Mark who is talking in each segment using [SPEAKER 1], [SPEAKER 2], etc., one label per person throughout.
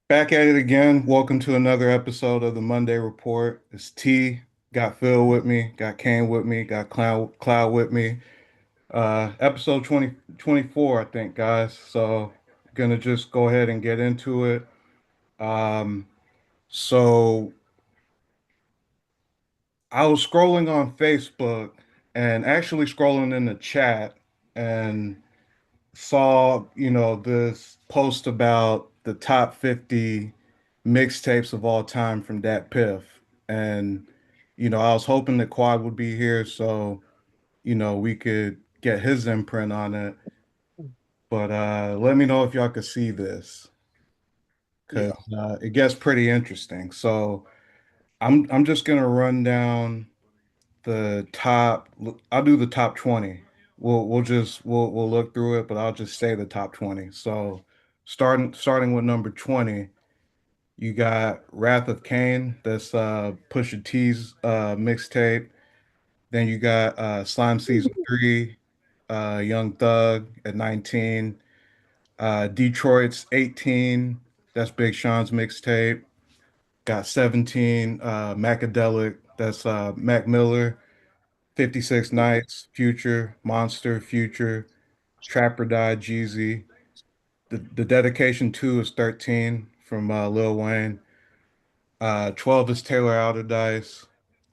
[SPEAKER 1] Back at it again. Welcome to another episode of the Mondeh Report. It's T. Got Phil with me, got Kane with me, got Cloud with me. Episode 2024, I think, guys. So gonna just go ahead and get into it. Um, so I was scrolling on Facebook and actually scrolling in the chat and saw, this post about the top 50 mixtapes of all time from Datpiff. And, I was hoping that Quad would be here so, we could get his imprint on it. But let me know if y'all could see this because
[SPEAKER 2] Yeah.
[SPEAKER 1] it gets pretty interesting. So I'm just gonna run down the top. I'll do the top 20. We'll look through it, but I'll just say the top 20. So starting with number 20, you got Wrath of Cain. That's Pusha T's mixtape. Then you got Slime Season 3, Young Thug at 19. Detroit's 18. That's Big Sean's mixtape. Got 17, Macadelic. That's Mac Miller. 56 Nights, Future, Monster, Future, Trapper Die, Jeezy. The dedication 2 is 13 from Lil Wayne. 12 is Taylor Alderdice.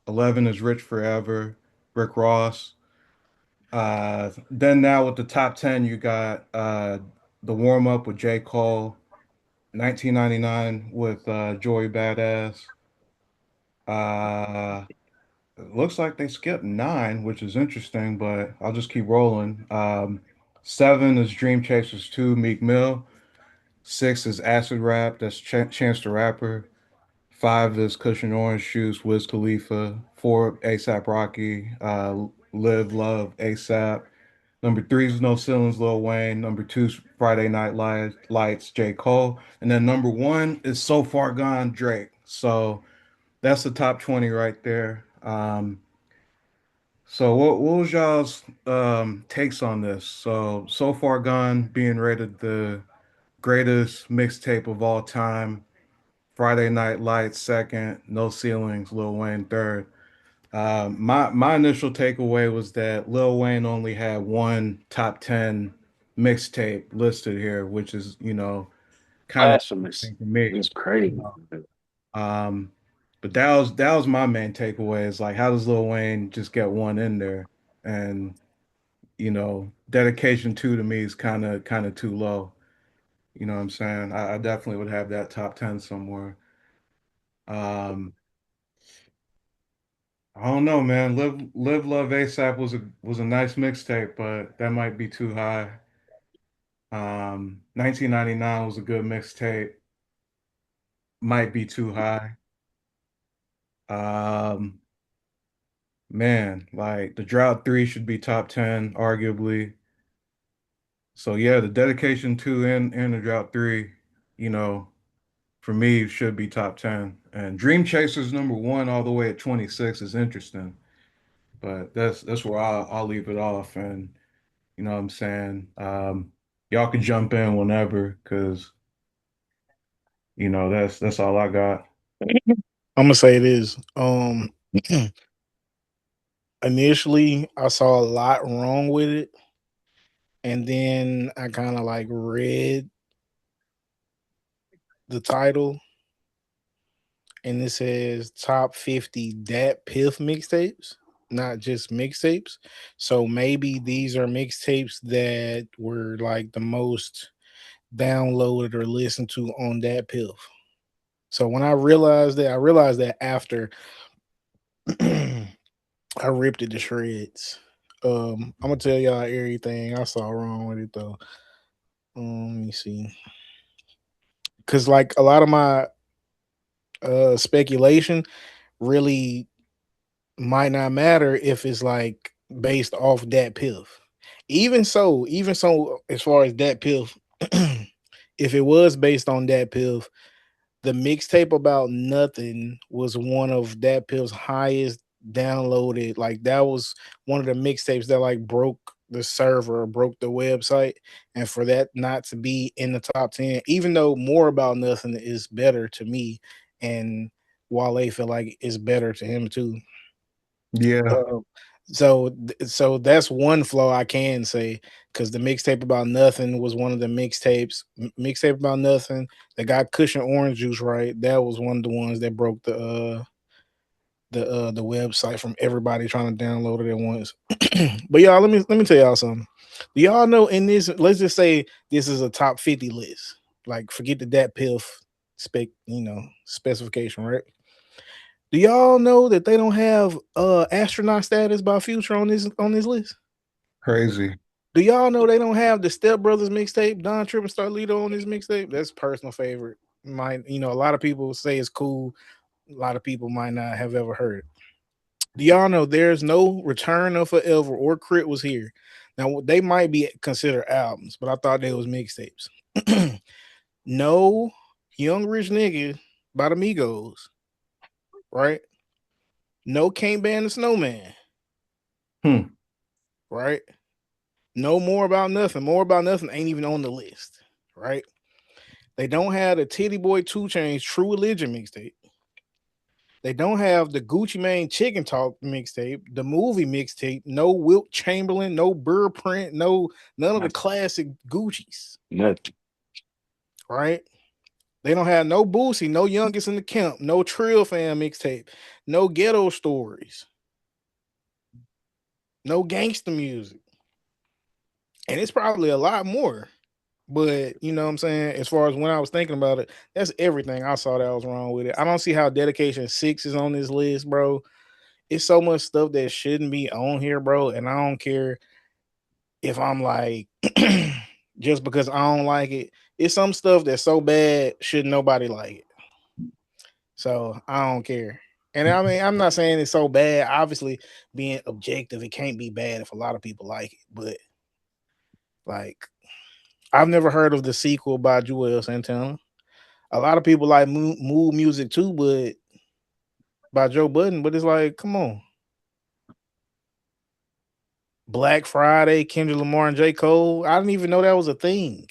[SPEAKER 1] 11 is Rich Forever, Rick Ross. Then now with the top 10, you got The Warm Up with J. Cole, 1999 with Joey Badass. Uh, It looks like they skipped nine, which is interesting, but I'll just keep rolling. Seven is Dream Chasers 2, Meek Mill. Six is Acid Rap, that's Chance the Rapper. Five is Cushion Orange Shoes, Wiz Khalifa. Four, ASAP Rocky, Live Love, ASAP. Number three is No Ceilings, Lil Wayne. Number two is Friday Night Lights, J. Cole. And then number one is So Far Gone, Drake. So that's the top 20 right there. So what was y'all's takes on this? So far gone being rated the greatest mixtape of all time. Friday Night Lights second, No Ceilings, Lil Wayne third. My initial takeaway was that Lil Wayne only had one top 10 mixtape listed here, which is, kind of
[SPEAKER 3] Blasphemous.
[SPEAKER 1] interesting to me.
[SPEAKER 3] It's crazy.
[SPEAKER 1] You Um, but that was my main takeaway is like how does Lil Wayne just get one in there? And dedication two to me is kind of too low. You know what I'm saying? I definitely would have that top 10 somewhere. Um, I don't know, man. Live Love ASAP was a nice mixtape, but that might be too high. 1999 was a good mixtape, might be too high. Um, Man, like the Drought 3 should be top 10, arguably. So yeah, the Dedication 2 and the Drought 3, you know, for me should be top 10. And Dream Chasers number one all the way at 26 is interesting. But that's where I'll leave it off. And you know what I'm saying? Y'all can jump in whenever, because that's all I got.
[SPEAKER 2] I'm gonna say this. Initially I saw a lot wrong with it, and then I kind of like read the title and it says top 50 Dat Piff mixtapes, not just mixtapes. So maybe these are mixtapes that were like the most downloaded or listened to on Dat Piff. So when I realized that after I ripped it to shreds. I'm gonna tell y'all everything I saw wrong with it though. Let me see, because like a lot of my speculation really might not matter if it's like based off that piff. Even so, as far as that piff, if it was based on that piff, the mixtape about nothing was one of that piff's highest downloaded. Like that was one of the mixtapes that like broke the server broke the website, and for that not to be in the top 10, even though More About Nothing is better to me, and Wale feel like it's better to him too.
[SPEAKER 1] Yeah,
[SPEAKER 2] Uh, so that's one flaw I can say, because the Mixtape About Nothing was one of the mixtape About Nothing that got Cushion Orange Juice right. That was one of the ones that broke the website from everybody trying to download it at once. But y'all, let me tell y'all something. Do y'all know in this? Let's just say this is a top 50 list. Like, forget the Datpiff specification, right? Do y'all know that they don't have astronaut status by Future on this list?
[SPEAKER 1] crazy.
[SPEAKER 2] Do y'all know they don't have the Step Brothers mixtape, Don Tripp and Starlito on this mixtape? That's personal favorite. A lot of people say it's cool. A lot of people might not have ever heard it. Do y'all know there's no Return of Forever or Crit was here? Now they might be considered albums, but I thought they was mixtapes. No Young Rich Nigga by the Migos, right? No Can't Ban the Snowman,
[SPEAKER 1] Hmm.
[SPEAKER 2] right? No More About Nothing. More About Nothing ain't even on the list, right? They don't have the Titty Boy 2 Chainz True Religion mixtape. They don't have the Gucci Mane Chicken Talk mixtape, the movie mixtape, no Wilt Chamberlain, no Burr Print, none of the classic Gucci's,
[SPEAKER 3] Nothing.
[SPEAKER 2] right? They don't have no Boosie, no Youngest in the Camp, no Trill Fam mixtape, no Ghetto Stories, no gangster music. And it's probably a lot more. But you know what I'm saying? As far as when I was thinking about it, that's everything I saw that was wrong with it. I don't see how Dedication 6 is on this list, bro. It's so much stuff that shouldn't be on here, bro. And I don't care if I'm like, just because I don't like it. It's some stuff that's so bad, should nobody like it. So I don't care. And I mean, I'm not saying it's so bad. Obviously, being objective, it can't be bad if a lot of people like it. But like, I've never heard of the sequel by Joel Santana. A lot of people like mood music too, but by Joe Budden. But it's like, come on. Black Friday, Kendrick Lamar and J. Cole. I didn't even know that was a thing.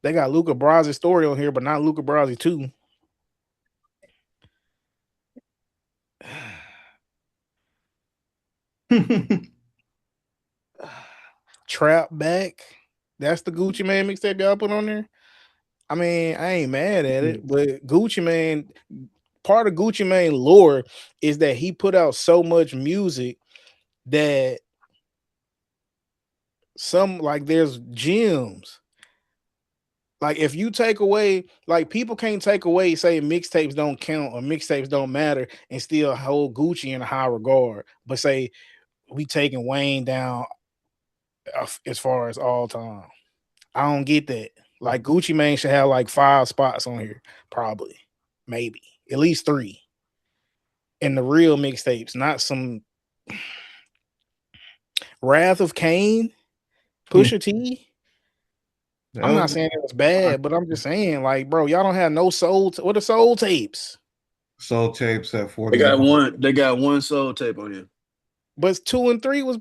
[SPEAKER 2] They got Luca Brasi's story on here, but not Luca Brasi 2. Trap Back. That's the Gucci Mane mixtape y'all put on there. I mean, I ain't mad at it, but Gucci Mane, part of Gucci Mane lore is that he put out so much music that there's gems. Like, if you take away, like, people can't take away, say mixtapes don't count or mixtapes don't matter and still hold Gucci in a high regard, but say we taking Wayne down as far as all time. I don't get that. Like, Gucci Mane should have like 5 spots on here, probably, maybe at least 3 in the real mixtapes, not some Wrath of Cain, Pusha T.
[SPEAKER 1] That
[SPEAKER 2] I'm
[SPEAKER 1] was
[SPEAKER 2] not saying it was bad, but I'm just saying, like, bro, y'all don't have no soul. What are soul tapes?
[SPEAKER 1] Soul Tapes at
[SPEAKER 3] They
[SPEAKER 1] 49.
[SPEAKER 3] got one. They got one soul tape on here.
[SPEAKER 2] But 2 and 3 was.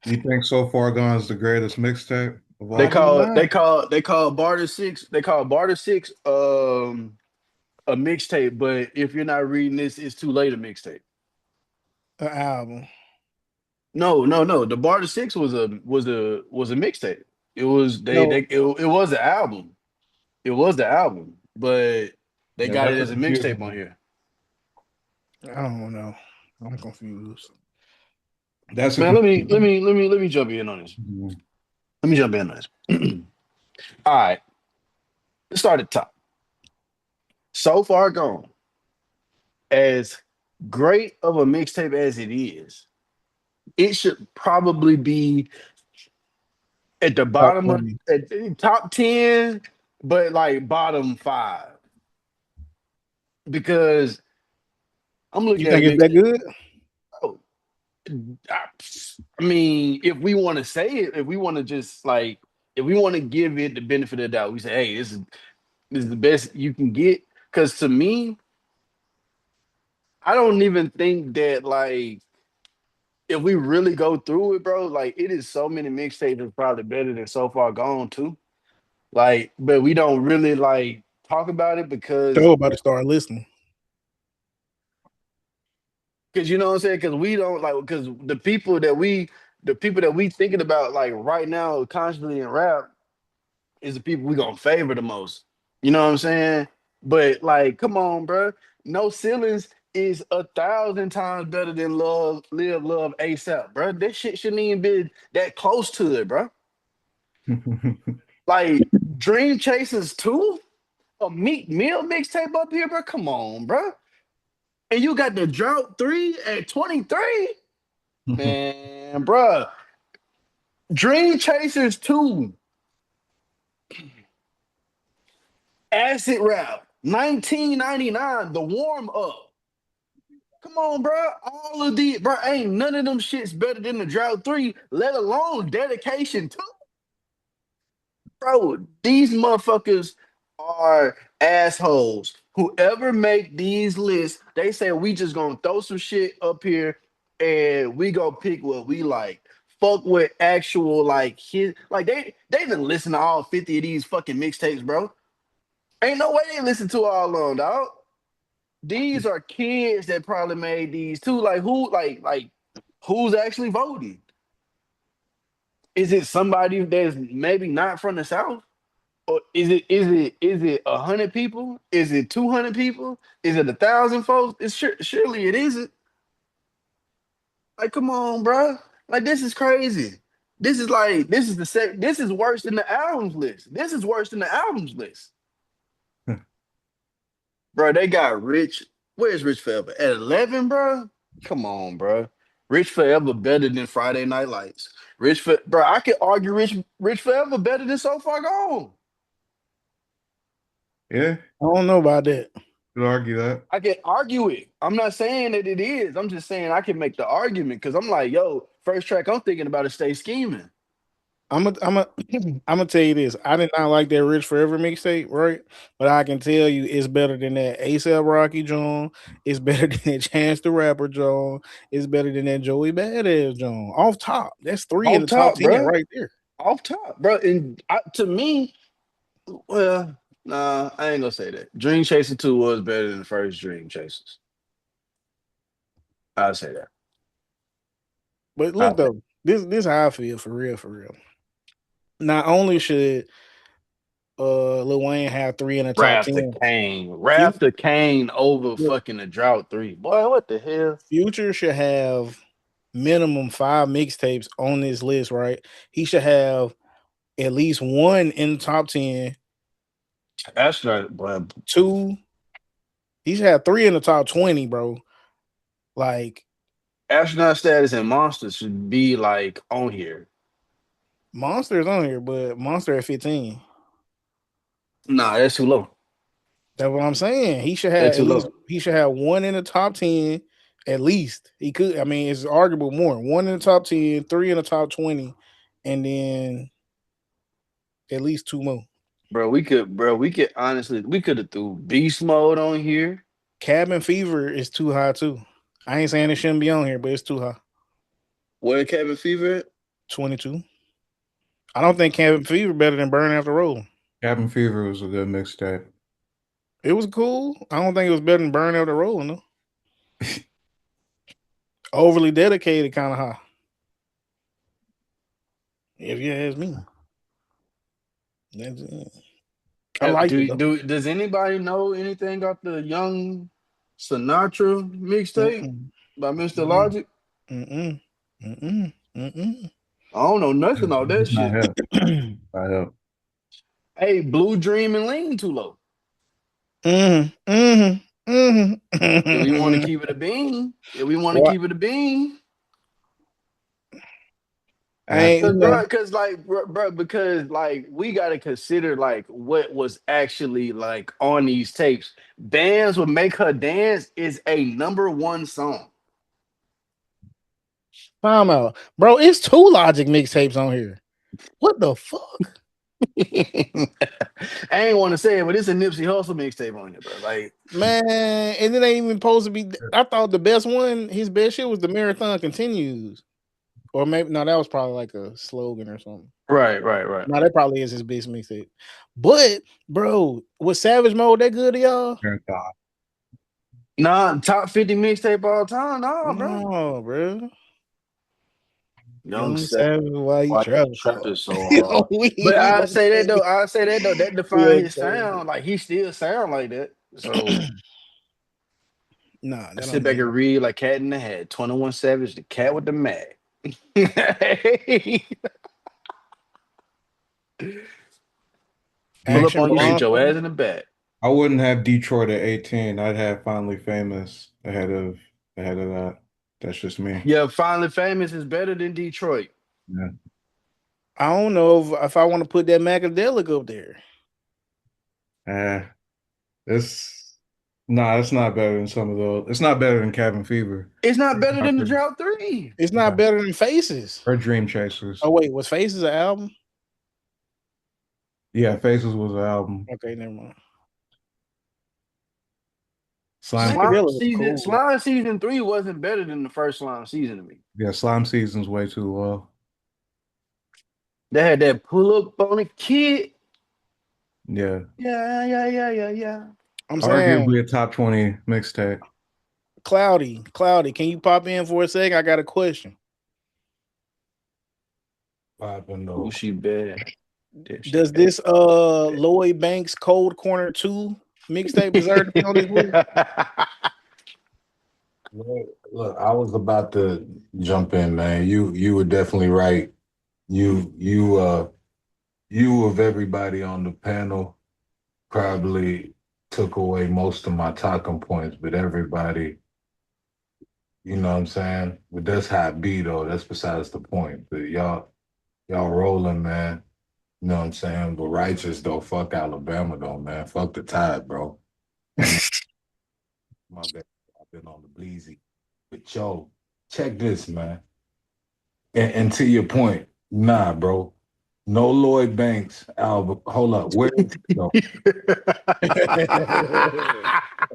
[SPEAKER 1] You think So Far Gone is the greatest mixtape of
[SPEAKER 3] They
[SPEAKER 1] all?
[SPEAKER 2] Probably
[SPEAKER 3] call
[SPEAKER 2] not.
[SPEAKER 3] they call they call Barter Six. They call Barter Six a mixtape. But if you're not reading this, it's too late a mixtape.
[SPEAKER 2] An album.
[SPEAKER 3] No, no, no. The Barter Six was a mixtape. It was
[SPEAKER 2] No,
[SPEAKER 3] it was the album. It was the album, but they
[SPEAKER 1] Yeah,
[SPEAKER 3] got it
[SPEAKER 1] that's a
[SPEAKER 3] as a mixtape
[SPEAKER 1] confusing
[SPEAKER 3] on
[SPEAKER 1] one.
[SPEAKER 3] here.
[SPEAKER 2] I don't know. I'm confused.
[SPEAKER 1] That's a
[SPEAKER 3] Man,
[SPEAKER 1] confusing.
[SPEAKER 3] let me jump in on this.
[SPEAKER 1] Mhm.
[SPEAKER 3] Let me jump in on this. All right, let's start at the top. So Far Gone, as great of a mixtape as it is, it should probably be at the
[SPEAKER 2] Top
[SPEAKER 3] bottom of
[SPEAKER 2] 20.
[SPEAKER 3] at the top 10, but like bottom five. Because I'm
[SPEAKER 2] You
[SPEAKER 3] looking at a
[SPEAKER 2] think it's that
[SPEAKER 3] mixtape.
[SPEAKER 2] good?
[SPEAKER 3] Oh, I, I mean, if we want to say it, if we want to just like, if we want to give it the benefit of the doubt, we say, hey, this is the best you can get. Because to me, I don't even think that like if we really go through it, bro, like it is so many mixtapes that's probably better than So Far Gone too. Like, but we don't really like talk about it because
[SPEAKER 2] Joe about to start listening.
[SPEAKER 3] you know what I'm saying? Because we don't like because the people that we thinking about like right now constantly in rap is the people we gonna favor the most. You know what I'm saying? But like, come on, bro. No ceilings is 1,000 times better than love, live, love, ASAP, bro. That shit shouldn't even be that close to it, bro. Like Dream Chasers 2, a Meek Mill mixtape up here, bro. Come on, bro. And you got the Drought 3 at 23. Man, bro. Dream Chasers 2, Acid Rap, 1999, the warm up. Come on, bro. All of the bro, ain't none of them shits better than the Drought 3, let alone Dedication 2. Bro, these motherfuckers are assholes. Whoever make these lists, they say we just gonna throw some shit up here and we gonna pick what we like. Fuck with actual like hit like they didn't listen to all 50 of these fucking mixtapes, bro. Ain't no way they listen to all of them, dog. These are kids that probably made these too. Like who like who's actually voting? Is it somebody that's maybe not from the South? Or is it 100 people? Is it 200 people? Is it 1,000 folks? Surely it isn't. Like, come on, bro. Like, this is crazy. This is worse than the albums list. This is worse than the albums list, bro. They got Rich. Where's Rich Forever at 11, bro? Come on, bro. Rich Forever better than Friday Night Lights. Bro. I could argue Rich Forever better than So Far Gone.
[SPEAKER 1] Yeah,
[SPEAKER 2] I don't know about that.
[SPEAKER 1] could argue that.
[SPEAKER 3] I can argue it. I'm not saying that it is. I'm just saying I can make the argument because I'm like, yo, first track I'm thinking about is Stay Scheming.
[SPEAKER 2] I'm gonna tell you this. I did not like that Rich Forever mixtape, right? But I can tell you it's better than that ASAP Rocky John. It's better than that Chance the Rapper John. It's better than that Joey Badass John. Off top, that's three in
[SPEAKER 3] Off
[SPEAKER 2] the top
[SPEAKER 3] top,
[SPEAKER 2] 10
[SPEAKER 3] bro.
[SPEAKER 2] right there.
[SPEAKER 3] Off top, bro. And to me, well, nah, I ain't gonna say that. Dream Chaser 2 was better than the first Dream Chasers. I'll say that.
[SPEAKER 2] But look though, this how I feel for real, for real. Not only should Lil Wayne have three in the top
[SPEAKER 3] Rafter
[SPEAKER 2] 10,
[SPEAKER 3] Kane. Rafter Kane over
[SPEAKER 2] Future,
[SPEAKER 3] fucking the Drought 3. Boy, what the hell?
[SPEAKER 2] Future should have minimum 5 mixtapes on this list, right? He should have at least one in the top 10,
[SPEAKER 3] That's not, boy.
[SPEAKER 2] two. He should have 3 in the top 20, bro. Like
[SPEAKER 3] Astronaut Status and Monsters should be like on here.
[SPEAKER 2] Monster is on here, but Monster at 15.
[SPEAKER 3] Nah, that's too low.
[SPEAKER 2] That's what I'm saying. He should have
[SPEAKER 3] That's
[SPEAKER 2] at
[SPEAKER 3] too
[SPEAKER 2] least
[SPEAKER 3] low.
[SPEAKER 2] one in the top 10. At least he could. I mean, it's arguable more. One in the top 10, 3 in the top 20, and then at least 2 more.
[SPEAKER 3] We could honestly, we could have threw Beast Mode on here.
[SPEAKER 2] Cabin Fever is too high too. I ain't saying it shouldn't be on here, but it's too high.
[SPEAKER 3] Where Cabin Fever at?
[SPEAKER 2] 22. I don't think Cabin Fever better than Burn After Rolling.
[SPEAKER 1] Cabin Fever was a good mixtape.
[SPEAKER 2] It was cool. I don't think it was better than Burn After Rolling though. Overly dedicated, kind of high. If you ask me, that's it. I like it though.
[SPEAKER 3] Does anybody know anything about the Young Sinatra mixtape
[SPEAKER 2] Mm-mm.
[SPEAKER 3] by Mr.
[SPEAKER 2] Mm-mm.
[SPEAKER 3] Logic?
[SPEAKER 2] Mm-mm. Mm-mm. Mm-mm.
[SPEAKER 3] I don't know nothing on that
[SPEAKER 1] It's not
[SPEAKER 3] shit.
[SPEAKER 1] him. Not him.
[SPEAKER 3] Hey, Blue Dream and Lean too low.
[SPEAKER 2] Mm-hmm. Mm-hmm.
[SPEAKER 3] If we want to
[SPEAKER 2] Mm-hmm.
[SPEAKER 3] keep it a bean, if we want to
[SPEAKER 2] What?
[SPEAKER 3] keep it a bean,
[SPEAKER 2] I ain't,
[SPEAKER 1] Acid.
[SPEAKER 2] you know,
[SPEAKER 3] because like we gotta consider like what was actually like on these tapes. Bands Would Make Her Dance is a #1 song.
[SPEAKER 2] time out, bro. It's 2 Logic mixtapes on here. What the fuck?
[SPEAKER 3] Hey, I ain't want to say it, but it's a Nipsey Hussle mixtape on it, bro. Like,
[SPEAKER 2] man, and it ain't even supposed to be. I thought the best one, his best shit was the Marathon Continues. Or maybe no, that was probably like a slogan or something.
[SPEAKER 3] right.
[SPEAKER 2] No, that probably is his best mixtape. But bro, was Savage Mode that good to y'all?
[SPEAKER 3] Nah, top 50 mixtape all time, nah, bro.
[SPEAKER 2] No, bro.
[SPEAKER 3] Young
[SPEAKER 2] Savage, why you trapping
[SPEAKER 3] trapping so hard.
[SPEAKER 2] We
[SPEAKER 3] But
[SPEAKER 2] ain't
[SPEAKER 3] I
[SPEAKER 2] gonna
[SPEAKER 3] say that
[SPEAKER 2] say
[SPEAKER 3] though. I say that though. That define his
[SPEAKER 2] it.
[SPEAKER 3] sound. Like he still sound like that. So
[SPEAKER 2] Nah,
[SPEAKER 3] I
[SPEAKER 2] that
[SPEAKER 3] sit
[SPEAKER 2] don't
[SPEAKER 3] back and
[SPEAKER 2] mean
[SPEAKER 3] read like Cat in the Hat, 21 Savage, the cat with the mat. Pull up
[SPEAKER 2] Action
[SPEAKER 3] on you, sit
[SPEAKER 2] Bronson.
[SPEAKER 3] your ass in the back.
[SPEAKER 1] I wouldn't have Detroit at 18. I'd have Finally Famous ahead of that. That's just me.
[SPEAKER 3] Yeah, Finally Famous is better than Detroit.
[SPEAKER 1] Yeah.
[SPEAKER 2] I don't know if I want to put that Macadelic up there.
[SPEAKER 1] It's not better than some of those. It's not better than Cabin Fever
[SPEAKER 3] It's not better than the Drought 3.
[SPEAKER 2] It's not better than Faces.
[SPEAKER 1] or Dream Chasers.
[SPEAKER 2] Oh wait, was Faces an album?
[SPEAKER 1] Yeah, Faces was an album.
[SPEAKER 2] Okay, never mind.
[SPEAKER 1] Slime,
[SPEAKER 3] Slime season 3 wasn't better than the first Slime season to me.
[SPEAKER 1] yeah, Slime Season's way too low.
[SPEAKER 3] They had that pull up on a kid.
[SPEAKER 1] Yeah.
[SPEAKER 3] Yeah.
[SPEAKER 2] I'm saying
[SPEAKER 1] Arguably a top 20 mixtape.
[SPEAKER 2] Cloudy, can you pop in for a sec? I got a question.
[SPEAKER 3] Oh, she bad.
[SPEAKER 2] Does this Lloyd Banks Cold Corner 2 mixtape deserve to be on this list?
[SPEAKER 4] Look, I was about to jump in, man. You were definitely right. You of everybody on the panel probably took away most of my talking points, but everybody, you know what I'm saying? But that's how it be though. That's besides the point. But y'all rolling, man. You know what I'm saying? But righteous though, fuck Alabama though, man. Fuck the Tide, bro. My bad. I've been on the bleezy. But yo, check this, man. And to your point, nah, bro. No Lloyd Banks album. Hold up. Where is it though?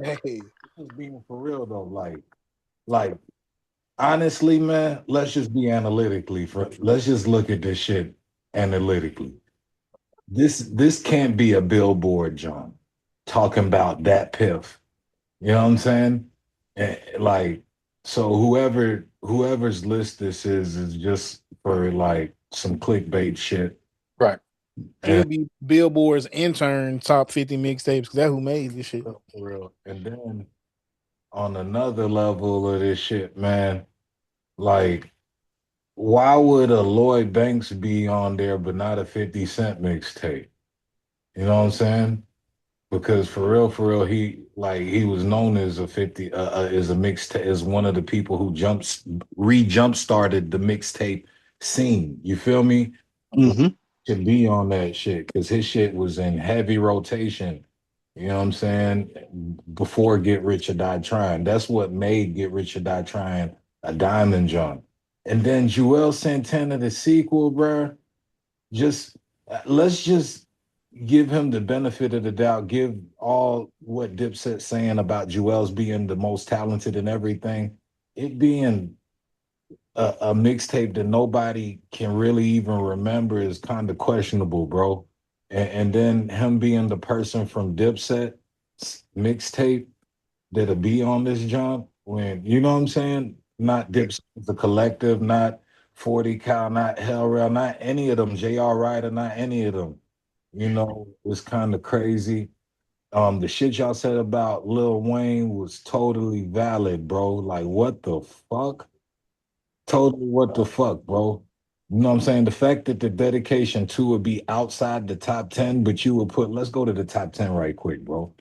[SPEAKER 4] Hey, just being for real though. Like, honestly, man, let's just be let's just look at this shit analytically. This can't be a billboard, John, talking about Datpiff. You know what I'm saying? Like, so whoever's list this is just for like some clickbait shit.
[SPEAKER 3] Right.
[SPEAKER 2] It'll be Billboard's intern top 50 mixtapes because that's who made this shit.
[SPEAKER 4] For real. And then on another level of this shit, man, like, why would a Lloyd Banks be on there but not a 50 Cent mixtape? You know what I'm saying? Because for real, he was known as a 50 as a mixtape, as one of the people who jump started the mixtape scene. You feel me?
[SPEAKER 3] Mm-hmm.
[SPEAKER 4] To be on that shit because his shit was in heavy rotation. You know what I'm saying? Before Get Rich or Die Trying. That's what made Get Rich or Die Trying a diamond jump. And then Joel Santana, the sequel, bro. Let's just give him the benefit of the doubt. Give all what Dipset's saying about Joel's being the most talented and everything. It being a mixtape that nobody can really even remember is kind of questionable, bro. And then him being the person from Dipset mixtape that'll be on this jump when, you know what I'm saying? Not Dipset, the collective, not 40 Cal, not Hell Rail, not any of them, JR Ryder, not any of them. You know, it's kind of crazy. The shit y'all said about Lil Wayne was totally valid, bro. Like, what the fuck? Totally what the fuck, bro. You know what I'm saying? The fact that the dedication 2 would be outside the top 10, but you would let's go to the top 10 right quick, bro.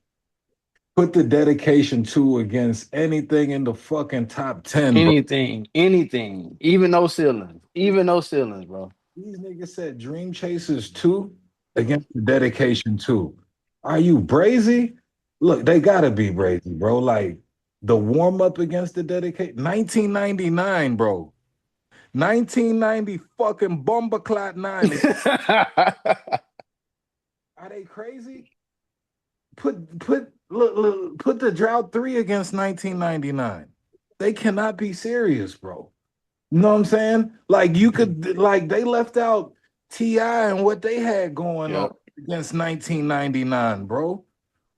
[SPEAKER 4] Put the dedication 2 against anything in the fucking top 10, bro.
[SPEAKER 3] Anything. Even no ceilings, bro.
[SPEAKER 4] These niggas said Dream Chasers 2 against the dedication 2. Are you brazy? Look, they gotta be brazy, bro. Like the warm-up against the dedication, 1999, bro. 1990 fucking Bomberclot 9. I they crazy? Put the drought 3 against 1999. They cannot be serious, bro. You know what I'm saying? Like you could like they left out T.I. and what they had going on
[SPEAKER 3] Yep.
[SPEAKER 4] against 1999, bro.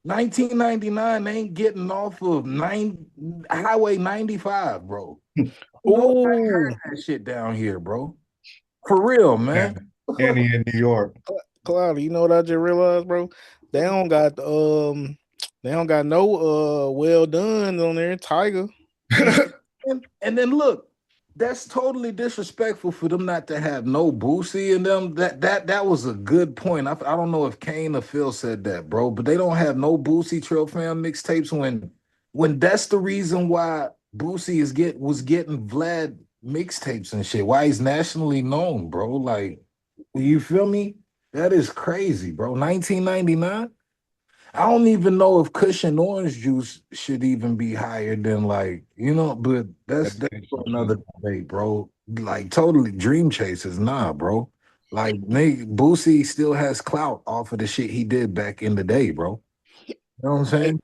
[SPEAKER 4] 1999 ain't getting off of Highway 95, bro. Nobody
[SPEAKER 2] Ooh,
[SPEAKER 4] heard that shit down here, bro. For real, man.
[SPEAKER 1] Any in New York.
[SPEAKER 2] Cloudy, you know what I just realized, bro? They don't got they don't got no well done on there. Tiger.
[SPEAKER 4] And then look, that's totally disrespectful for them not to have no Boosie in them. That was a good point. I don't know if Kane or Phil said that, bro, but they don't have no Boosie Trail Fam mixtapes when that's the reason why Boosie was getting Vlad mixtapes and shit. Why he's nationally known, bro. Like, you feel me? That is crazy, bro. 1999. I don't even know if Cushion Orange Juice should even be higher than like, but that's another debate, bro. Like totally Dream Chasers, nah, bro. Like Boosie still has clout off of the shit he did back in the day, bro. You know what I'm saying?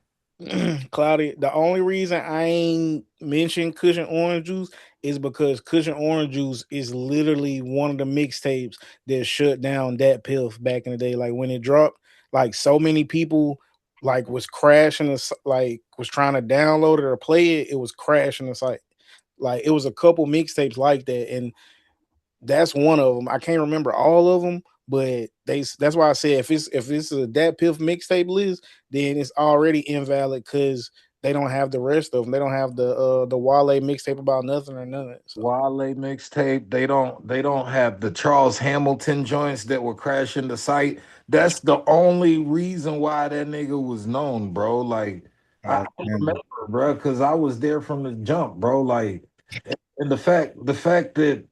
[SPEAKER 2] Cloudy, the only reason I ain't mentioned Cushion Orange Juice is because Cushion Orange Juice is literally one of the mixtapes that shut down Datpiff back in the day. Like when it dropped, like so many people like was crashing like was trying to download it or play it, it was crashing the site. Like it was a couple mixtapes like that, and that's one of them. I can't remember all of them, but that's why I said if it's a Datpiff mixtape list, then it's already invalid because they don't have the rest of them. They don't have the Wale mixtape about nothing or none. So.
[SPEAKER 4] Wale mixtape. They don't have the Charles Hamilton joints that were crashing the site. That's the only reason why that nigga was known, bro. Like I remember, bro, because I was there from the jump, bro. Like, and the fact that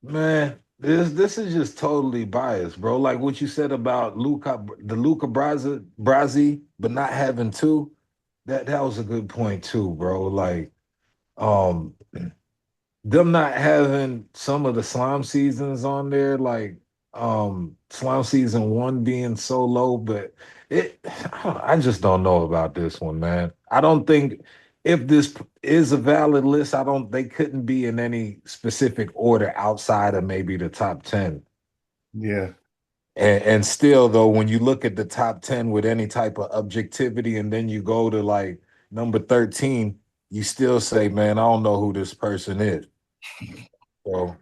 [SPEAKER 4] man, this is just totally biased, bro. Like what you said about Luca Brasi, but not having two. That was a good point too, bro. Like, um, them not having some of the slime seasons on there, like slime season 1 being so low, but I just don't know about this one, man. I don't think if this is a valid list, they couldn't be in any specific order outside of maybe the top 10.
[SPEAKER 1] Yeah.
[SPEAKER 4] And still though, when you look at the top 10 with any type of objectivity and then you go to like number 13, you still say, man, I don't know who this person is. So,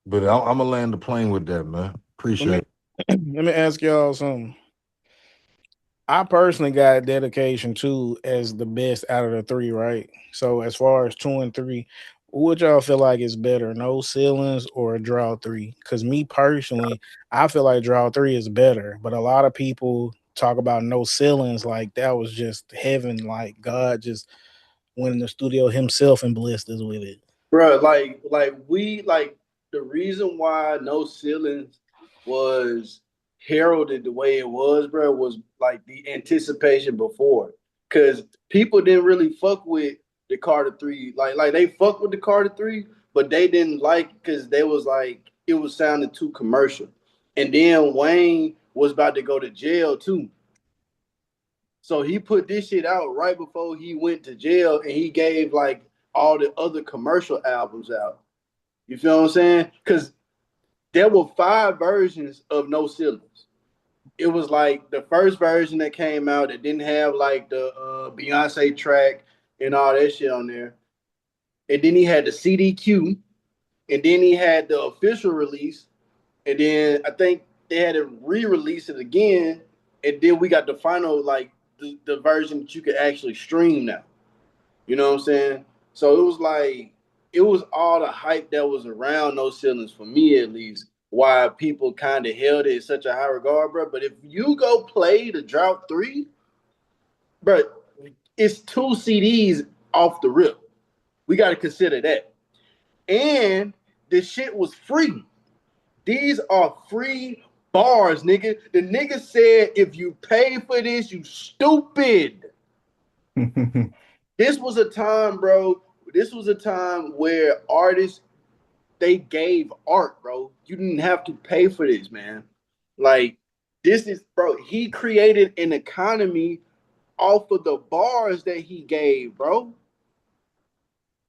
[SPEAKER 4] but I'm gonna land the plane with that, man. Appreciate it.
[SPEAKER 2] Let me ask y'all something. I personally got Dedication 2 as the best out of the three, right? So as far as 2 and 3, what y'all feel like is better, No Ceilings or Drought 3? Because me personally, I feel like Drought 3 is better, but a lot of people talk about No Ceilings like that was just heaven, like God just went in the studio himself and blessed us with it.
[SPEAKER 3] Bro, like the reason why No Ceilings was heralded the way it was, bro, was like the anticipation before. Cause people didn't really fuck with the Carter 3. Like they fuck with the Carter 3, but they didn't like because they was like it was sounding too commercial. And then Wayne was about to go to jail too. So he put this shit out right before he went to jail, and he gave like all the other commercial albums out. You feel what I'm saying? Because there were 5 versions of No Ceilings. It was like the first version that came out that didn't have like the Beyonce track and all that shit on there. And then he had the CDQ, and then he had the official release, and then I think they had to re-release it again, and then we got the final like the version that you could actually stream now. You know what I'm saying? So it was like it was all the hype that was around No Ceilings for me at least. Why people kind of held it in such a high regard, bro. But if you go play the Drought 3, bro, it's 2 CDs off the rip. We got to consider that. And the shit was free. These are free bars, nigga. The nigga said, if you pay for this, you stupid. This was a time, bro. This was a time where artists, they gave art, bro. You didn't have to pay for this, man. Like, This is, bro, he created an economy off of the bars that he gave, bro.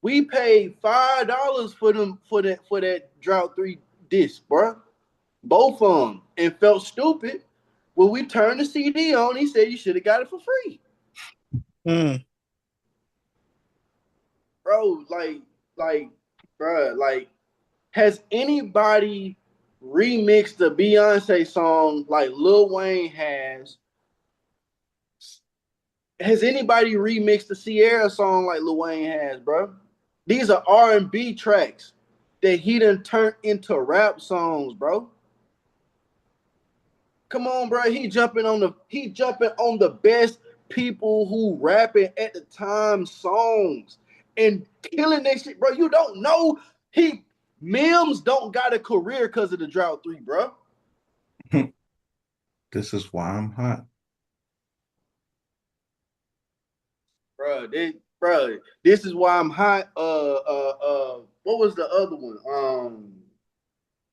[SPEAKER 3] We paid $5 for that Drought 3 disc, bro. Both of them. And felt stupid. When we turned the CD on, he said you should have got it for free. Bro, has anybody remixed a Beyonce song like Lil Wayne has? Has anybody remixed a Sierra song like Lil Wayne has, bro? These are R&B tracks that he done turned into rap songs, bro. Come on, bro. He jumping on the best people who rapping at the time songs and killing that shit, bro. You don't know Mims don't got a career because of the Drought 3, bro.
[SPEAKER 1] This is why I'm hot.
[SPEAKER 3] This is why I'm hot. What was the other one?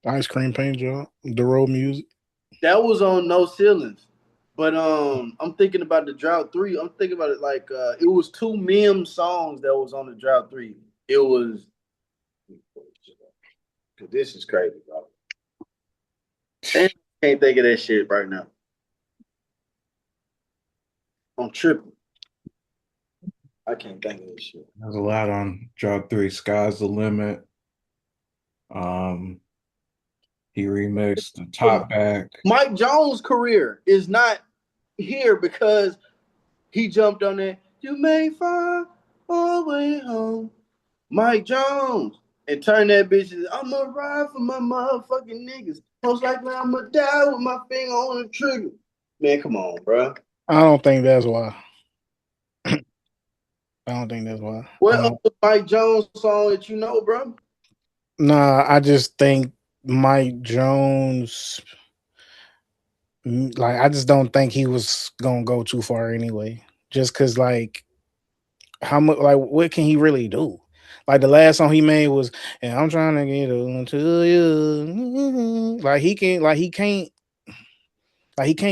[SPEAKER 2] Ice Cream Paint Job, the road music.
[SPEAKER 3] That was on No Ceilings. But I'm thinking about the Drought 3. I'm thinking about it like it was 2 meme songs that was on the Drought 3. It was, this is crazy, bro. I can't think of that shit right now. I'm tripping. I can't think of this shit.
[SPEAKER 1] There's a lot on Drought 3. Sky's the Limit. He remixed the Top Back.
[SPEAKER 3] Mike Jones' career is not here because he jumped on that. You may find all the way home, Mike Jones, and turn that bitch. I'ma ride for my motherfucking niggas. Most likely I'ma die with my finger on the trigger. Man, come on, bro.
[SPEAKER 2] I don't think that's why. I don't think that's why.
[SPEAKER 3] What other Mike Jones song that you know, bro?
[SPEAKER 2] Nah, I just think Mike Jones, like, I just don't think he was gonna go too far anyway. Just cause, like, how much, like, what can he really do? Like, the last song he made was, and I'm trying to get on to you. Like, he can't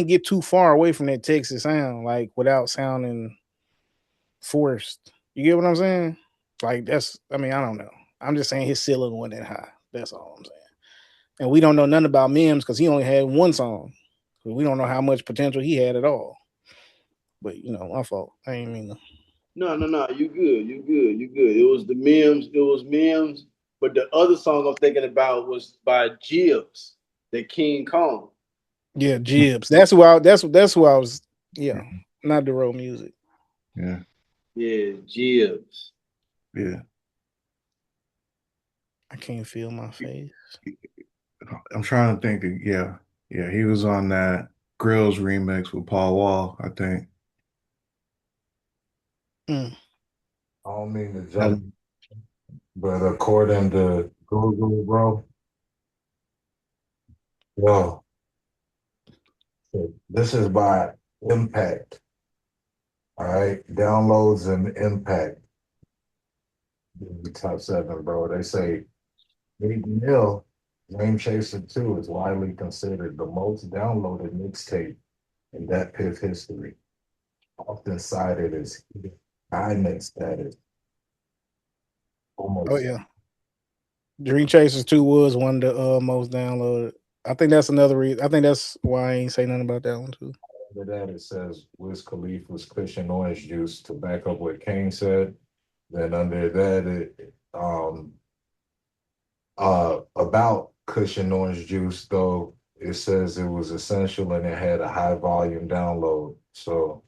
[SPEAKER 2] get too far away from that Texas sound, like, without sounding forced. You get what I'm saying? Like, I don't know. I'm just saying his ceiling wasn't that high. That's all I'm saying. And we don't know nothing about Mims because he only had one song. So we don't know how much potential he had at all. But, my fault. I ain't mean to.
[SPEAKER 3] No. You good. It was Mims. But the other song I'm thinking about was by Jibbs, the King Kong.
[SPEAKER 2] Yeah, Jibbs. That's who I was. Yeah, not the road music.
[SPEAKER 1] Yeah.
[SPEAKER 3] Yeah, Jibbs.
[SPEAKER 1] Yeah.
[SPEAKER 2] I can't feel my face.
[SPEAKER 1] I'm trying to think. Yeah. He was on that Grills remix with Paul Wall, I think.
[SPEAKER 2] I
[SPEAKER 4] don't mean to jump, but according to Google, bro, this is by impact. All right, downloads and impact. The top 7, bro. They say Meek Mill, Dream Chaser 2 is widely considered the most downloaded mixtape in Datpiff history, often cited as diamond status. Almost.
[SPEAKER 2] Oh yeah, Dream Chasers 2 was one of the most downloaded. I think that's another reason. I think that's why I ain't say nothing about that one too.
[SPEAKER 4] Under that, it says Wiz Khalifa's Cushion Orange Juice to back up what Kane said. Then under that, about Cushion Orange Juice, though, it says it was essential and it had a high volume download. So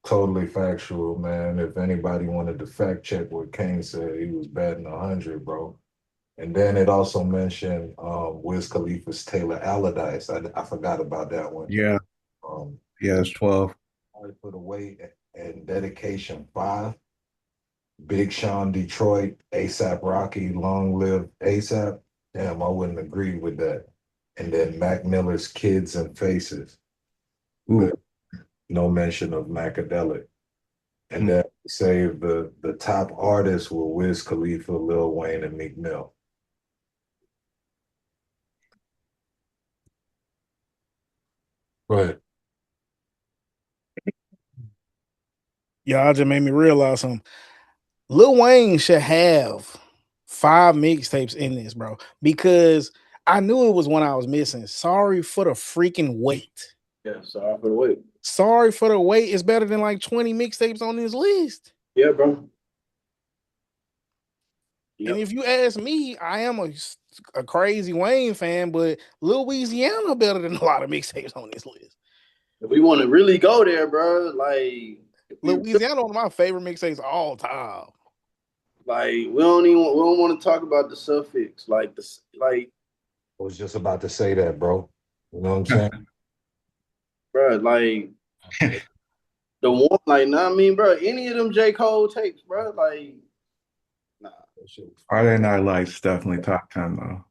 [SPEAKER 4] totally factual, man. If anybody wanted to fact check what Kane said, he was batting 100, bro. And then it also mentioned Wiz Khalifa's Taylor Allardyce. I forgot about that one.
[SPEAKER 1] Yeah. It's 12.
[SPEAKER 4] For the weight and dedication 5. Big Sean Detroit, ASAP Rocky, Long Live ASAP. Damn, I wouldn't agree with that. And then Mac Miller's Kids and Faces. Ooh. No mention of Macadelic. And then save the top artists were Wiz Khalifa, Lil Wayne, and Meek Mill. But
[SPEAKER 2] Y'all just made me realize something. Lil Wayne should have 5 mixtapes in this, bro, because I knew it was one I was missing. Sorry for the freaking wait.
[SPEAKER 3] Yeah, sorry for the wait.
[SPEAKER 2] Sorry for the wait is better than like 20 mixtapes on this list.
[SPEAKER 3] Yeah, bro.
[SPEAKER 2] And if you ask me, I am a crazy Wayne fan, but Louisiana better than a lot of mixtapes on this list.
[SPEAKER 3] If we want to really go there, bro, like
[SPEAKER 2] Louisiana, one of my favorite mixtapes of all time.
[SPEAKER 3] Like we don't want to talk about the suffix, like
[SPEAKER 4] I was just about to say that, bro. You know what I'm saying?
[SPEAKER 3] bro, like the one, like, nah, I mean, bro, any of them J. Cole tapes, bro, like, nah.
[SPEAKER 1] Friday Night Lights definitely top 10 though.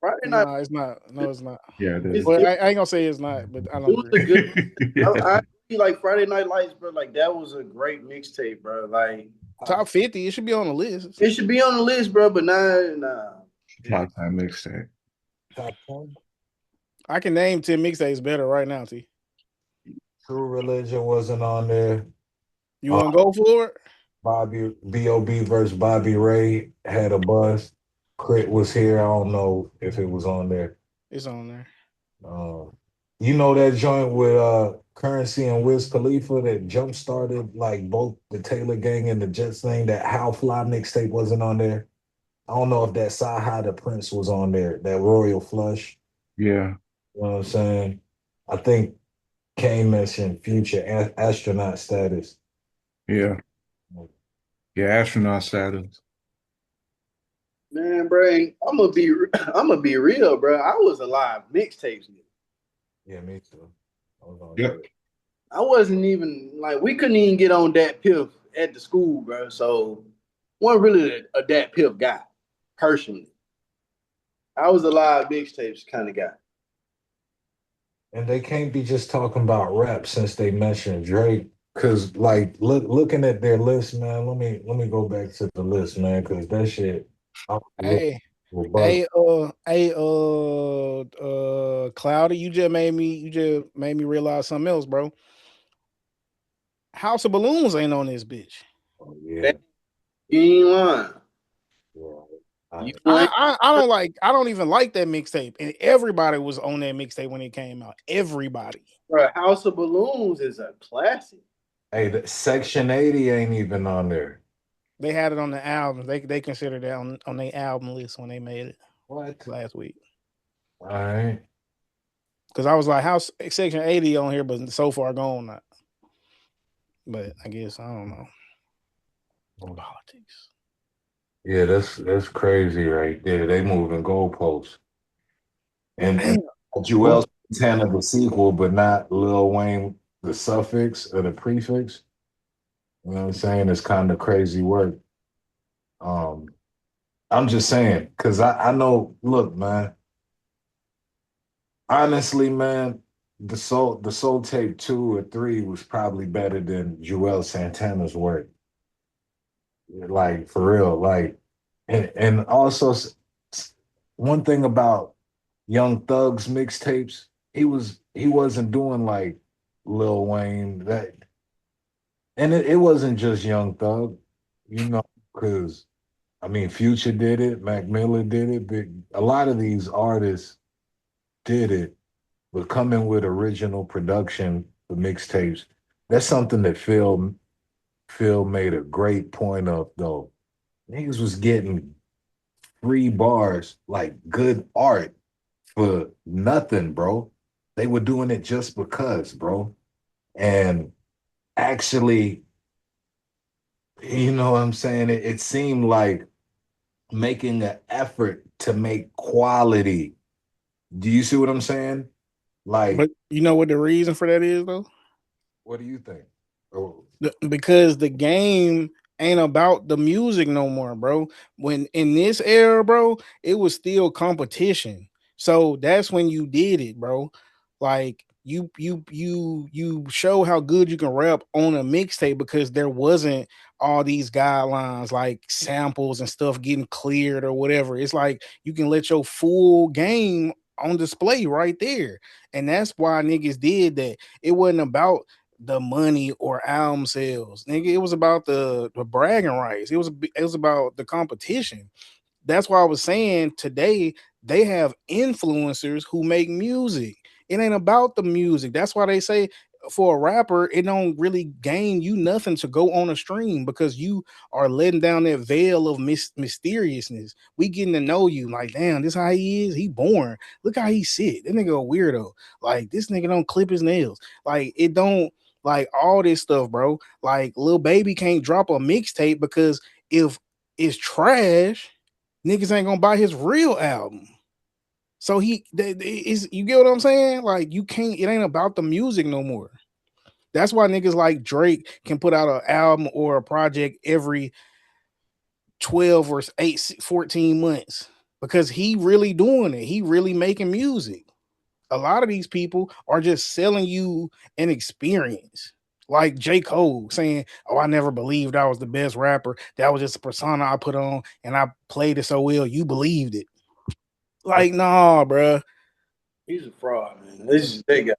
[SPEAKER 3] Friday night,
[SPEAKER 2] No, it's not. No, it's not.
[SPEAKER 1] Yeah, it is.
[SPEAKER 2] But I ain't gonna say it's not, but I
[SPEAKER 3] it
[SPEAKER 2] don't
[SPEAKER 3] was
[SPEAKER 2] agree.
[SPEAKER 3] a good.
[SPEAKER 1] Yeah.
[SPEAKER 3] I feel like Friday Night Lights, bro. Like that was a great mixtape, bro. Like
[SPEAKER 2] Top 50, it should be on the list.
[SPEAKER 3] it should be on the list, bro. But nah.
[SPEAKER 1] Top 10 mixtape.
[SPEAKER 4] Top 10.
[SPEAKER 2] I can name 10 mixtapes better right now, T.
[SPEAKER 4] True Religion wasn't on there.
[SPEAKER 2] You want to go for it?
[SPEAKER 4] Bobby B.O.B. versus Bobby Ray had a buzz. Crit was here. I don't know if it was on there.
[SPEAKER 2] It's on there.
[SPEAKER 4] You know that joint with Currency and Wiz Khalifa that jump started like both the Taylor Gang and the Jets thing. That How Fly mixtape wasn't on there. I don't know if that Saha the Prince was on there. That Royal Flush.
[SPEAKER 1] Yeah.
[SPEAKER 4] You know what I'm saying? I think Kane mentioned Future astronaut status.
[SPEAKER 1] Yeah. Yeah, astronaut status.
[SPEAKER 3] Man, bro, I'm gonna be real, bro. I was alive mixtapes.
[SPEAKER 4] Yeah, me too. I was on
[SPEAKER 1] Yep.
[SPEAKER 4] that.
[SPEAKER 3] I wasn't even like we couldn't even get on Datpiff at the school, bro. So wasn't really a Datpiff guy personally. I was a live mixtapes kind of guy.
[SPEAKER 4] And they can't be just talking about rap since they mentioned Drake. Cause like looking at their list, man. Let me go back to the list, man. Cause that shit.
[SPEAKER 2] Hey, Cloudy, you just made me realize something else, bro. House of Balloons ain't on this bitch.
[SPEAKER 4] Oh, yeah.
[SPEAKER 3] You ain't lying.
[SPEAKER 4] Yeah.
[SPEAKER 2] I don't even like that mixtape. And everybody was on that mixtape when it came out. Everybody.
[SPEAKER 3] Bro, House of Balloons is a classic.
[SPEAKER 4] Hey, the Section 80 ain't even on there.
[SPEAKER 2] They had it on the album. They considered that on their album list when they made it.
[SPEAKER 4] What?
[SPEAKER 2] Last week.
[SPEAKER 4] All right.
[SPEAKER 2] Because I was like, House Section 80 on here, but so far gone not. But I guess I don't know. Politics.
[SPEAKER 4] Yeah, that's crazy right there. They moving goalposts. And Joel Santana the sequel, but not Lil Wayne the suffix or the prefix. You know what I'm saying? It's kind of crazy work. I'm just saying, because I know, look, man. Honestly, man, the Soul Tape 2 or 3 was probably better than Joel Santana's work. Like, for real. Like, and also one thing about Young Thug's mixtapes, he wasn't doing like Lil Wayne that, and it wasn't just Young Thug, you know, because I mean Future did it, Mac Miller did it, but a lot of these artists did it, but coming with original production for mixtapes, that's something that Phil made a great point of though. Niggas was getting free bars, like good art for nothing, bro. They were doing it just because, bro. And actually, you know what I'm saying? It seemed like making an effort to make quality. Do you see what I'm saying? Like,
[SPEAKER 2] But you know what the reason for that is, though?
[SPEAKER 4] what do you think? Oh,
[SPEAKER 2] Because the game ain't about the music no more, bro. When in this era, bro, it was still competition. So that's when you did it, bro. Like you show how good you can rap on a mixtape because there wasn't all these guidelines like samples and stuff getting cleared or whatever. It's like you can let your full game on display right there. And that's why niggas did that. It wasn't about the money or album sales, nigga. It was about the bragging rights. It was about the competition. That's why I was saying today they have influencers who make music. It ain't about the music. That's why they say for a rapper, it don't really gain you nothing to go on a stream because you are letting down that veil of mysteriousness. We getting to know you like, damn, this how he is. He born. Look how he sit. That nigga a weirdo. Like this nigga don't clip his nails. Like it don't like all this stuff, bro. Like Lil Baby can't drop a mixtape because if it's trash, niggas ain't gonna buy his real album. So you get what I'm saying? Like you can't. It ain't about the music no more. That's why niggas like Drake can put out an album or a project every 12 or 14 months because he really doing it. He really making music. A lot of these people are just selling you an experience. Like J. Cole saying, "Oh, I never believed I was the best rapper. That was just a persona I put on and I played it so well, you believed it." Like, nah, bro.
[SPEAKER 3] He's a fraud, man. This is that guy.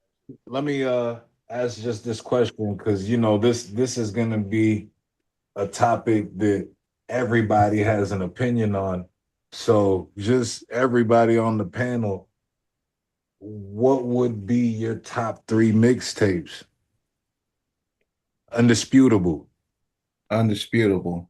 [SPEAKER 4] Let me ask just this question because this is gonna be a topic that everybody has an opinion on. So just everybody on the panel, what would be your top 3 mixtapes? Undisputable.
[SPEAKER 1] Undisputable.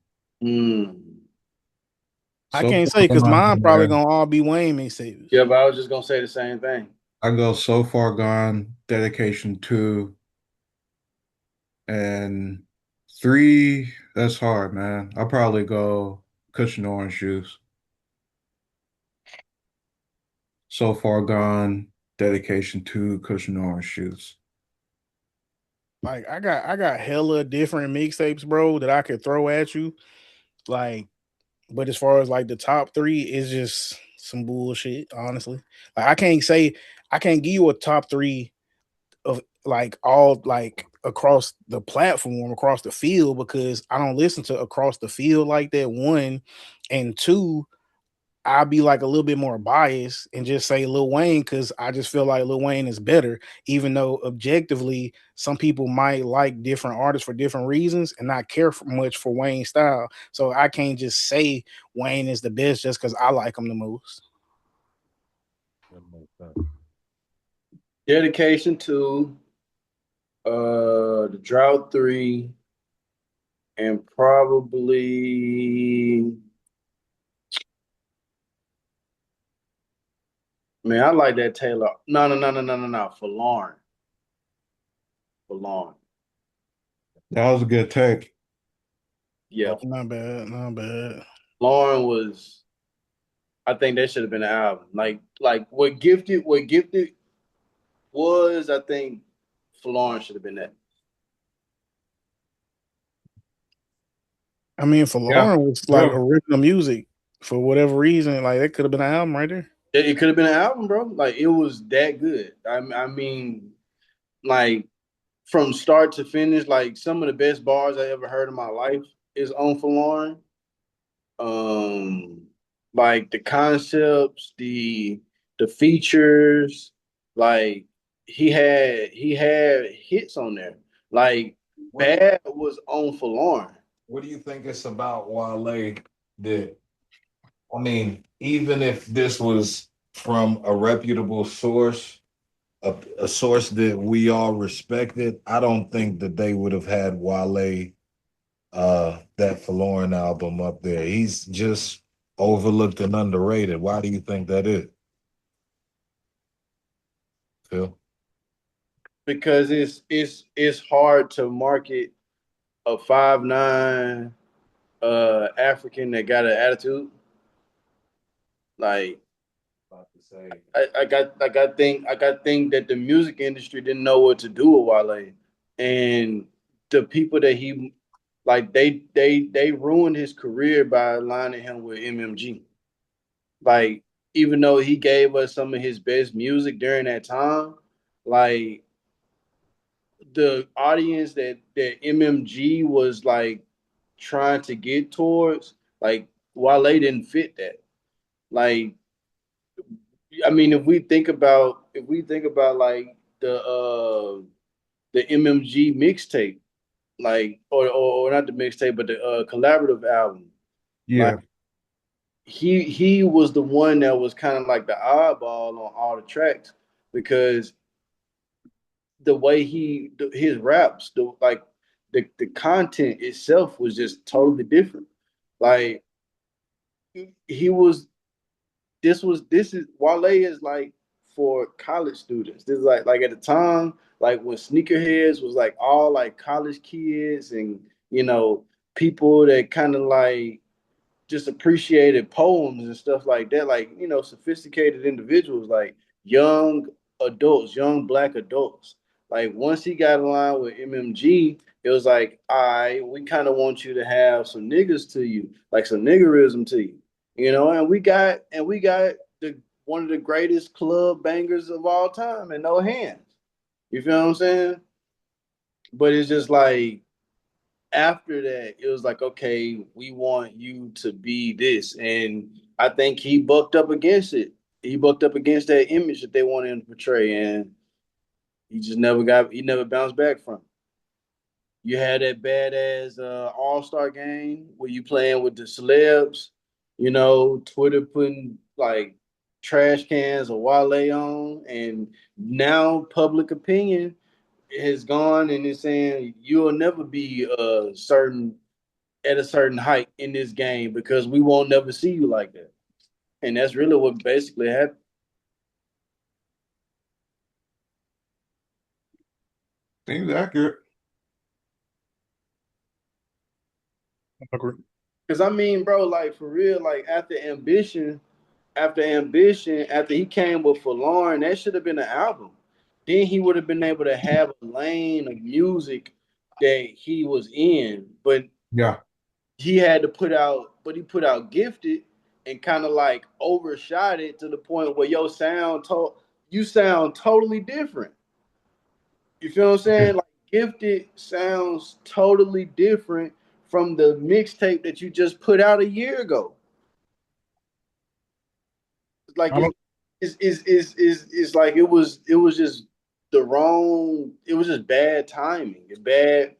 [SPEAKER 2] I
[SPEAKER 1] So
[SPEAKER 2] can't
[SPEAKER 1] far
[SPEAKER 2] say because mine
[SPEAKER 1] gone,
[SPEAKER 2] probably
[SPEAKER 1] man.
[SPEAKER 2] gonna all be Wayne mixtapes.
[SPEAKER 3] Yeah, but I was just gonna say the same thing.
[SPEAKER 1] I go So Far Gone, Dedication 2, and 3. That's hard, man. I'll probably go Cushion Orange Juice. So Far Gone, Dedication 2, Cushion Orange Juice.
[SPEAKER 2] Like I got hella different mixtapes, bro, that I could throw at you. Like, but as far as like the top 3, it's just some bullshit, honestly. Like I can't give you a top 3 of like all like across the platform, across the field, because I don't listen to across the field like that. One and two, I'll be like a little bit more biased and just say Lil Wayne because I just feel like Lil Wayne is better, even though objectively some people might like different artists for different reasons and not care for much for Wayne's style. So I can't just say Wayne is the best just because I like him the most.
[SPEAKER 3] Dedication 2, the Drought 3, and probably, man, I like that Taylor. No. For Lauren. For Lauren.
[SPEAKER 1] That was a good take.
[SPEAKER 3] Yeah.
[SPEAKER 2] Not bad, not bad.
[SPEAKER 3] Lauren was, I think that should have been an album. Like what Gifted was, I think for Lauren should have been that.
[SPEAKER 2] I mean, for
[SPEAKER 1] Yeah.
[SPEAKER 2] Lauren was like
[SPEAKER 1] Yeah.
[SPEAKER 2] original music for whatever reason. Like that could have been an album right there.
[SPEAKER 3] It could have been an album, bro. Like it was that good. I mean, like from start to finish, like some of the best bars I ever heard in my life is on for Lauren. Um, like the concepts, the features, like he had hits on there. Like Bad was on for Lauren.
[SPEAKER 4] What do you think it's about Wale that, I mean, even if this was from a reputable source, a source that we all respected, I don't think that they would have had Wale that Forlorn album up there. He's just overlooked and underrated. Why do you think that is? Phil?
[SPEAKER 3] Because it's hard to market a 5'9" African that got an attitude. Like
[SPEAKER 4] About to say.
[SPEAKER 3] I got think that the music industry didn't know what to do with Wale, and the people that he like they ruined his career by aligning him with MMG. Like even though he gave us some of his best music during that time, like the audience that MMG was like trying to get towards, like Wale didn't fit that. Like I mean, if we think about like the MMG mixtape, like or not the mixtape, but the collaborative album, like
[SPEAKER 1] Yeah.
[SPEAKER 3] he was the one that was kind of like the oddball on all the tracks because the way his raps, the content itself was just totally different. Like he was this is Wale is like for college students. This is like at the time, like when sneakerheads was like all like college kids and people that kind of like just appreciated poems and stuff like that, like sophisticated individuals, like young adults, young black adults. Like once he got in line with MMG, it was like, all right, we kind of want you to have some niggas to you, like some niggerism to you, and we got the one of the greatest club bangers of all time and No Hands. You feel what I'm saying? But it's just like after that, it was like, okay, we want you to be this. And I think he bucked up against it. He bucked up against that image that they wanted him to portray. And he never bounced back from it. You had that badass all-star game where you playing with the celebs, Twitter putting like trash cans of Wale on. And now public opinion has gone and is saying you'll never be at a certain height in this game because we won't never see you like that. And that's really what basically happened.
[SPEAKER 1] Seems accurate.
[SPEAKER 2] Agree.
[SPEAKER 3] Because I mean, bro, like for real, like after he came with Forlorn, that should have been an album. Then he would have been able to have a lane of music that he was in. But
[SPEAKER 1] Yeah.
[SPEAKER 3] he put out Gifted and kind of like overshot it to the point where you sound totally different. You feel what I'm saying? Like Gifted sounds totally different from the mixtape that you just put out a year ago. Like
[SPEAKER 1] I don't
[SPEAKER 3] it's like it was just the wrong. It was just bad timing. It's bad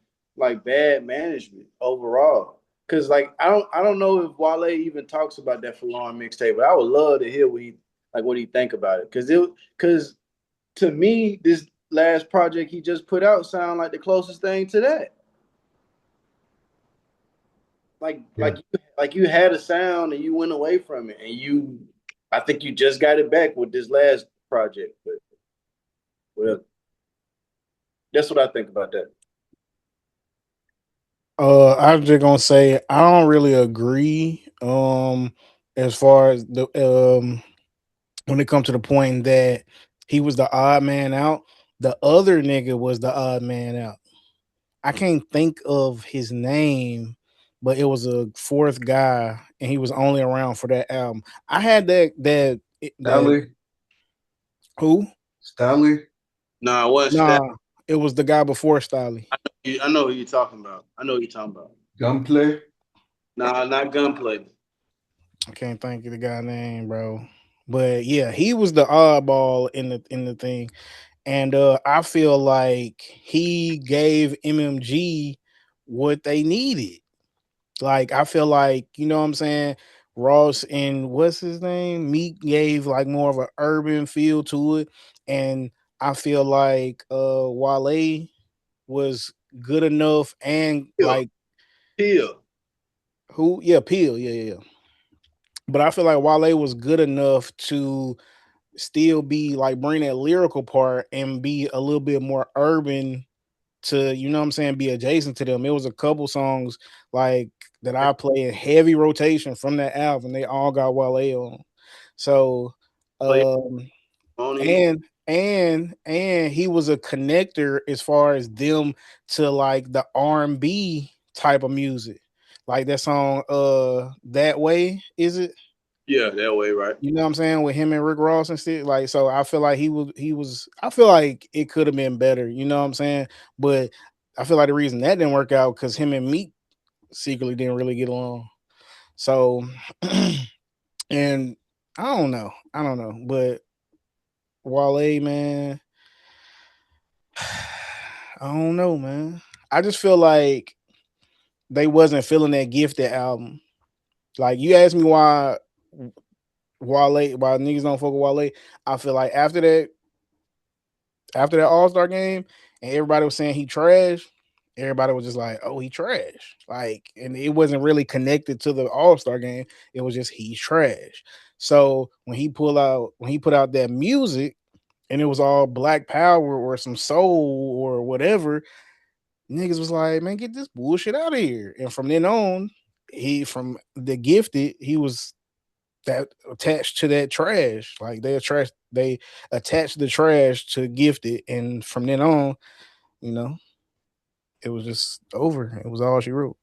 [SPEAKER 3] management overall. Cause like I don't know if Wale even talks about that Forlorn mixtape, but I would love to hear what he think about it. Cause to me this last project he just put out sound like the closest thing to that. Like
[SPEAKER 1] yeah.
[SPEAKER 3] like you had a sound and you went away from it and I think you just got it back with this last project, but whatever. That's what I think about that.
[SPEAKER 2] I'm just gonna say I don't really agree. As far as the when it comes to the point that he was the odd man out, the other nigga was the odd man out. I can't think of his name, but it was a fourth guy, and he was only around for that album. I had that
[SPEAKER 1] Stally.
[SPEAKER 2] who?
[SPEAKER 3] No, nah, it wasn't Steph.
[SPEAKER 2] Nah, it was the guy before Stolly.
[SPEAKER 3] I know who you're talking about. I know who you're talking about.
[SPEAKER 1] Gunplay.
[SPEAKER 3] Nah, not Gunplay.
[SPEAKER 2] I can't think of the guy name, bro. But yeah, he was the oddball in the thing. And I feel like he gave MMG what they needed. Like I feel like, you know what I'm saying? Ross and what's his name? Meek gave like more of an urban feel to it. And I feel like Wale was good enough and
[SPEAKER 3] Peel.
[SPEAKER 2] like
[SPEAKER 3] Peel.
[SPEAKER 2] who? Yeah, Peel. Yeah. But I feel like Wale was good enough to still be like bring that lyrical part and be a little bit more urban to, you know what I'm saying, be adjacent to them. It was a couple songs like that I play in heavy rotation from that album. They all got Wale on. So
[SPEAKER 3] Play
[SPEAKER 2] um
[SPEAKER 3] Money.
[SPEAKER 2] and he was a connector as far as them to like the R&B type of music. Like that song That Way, is it?
[SPEAKER 3] Yeah, that way, right?
[SPEAKER 2] You know what I'm saying? With him and Rick Ross and shit. Like, so I feel like he was I feel like it could have been better, you know what I'm saying? But I feel like the reason that didn't work out because him and Meek secretly didn't really get along. So and I don't know. But Wale, man. I don't know, man. I just feel like they wasn't feeling that Gifted album. Like you asked me why niggas don't fuck with Wale. I feel like after that All-Star game and everybody was saying he trash, everybody was just like, oh, he trash. Like, and it wasn't really connected to the All-Star game. It was just he's trash. So when he put out that music and it was all Black Power or some soul or whatever, niggas was like, man, get this bullshit out of here. And from then on, from the Gifted, he was that attached to that trash. Like they attached the trash to Gifted, and from then on, you know, it was just over. It was all she wrote.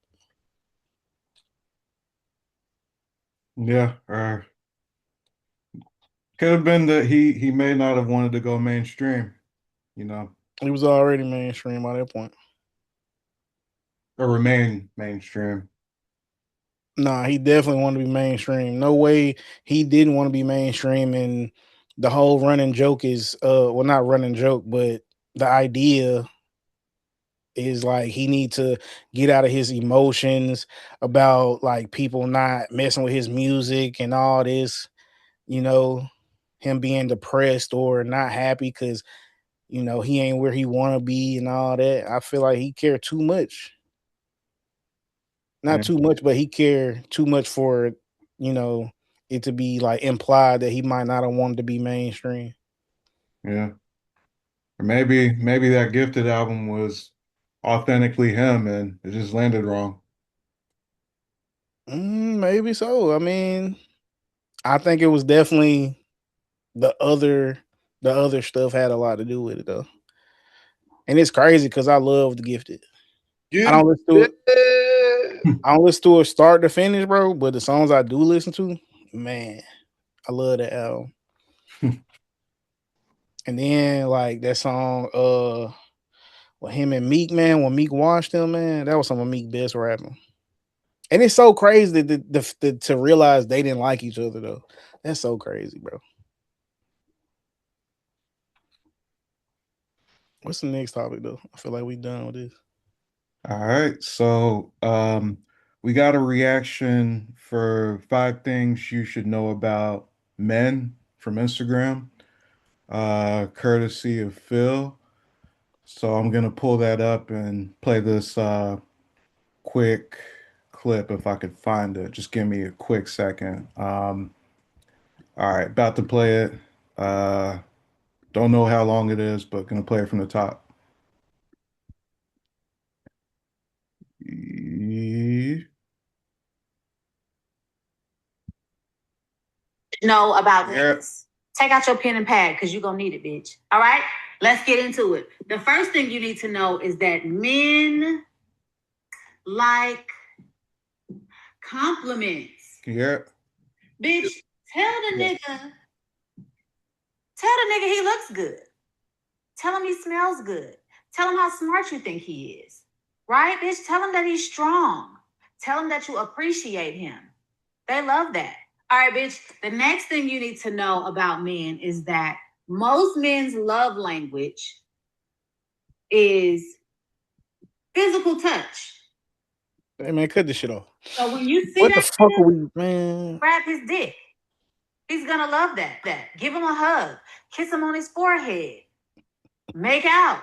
[SPEAKER 1] Yeah, could have been that he may not have wanted to go mainstream, you know,
[SPEAKER 2] He was already mainstream by that point.
[SPEAKER 1] or remain mainstream.
[SPEAKER 2] Nah, he definitely wanted to be mainstream. No way he didn't want to be mainstream. And the whole running joke is, well, not running joke, but the idea is like he need to get out of his emotions about like people not messing with his music and all this, you know, him being depressed or not happy because he ain't where he want to be and all that. I feel like he cared too much. Not
[SPEAKER 1] Yeah,
[SPEAKER 2] too much, but he cared too much for it to be like implied that he might not have wanted to be mainstream.
[SPEAKER 1] yeah. Or maybe that Gifted album was authentically him and it just landed wrong.
[SPEAKER 2] Maybe so. I mean, I think it was definitely the other stuff had a lot to do with it though. And it's crazy because I love the Gifted. I don't listen to it. I don't listen to it start to finish, bro. But the songs I do listen to, man, I love that album. And then like that song, with him and Meek, man, when Meek washed him, man, that was some of Meek's best rapping. And it's so crazy to realize they didn't like each other though. That's so crazy, bro. What's the next topic though? I feel like we done with this.
[SPEAKER 1] All right, so we got a reaction for 5 things you should know about men from Instagram, courtesy of Phil. So I'm gonna pull that up and play this quick clip if I could find it. Just give me a quick second. All right, about to play it. Uh, don't know how long it is, but gonna play it from the top.
[SPEAKER 5] Know about niggas. Take out your pen and pad because you're going to need it, bitch. All right? Let's get into it. The first thing you need to know is that men like compliments.
[SPEAKER 1] Yeah.
[SPEAKER 5] Bitch, tell the nigga he looks good. Tell him he smells good. Tell him how smart you think he is. Right, bitch? Tell him that he's strong. Tell him that you appreciate him. They love that. All right, bitch. The next thing you need to know about men is that most men's love language is physical touch.
[SPEAKER 2] Hey man, cut this shit off.
[SPEAKER 5] So when you see
[SPEAKER 2] what
[SPEAKER 5] that
[SPEAKER 2] the fuck are we, man?
[SPEAKER 5] Grab his dick. He's gonna love that. Give him a hug. Kiss him on his forehead. Make out.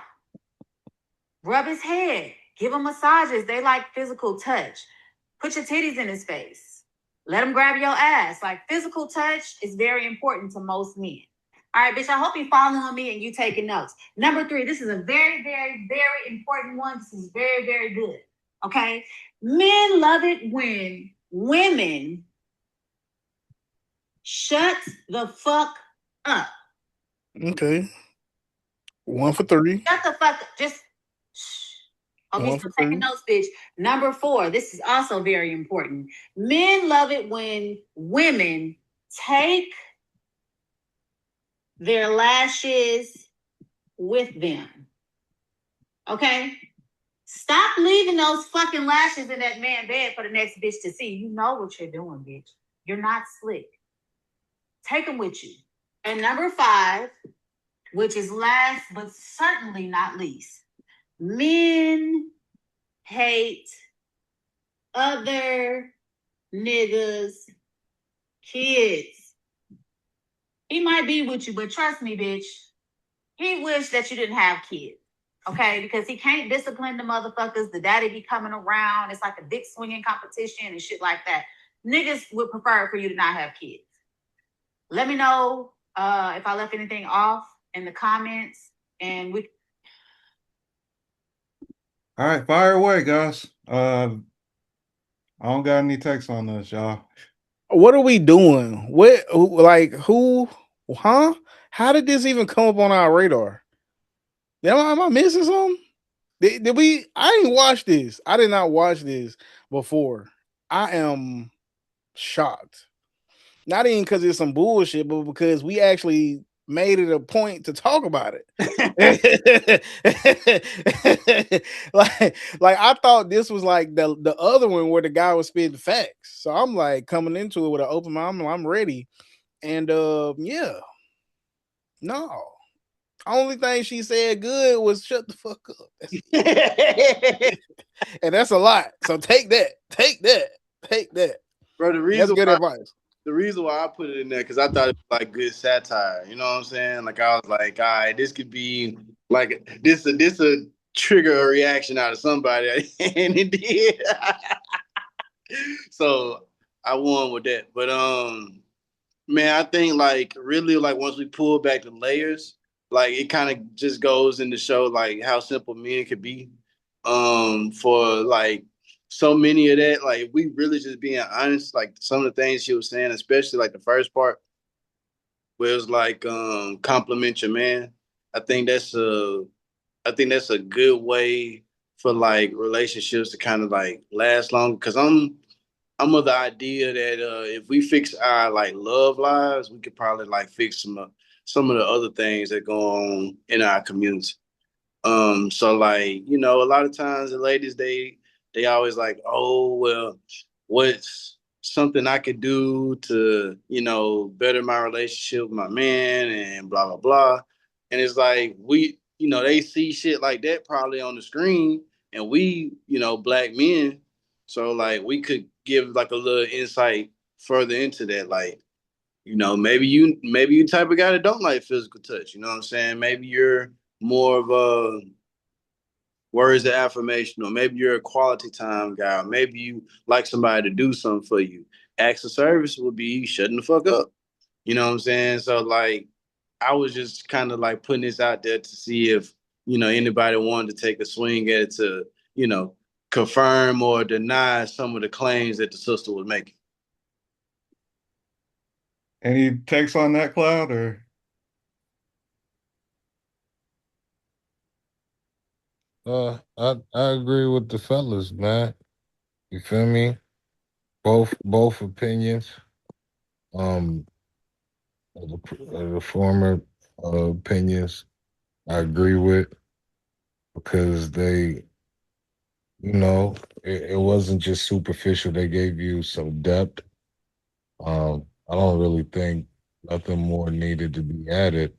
[SPEAKER 5] Rub his head. Give him massages. They like physical touch. Put your titties in his face. Let him grab your ass. Like physical touch is very important to most men. All right, bitch, I hope you following me and you taking notes. Number 3, this is a very, very, very important one. This is very, very good. Okay? Men love it when women shut the fuck up.
[SPEAKER 2] Okay. 1 for 3.
[SPEAKER 5] Shut the fuck up. Just shh. Hope you're still taking notes, bitch. Number 4, this is also very important. Men love it when women take their lashes with them. Okay? Stop leaving those fucking lashes in that man bed for the next bitch to see. You know what you're doing, bitch. You're not slick. Take them with you. And number 5, which is last but certainly not least. Men hate other niggas' kids. He might be with you, but trust me, bitch, he wished that you didn't have kids. Okay, because he can't discipline the motherfuckers. The daddy be coming around. It's like a dick swinging competition and shit like that. Niggas would prefer for you to not have kids. Let me know if I left anything off in the comments, and we.
[SPEAKER 1] All right, fire away, guys. I don't got any takes on this, y'all.
[SPEAKER 2] What are we doing? Who? Huh? How did this even come up on our radar? Am I missing something? Did we? I didn't watch this. I did not watch this before. I am shocked. Not even because it's some bullshit, but because we actually made it a point to talk about it. like I thought this was like the other one where the guy was spitting facts. So I'm like coming into it with an open mind. I'm ready. And yeah. No. Only thing she said good was shut the fuck up. And that's a lot. So take that.
[SPEAKER 3] Bro,
[SPEAKER 2] That's good advice.
[SPEAKER 3] The reason why I put it in there, because I thought it was like good satire. You know what I'm saying? Like I was like, all right, this could be like this a trigger a reaction out of somebody, and it did. So I won with that. But man, I think like really like once we pull back the layers, like it kind of just goes in to show like how simple men could be. For like so many of that, like if we really just being honest, like some of the things she was saying, especially like the first part where it was like compliment your man. I think that's a good way for like relationships to kind of like last long, because I'm of the idea that if we fix our like love lives, we could probably like fix some of the other things that go on in our community. So like, you know, a lot of times the ladies, they always like, oh, well, what's something I could do to, you know, better my relationship with my man and blah, blah, blah. And it's like, you know, they see shit like that probably on the screen, and we, you know, black men. So like we could give like a little insight further into that. Like, you know, maybe you type of guy that don't like physical touch. You know what I'm saying? Maybe you're more of a words of affirmation, or maybe you're a quality time guy, or maybe you like somebody to do something for you. Acts of service would be shutting the fuck up. You know what I'm saying? So like I was just kind of like putting this out there to see if, you know, anybody wanted to take a swing at it to, you know, confirm or deny some of the claims that the sister was making.
[SPEAKER 1] Any takes on that, Cloud, or?
[SPEAKER 4] I agree with the fellas, man. You feel me? Both opinions. The former opinions I agree with, because they, you know, it wasn't just superficial. They gave you some depth. I don't really think nothing more needed to be added.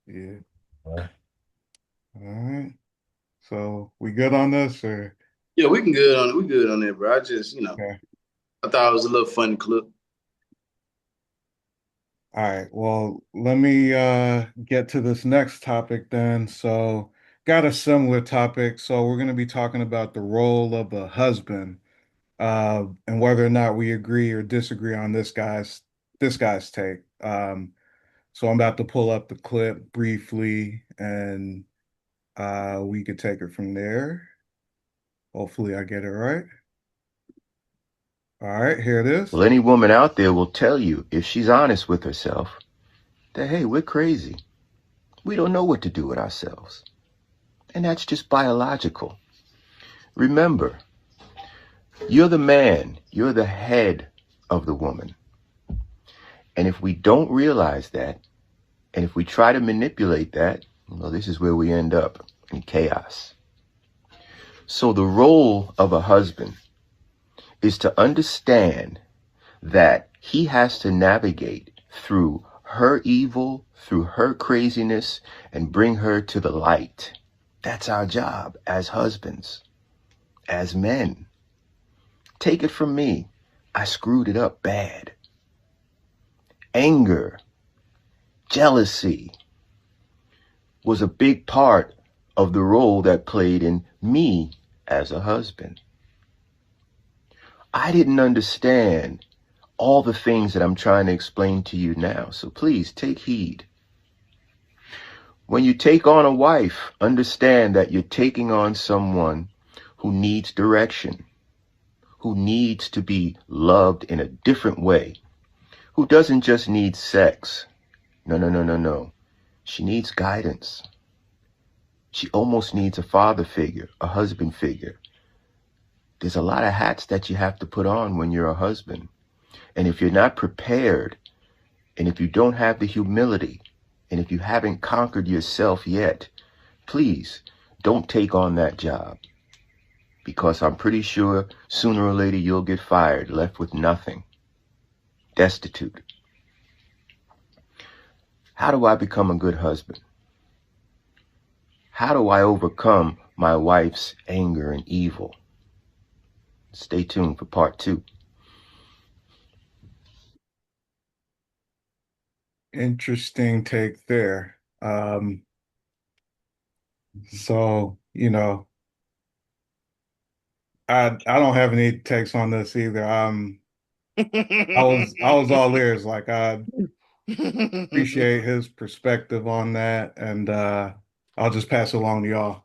[SPEAKER 1] Yeah.
[SPEAKER 4] Right.
[SPEAKER 1] All right. So we good on this, or?
[SPEAKER 3] Yeah, we good on that, bro. I just, you know,
[SPEAKER 1] Okay.
[SPEAKER 3] I thought it was a little funny clip.
[SPEAKER 1] All right. Well, let me get to this next topic then. So, got a similar topic. So, we're going to be talking about the role of a husband, and whether or not we agree or disagree on this guy's take. So, I'm about to pull up the clip briefly, and we could take it from there. Hopefully, I get it right. All right, here it is.
[SPEAKER 6] Well, any woman out there will tell you, if she's honest with herself, that, hey, we're crazy. We don't know what to do with ourselves. And that's just biological. Remember, you're the man. You're the head of the woman. And if we don't realize that, and if we try to manipulate that, well, this is where we end up, in chaos. So the role of a husband is to understand that he has to navigate through her evil through her craziness and bring her to the light. That's our job as husbands, as men. Take it from me, I screwed it up bad. Anger, jealousy was a big part of the role that played in me as a husband. I didn't understand all the things that I'm trying to explain to you now, so please take heed. When you take on a wife, understand that you're taking on someone who needs direction, who needs to be loved in a different way, who doesn't just need sex. No. She needs guidance. She almost needs a father figure, a husband figure. There's a lot of hats that you have to put on when you're a husband. And if you're not prepared, and if you don't have the humility, and if you haven't conquered yourself yet, please don't take on that job. Because I'm pretty sure sooner or later you'll get fired, left with nothing, destitute. How do I become a good husband? How do I overcome my wife's anger and evil? Stay tuned for part 2.
[SPEAKER 1] Interesting take there. So, I don't have any takes on this either. I was all ears. Like, I appreciate his perspective on that, and I'll just pass it along to y'all.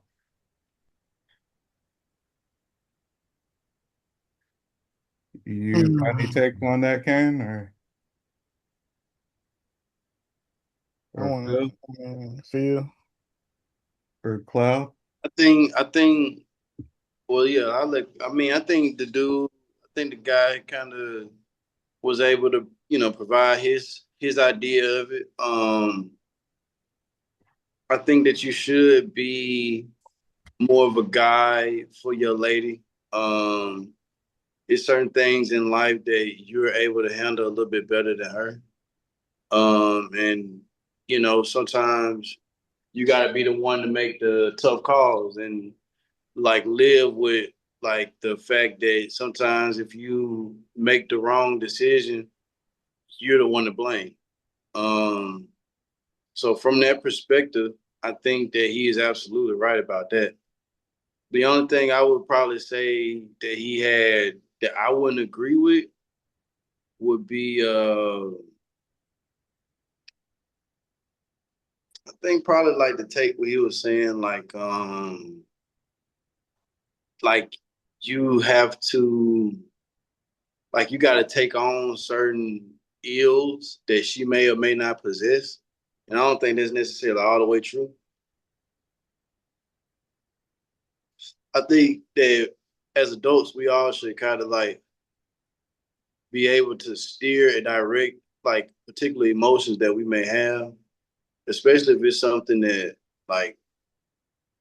[SPEAKER 1] You got any take on that, Ken,
[SPEAKER 2] I
[SPEAKER 1] or
[SPEAKER 2] want
[SPEAKER 1] Phil,
[SPEAKER 2] to feel.
[SPEAKER 1] or Cloud?
[SPEAKER 7] I think. Well, yeah. I think the guy kind of was able to, provide his idea of it. I think that you should be more of a guy for your lady. There's certain things in life that you're able to handle a little bit better than her. And sometimes you got to be the one to make the tough calls and like live with like the fact that sometimes if you make the wrong decision, you're the one to blame. Um, so from that perspective, I think that he is absolutely right about that. The only thing I would probably say that he had that I wouldn't agree with would be I think probably like the take what he was saying like you have to like you got to take on certain ills that she may or may not possess. And I don't think that's necessarily all the way true. I think that as adults, we all should kind of like be able to steer and direct like particular emotions that we may have, especially if it's something that like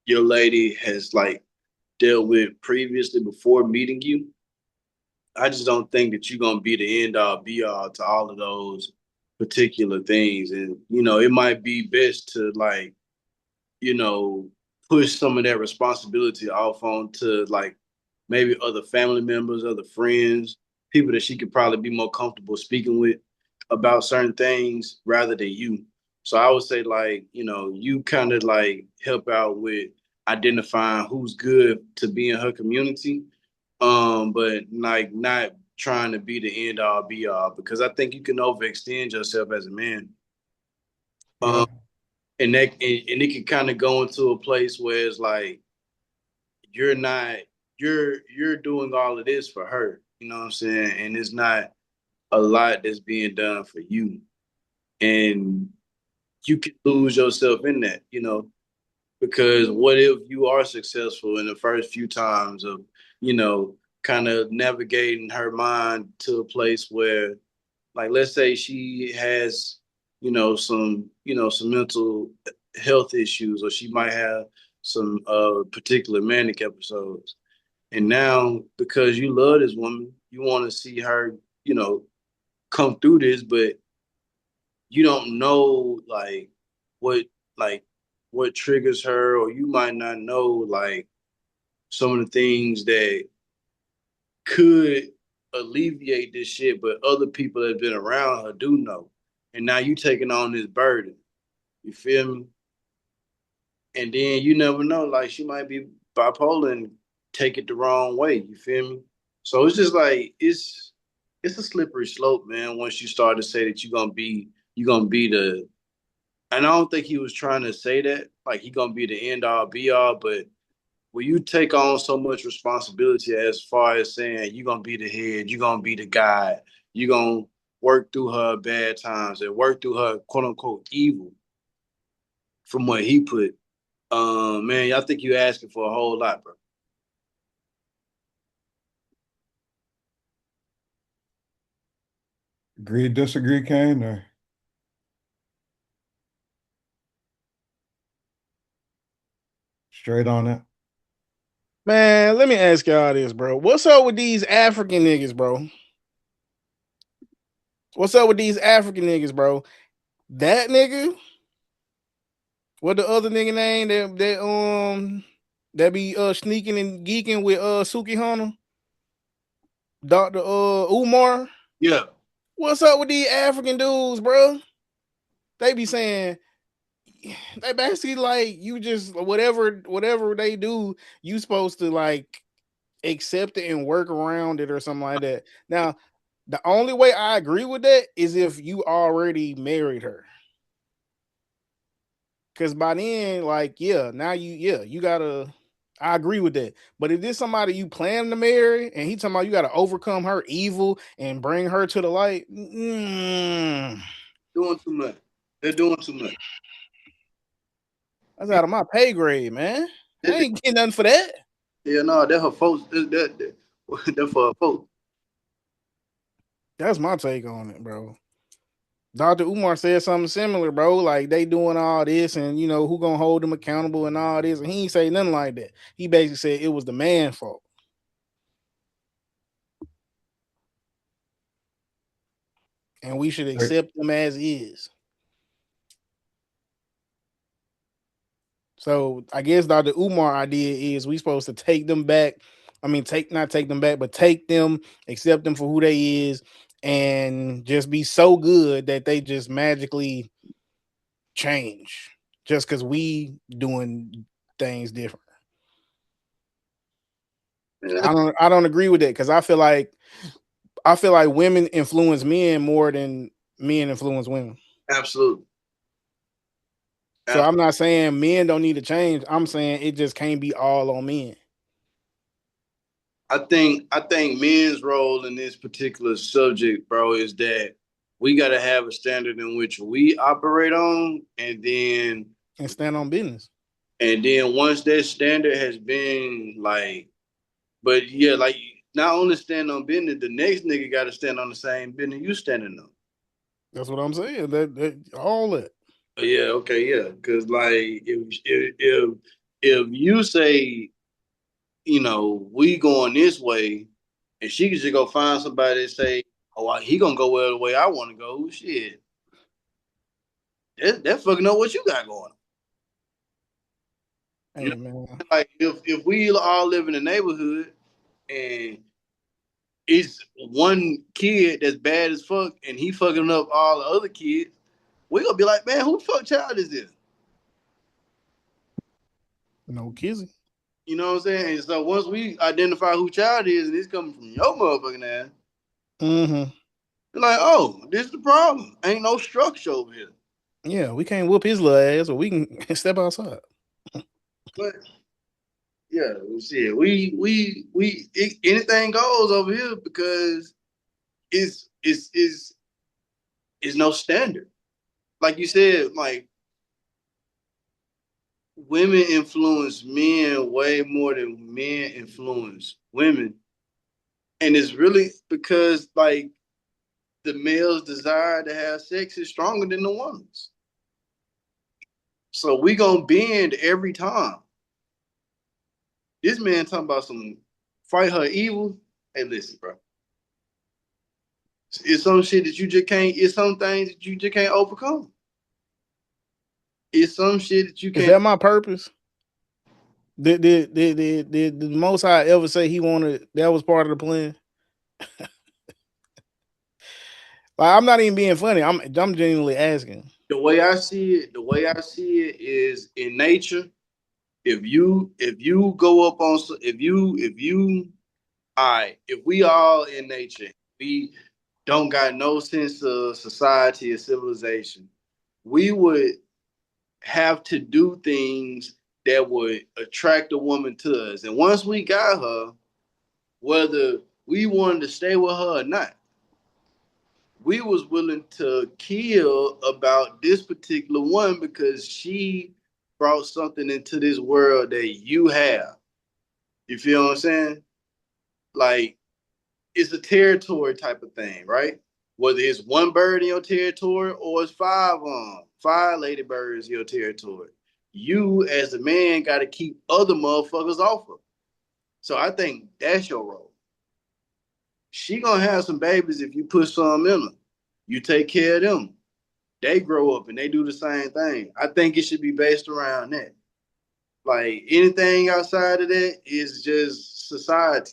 [SPEAKER 7] your lady has like dealt with previously before meeting you. I just don't think that you're gonna be the end all be all to all of those particular things. And it might be best to like, you know, push some of that responsibility off onto like maybe other family members, other friends, people that she could probably be more comfortable speaking with about certain things rather than you. So I would say like, you kind of like help out with identifying who's good to be in her community, but like not trying to be the end all be all because I think you can overextend yourself as a man.
[SPEAKER 1] Yeah.
[SPEAKER 7] And it can kind of go into a place where it's like you're not you're doing all of this for her, you know what I'm saying? And it's not a lot that's being done for you. And you can lose yourself in that, because what if you are successful in the first few times of, kind of navigating her mind to a place where, like, let's say she has, some mental health issues, or she might have some particular manic episodes. And now, because you love this woman, you want to see her, come through this, but you don't know what like what triggers her, or you might not know some of the things that could alleviate this shit, but other people that have been around her do know. And now you taking on this burden. You feel me? And then you never know, like she might be bipolar and take it the wrong way. You feel me? So it's just like it's a slippery slope, man. Once you start to say that you're gonna be the, and I don't think he was trying to say that like he gonna be the end all be all, but when you take on so much responsibility as far as saying you're gonna be the head, you're gonna be the guide, you're gonna work through her bad times and work through her quote unquote evil, from what he put, man, I think you're asking for a whole lot, bro.
[SPEAKER 1] Agree, disagree, Kane, or straight on it?
[SPEAKER 2] Man, let me ask y'all this, bro. What's up with these African niggas, bro? What's up with these African niggas, bro? That nigga, what the other nigga name that be sneaking and geeking with Suki Hana? Dr. Umar.
[SPEAKER 7] Yeah.
[SPEAKER 2] What's up with these African dudes, bro? They be saying they basically like you just whatever they do, you supposed to like accept it and work around it or something like that. Now, the only way I agree with that is if you already married her. Cause by then, like, now you gotta. I agree with that. But if there's somebody you plan to marry and he talking about you gotta overcome her evil and bring her to the light,
[SPEAKER 7] Doing too much. They're doing too much.
[SPEAKER 2] that's out of my pay grade, man. I ain't getting nothing for that.
[SPEAKER 7] Yeah, no, they're her folks. They're for her folks.
[SPEAKER 2] That's my take on it, bro. Dr. Umar said something similar, bro. Like they doing all this, and who gonna hold them accountable and all this, and he ain't say nothing like that. He basically said it was the man's fault, and we should accept them as is. So I guess Dr. Umar idea is we supposed to take them back. I mean, not take them back, but take them, accept them for who they is, and just be so good that they just magically change just because we doing things different. I don't agree with that because I feel like women influence men more than men influence women.
[SPEAKER 7] Absolutely.
[SPEAKER 2] So I'm not saying men don't need to change. I'm saying it just can't be all on men.
[SPEAKER 7] I think men's role in this particular subject, bro, is that we got to have a standard in which we operate on, and
[SPEAKER 2] stand on business.
[SPEAKER 7] And then once that standard has been but yeah, like not only stand on business, the next nigga got to stand on the same business you standing on.
[SPEAKER 2] That's what I'm saying. That all that.
[SPEAKER 7] Yeah, okay, yeah, because if you say, we going this way, and she could just go find somebody and say, oh, he gonna go the way I want to go. Shit, that fucking know what you got going on.
[SPEAKER 2] Hey, man.
[SPEAKER 7] Like if we all live in a neighborhood and it's one kid that's bad as fuck and he fucking up all the other kids, we gonna be like, man, who the fuck child is this?
[SPEAKER 2] No kizzy.
[SPEAKER 7] You know what I'm saying? And so once we identify who child is and it's coming from your motherfucking ass, you're like, oh, this is the problem. Ain't no structure over here.
[SPEAKER 2] Yeah, we can't whoop his little ass, but we can step outside.
[SPEAKER 7] But yeah, shit, anything goes over here because it's no standard. Like you said, like women influence men way more than men influence women. And it's really because like the male's desire to have sex is stronger than the woman's. So we gonna bend every time. This man talking about some fight her evil. Hey, listen, bro. It's some shit that you just can't. It's some things that you just can't overcome. It's some shit that you can't.
[SPEAKER 2] Is that my purpose? Did the Most High ever say he wanted that was part of the plan? Like, I'm not even being funny. I'm genuinely asking.
[SPEAKER 7] The way I see it is in nature. If you go up on if we all in nature, we don't got no sense of society or civilization, we would have to do things that would attract a woman to us. And once we got her, whether we wanted to stay with her or not, we was willing to kill about this particular one because she brought something into this world that you have. You feel what I'm saying? Like, it's a territory type of thing, right? Whether it's one bird in your territory or it's five ladybirds in your territory. You as a man got to keep other motherfuckers off of. So I think that's your role. She gonna have some babies if you put some in her. You take care of them. They grow up and they do the same thing. I think it should be based around that. Like, anything outside of that is just society.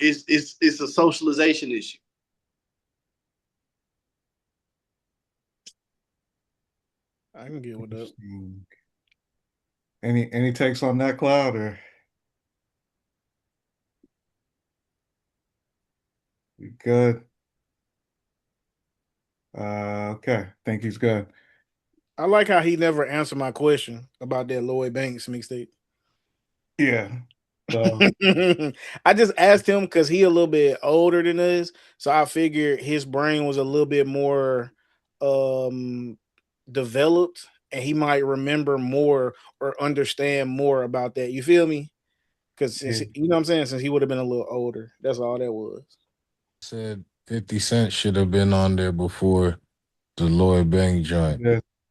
[SPEAKER 7] It's a socialization issue.
[SPEAKER 2] I can get with that.
[SPEAKER 1] Any takes on that, Cloud, or you good? Okay. Think he's good.
[SPEAKER 2] I like how he never answered my question about that Lloyd Banks mixtape.
[SPEAKER 1] Yeah. So
[SPEAKER 2] I just asked him because he a little bit older than us, so I figured his brain was a little bit more developed, and he might remember more or understand more about that. You feel me? Because
[SPEAKER 1] yeah.
[SPEAKER 2] you know what I'm saying, since he would have been a little older. That's all that was.
[SPEAKER 4] Said 50 Cent should have been on there before the Lloyd Bank joint.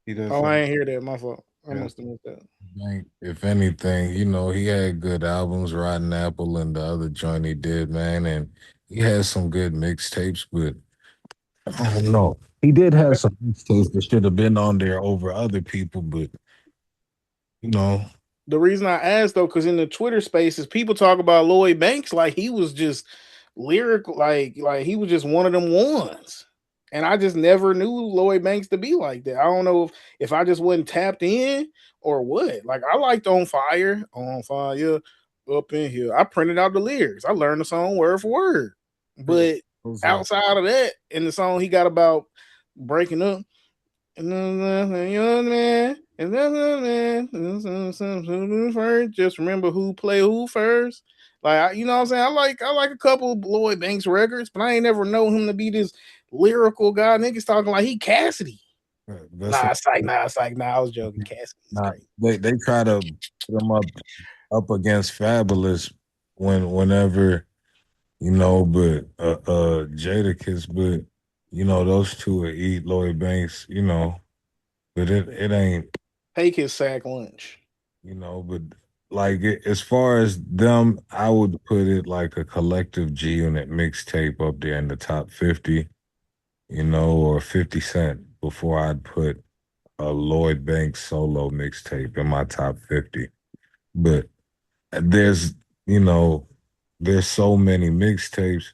[SPEAKER 1] He does
[SPEAKER 2] Oh,
[SPEAKER 1] say.
[SPEAKER 2] I ain't hear that. My fault. I
[SPEAKER 1] Yeah.
[SPEAKER 2] must have missed that.
[SPEAKER 4] Bank, if anything, you know, he had good albums, Rotten Apple and the other joint he did, man, and he had some good mixtapes, but I don't know. He did have some mixtapes that should have been on there over other people, but you know,
[SPEAKER 2] The reason I asked though, because in the Twitter spaces, people talk about Lloyd Banks like he was just lyrical, like he was just one of them ones. And I just never knew Lloyd Banks to be like that. I don't know if I just wasn't tapped in or what. Like, I liked On Fire, up in here. I printed out the lyrics. I learned the song word for word. But outside of that, in the song he got about breaking up, young man, just remember who play who first. Like, you know what I'm saying? I like a couple of Lloyd Banks records, but I ain't never know him to be this lyrical guy. Niggas talking like he Cassidy. Nah, I was joking. Cassidy's great.
[SPEAKER 4] They try to put him up against Fabulous whenever, you know, but Jadakiss, but you know, those two would eat Lloyd Banks, you know, but it ain't,
[SPEAKER 2] Take his sack lunch.
[SPEAKER 4] you know, but like as far as them, I would put it like a collective G Unit mixtape up there in the top 50, you know, or 50 Cent before I'd put a Lloyd Banks solo mixtape in my top 50. But there's, you know, there's so many mixtapes.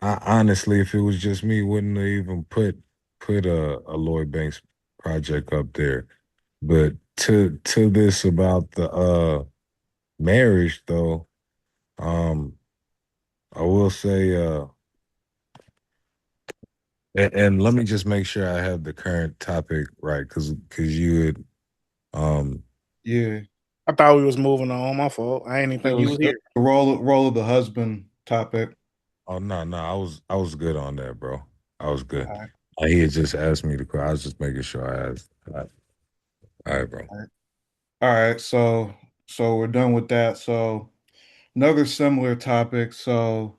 [SPEAKER 4] I honestly, if it was just me, wouldn't have even put a Lloyd Banks project up there. But to this about the marriage though, um, I will say and let me just make sure I have the current topic right, because you had
[SPEAKER 1] Yeah.
[SPEAKER 2] I thought we was moving on. My fault. I ain't even think you was here.
[SPEAKER 1] The role of the husband topic.
[SPEAKER 4] oh no, I was good on that, bro. I was good.
[SPEAKER 1] All right.
[SPEAKER 4] He had just asked me to call. I was just making sure I asked. All right, bro.
[SPEAKER 1] All right. So we're done with that. So another similar topic. So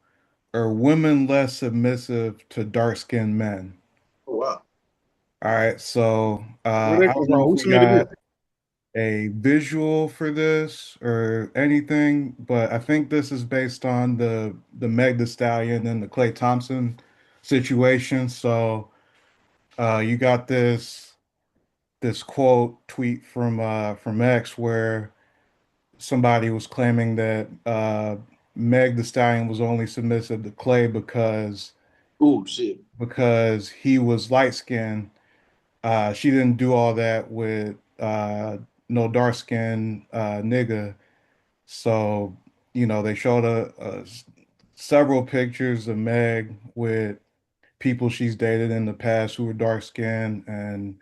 [SPEAKER 1] are women less submissive to dark-skinned men?
[SPEAKER 7] Oh, wow.
[SPEAKER 1] All right. So
[SPEAKER 2] Where that
[SPEAKER 1] I
[SPEAKER 2] come
[SPEAKER 1] don't know
[SPEAKER 2] from?
[SPEAKER 1] if
[SPEAKER 2] Who
[SPEAKER 1] we
[SPEAKER 2] submitted
[SPEAKER 1] got
[SPEAKER 2] this?
[SPEAKER 1] a visual for this or anything, but I think this is based on the Meg Thee Stallion and the Klay Thompson situation. So you got this quote tweet from X where somebody was claiming that Meg Thee Stallion was only submissive to Klay
[SPEAKER 7] Oh shit.
[SPEAKER 1] because he was light skinned. She didn't do all that with no dark skinned nigga. So, they showed several pictures of Meg with people she's dated in the past who were dark skinned and,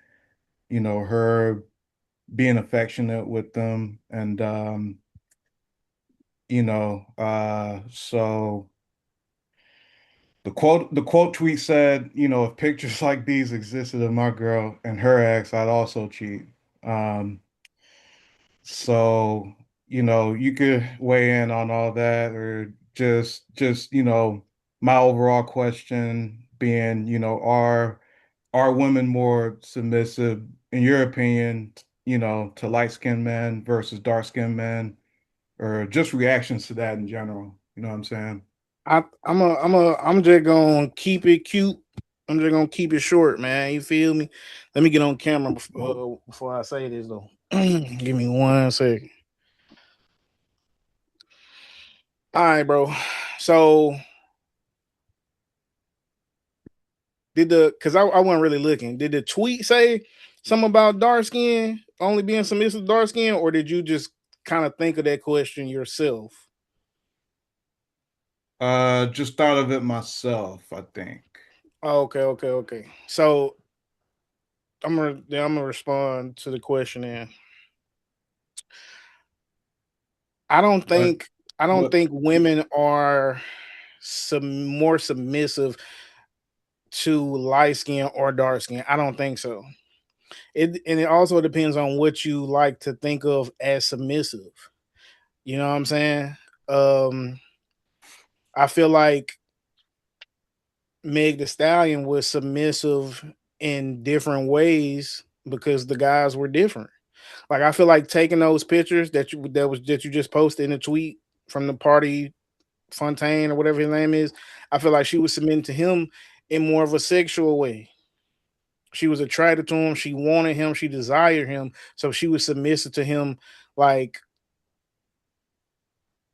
[SPEAKER 1] her being affectionate with them. And, so the quote tweet said, if pictures like these existed of my girl and her ex, I'd also cheat. Um, So, you could weigh in on all that or just, my overall question being, are women more submissive, in your opinion, to light-skinned men versus dark-skinned men, or just reactions to that in general? You know what I'm saying?
[SPEAKER 2] I'm just gonna keep it cute. I'm just gonna keep it short, man. You feel me? Let me get on camera before I say this though. Give me 1 second. All right, bro. So because I wasn't really looking. Did the tweet say something about dark skin only being submissive to dark skin, or did you just kind of think of that question yourself?
[SPEAKER 1] Just thought of it myself, I think.
[SPEAKER 2] Oh, okay. So I'm gonna respond to the question then. I don't
[SPEAKER 1] But
[SPEAKER 2] think I don't
[SPEAKER 1] what
[SPEAKER 2] think women are more submissive to light skin or dark skin. I don't think so. It also depends on what you like to think of as submissive. You know what I'm saying? Um, I feel like Meg the Stallion was submissive in different ways because the guys were different. Like I feel like taking those pictures that you just posted in a tweet from the party Fontaine or whatever his name is, I feel like she was submitting to him in more of a sexual way. She was attracted to him, she wanted him, she desired him, so she was submissive to him. Like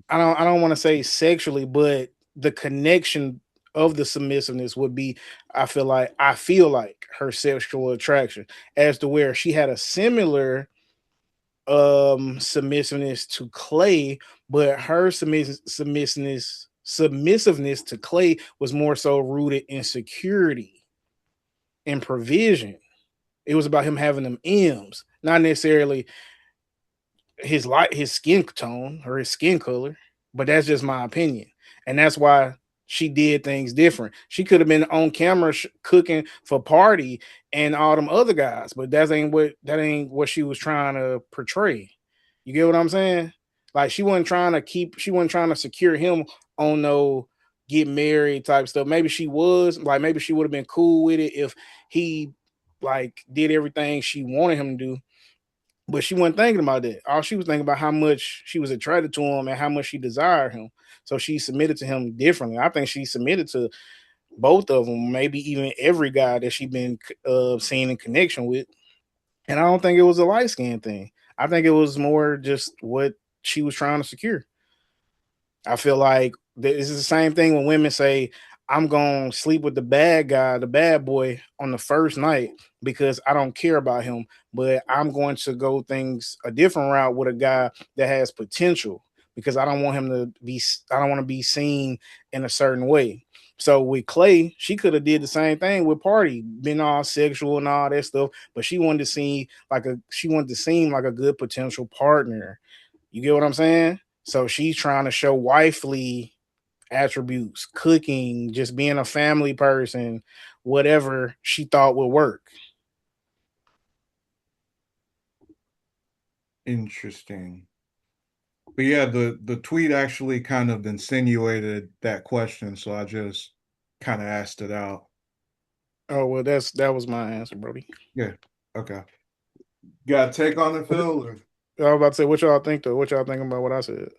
[SPEAKER 2] I don't want to say sexually, but the connection of the submissiveness would be I feel like her sexual attraction as to where she had a similar submissiveness to Clay, but her submissiveness to Clay was more so rooted in security and provision. It was about him having them M's, not necessarily his skin tone or his skin color. But that's just my opinion, and that's why she did things different. She could have been on camera cooking for Party and all them other guys, but that ain't what she was trying to portray. You get what I'm saying? Like she wasn't trying to secure him on no get married type stuff. Maybe she was like maybe she would have been cool with it if he like did everything she wanted him to do, but she wasn't thinking about that. All she was thinking about how much she was attracted to him and how much she desired him. So she submitted to him differently. I think she submitted to both of them, maybe even every guy that she been seeing in connection with. And I don't think it was a light skin thing. I think it was more just what she was trying to secure. I feel like this is the same thing when women say, I'm going to sleep with the bad guy, the bad boy on the first night because I don't care about him, but I'm going to go things a different route with a guy that has potential because I don't want to be seen in a certain way. So with Clay, she could have did the same thing with Party, been all sexual and all that stuff, but she wanted to seem like a good potential partner. You get what I'm saying? So she's trying to show wifely attributes, cooking, just being a family person, whatever she thought would work.
[SPEAKER 1] Interesting. But yeah, the tweet actually kind of insinuated that question, so I just kind of asked it out.
[SPEAKER 2] Oh well, that was my answer, Brody.
[SPEAKER 1] Yeah. Okay. Got a take on it, Phil? Or?
[SPEAKER 2] I was about to say, what y'all think though? What y'all think about what I said?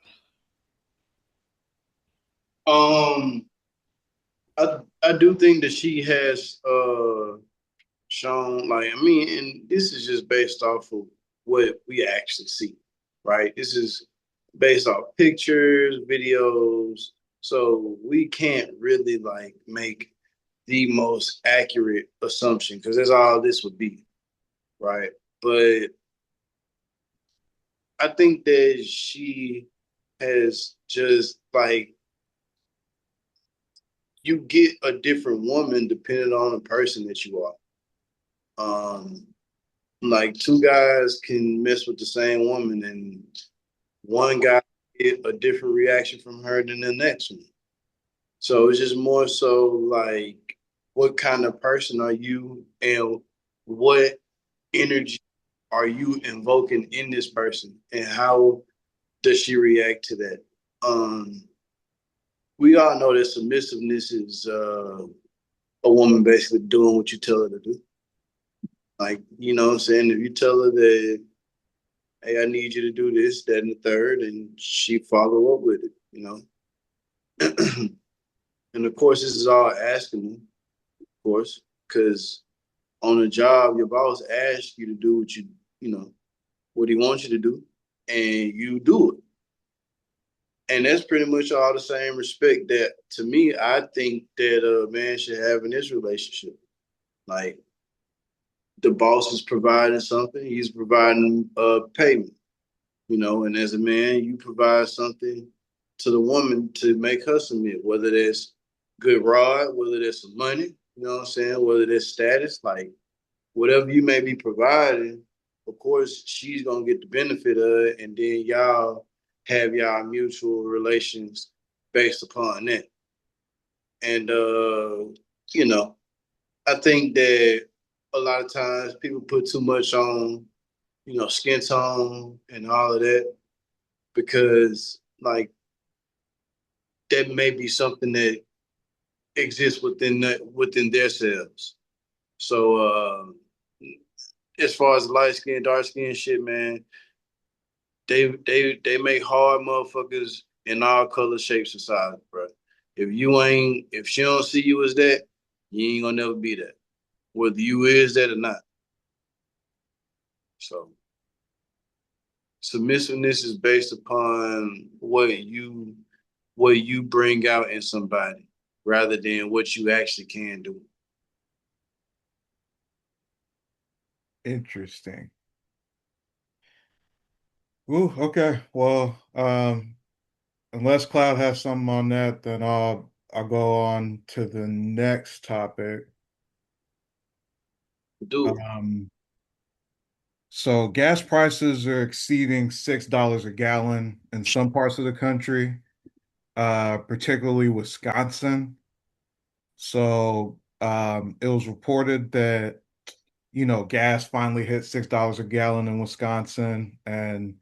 [SPEAKER 7] I do think that she has shown, like, I mean, and this is just based off of what we actually see, right? This is based off pictures, videos, so we can't really like make the most accurate assumption because that's all this would be, right? But I think that she has just like you get a different woman depending on the person that you are. Um, like two guys can mess with the same woman, and one guy get a different reaction from her than the next one. So it's just more so like, what kind of person are you, and what energy are you invoking in this person, and how does she react to that? We all know that submissiveness is a woman basically doing what you tell her to do. Like, you know what I'm saying? If you tell her that, hey, I need you to do this, that, and the third, and she follow up with it, you know? And of course, this is all asking them, of course, because on a job, your boss asks you to do what you know, what he wants you to do, and you do it. And that's pretty much all the same respect that, to me, I think that a man should have in his relationship. Like, the boss is providing something, he's providing payment, you know, and as a man, you provide something to the woman to make her submit, whether that's good rod, whether that's some money, you know what I'm saying, whether that's status, like whatever you may be providing, of course, she's gonna get the benefit of it, and then y'all have y'all mutual relations based upon that. And you know, I think that a lot of times people put too much on, you know, skin tone and all of that because like that may be something that exists within their selves. So as far as light skin, dark skin shit, man, they make hard motherfuckers in all colors, shapes, and sizes, bro. If she don't see you as that, you ain't gonna never be that. Whether you is that or not. So submissiveness is based upon what you bring out in somebody rather than what you actually can do.
[SPEAKER 1] Interesting. Ooh, okay. Well, unless Cloud has something on that, then I'll go on to the next topic.
[SPEAKER 7] Do it.
[SPEAKER 1] So gas prices are exceeding $6 a gallon in some parts of the country, particularly Wisconsin. So it was reported that, gas finally hit $6 a gallon in Wisconsin, and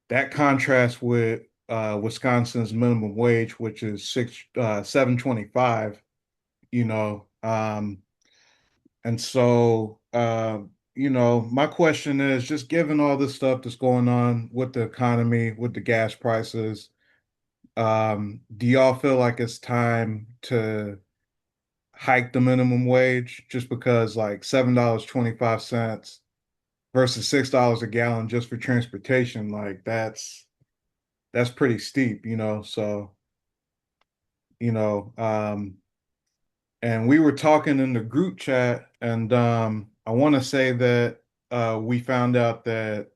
[SPEAKER 1] that contrasts with Wisconsin's minimum wage, which is 7.25, you know. And so my question is, just given all this stuff that's going on with the economy, with the gas prices, do y'all feel like it's time to hike the minimum wage just because like $7.25 versus $6 a gallon just for transportation, like that's pretty steep, So, you know, um, and we were talking in the group chat, and I want to say that we found out that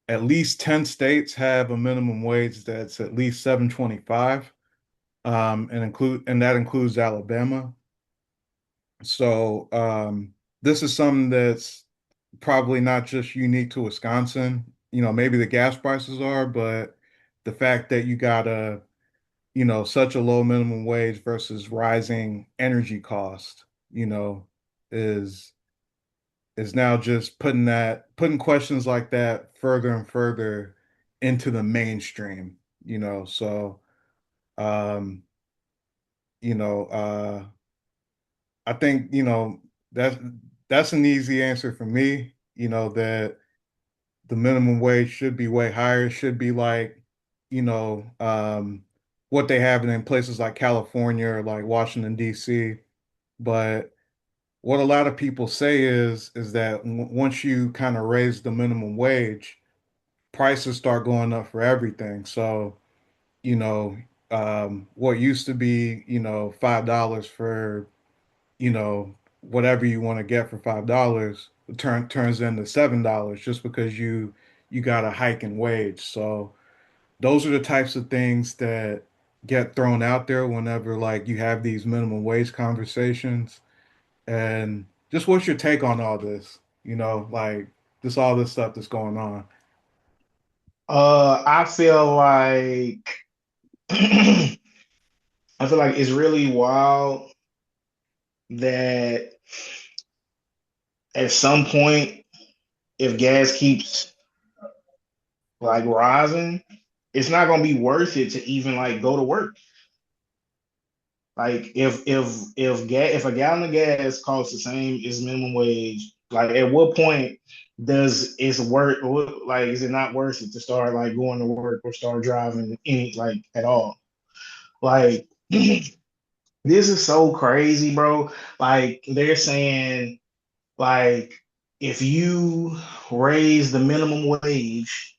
[SPEAKER 1] at least 10 states have a minimum wage that's at least 7.25, and that includes Alabama. So this is something that's probably not just unique to Wisconsin. Maybe the gas prices are, but the fact that you got such a low minimum wage versus rising energy cost, is now just putting questions like that further and further into the mainstream, So um, you know, I think, that's that's an easy answer for me, that the minimum wage should be way higher. It should be like, what they have in places like California or like Washington, D.C. But what a lot of people say is that once you kind of raise the minimum wage, prices start going up for everything. So, you know, what used to be, $5 for, whatever you want to get for $5 turns into $7 just because you got a hike in wage. So those are the types of things that get thrown out there whenever like you have these minimum wage conversations. And just what's your take on all this? Like just all this stuff that's going on.
[SPEAKER 2] I feel like I feel like it's really wild that at some point, if gas keeps like rising, it's not gonna be worth it to even like go to work. Like if a gallon of gas costs the same as minimum wage, like at what point does it's worth like is it not worth it to start like going to work or start driving any like at all? Like this is so crazy, bro. Like they're saying like if you raise the minimum wage,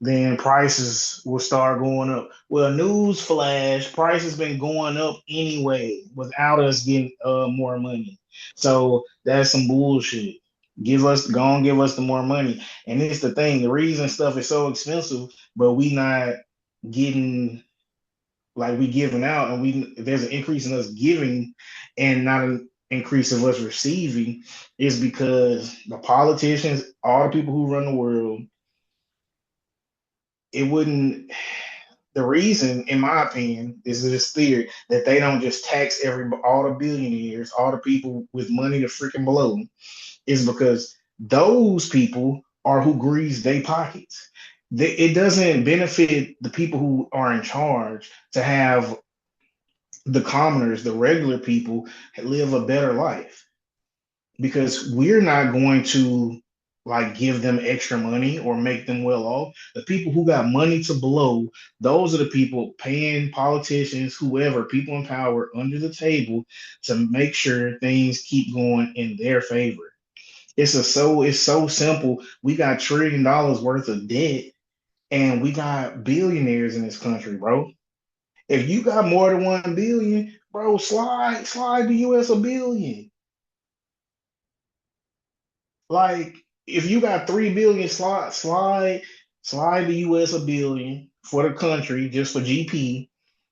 [SPEAKER 2] then prices will start going up. Well, news flash, prices been going up anyway without us getting more money. So that's some bullshit. Go and give us the more money. And it's the thing, the reason stuff is so expensive, but we not getting like we giving out and there's an increase in us giving and not an increase of us receiving is because the politicians, all the people who run the world, it wouldn't the reason, in my opinion, is this theory that they don't just tax all the billionaires, all the people with money to freaking blow, is because those people are who grease their pockets. It doesn't benefit the people who are in charge to have the commoners, the regular people, live a better life because we're not going to like give them extra money or make them well off. The people who got money to blow, those are the people paying politicians, whoever, people in power under the table to make sure things keep going in their favor. It's so simple. We got $1 trillion worth of debt and we got billionaires in this country, bro. If you got more than 1 billion, bro, slide the US a billion. Like if you got 3 billion, slide the US a billion for the country just for GP.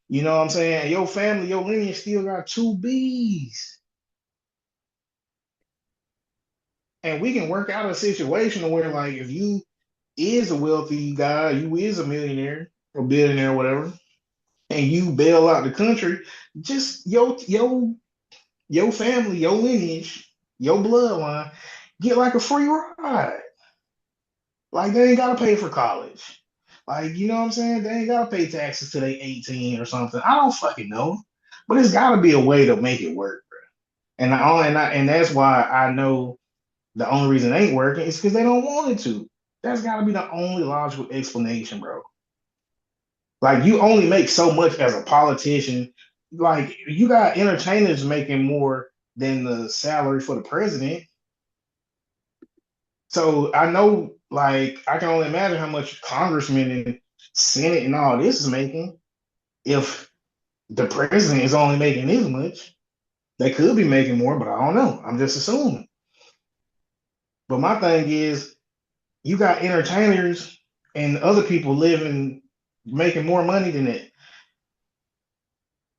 [SPEAKER 2] You know what I'm saying? Your family, your lineage still got 2 Bs. And we can work out a situation where like if you is a wealthy guy, you is a millionaire or billionaire or whatever, and you bail out the country, just your family, your lineage, your bloodline get like a free ride. Like they ain't gotta pay for college. Like, you know what I'm saying? They ain't gotta pay taxes till they 18 or something. I don't fucking know. But it's gotta be a way to make it work, bro. And that's why I know the only reason it ain't working is because they don't want it to. That's gotta be the only logical explanation, bro. Like you only make so much as a politician. Like you got entertainers making more than the salary for the president. So I know, like, I can only imagine how much congressmen and senate and all this is making. If the president is only making this much, they could be making more, but I don't know. I'm just assuming. But my thing is, you got entertainers and other people making more money than that.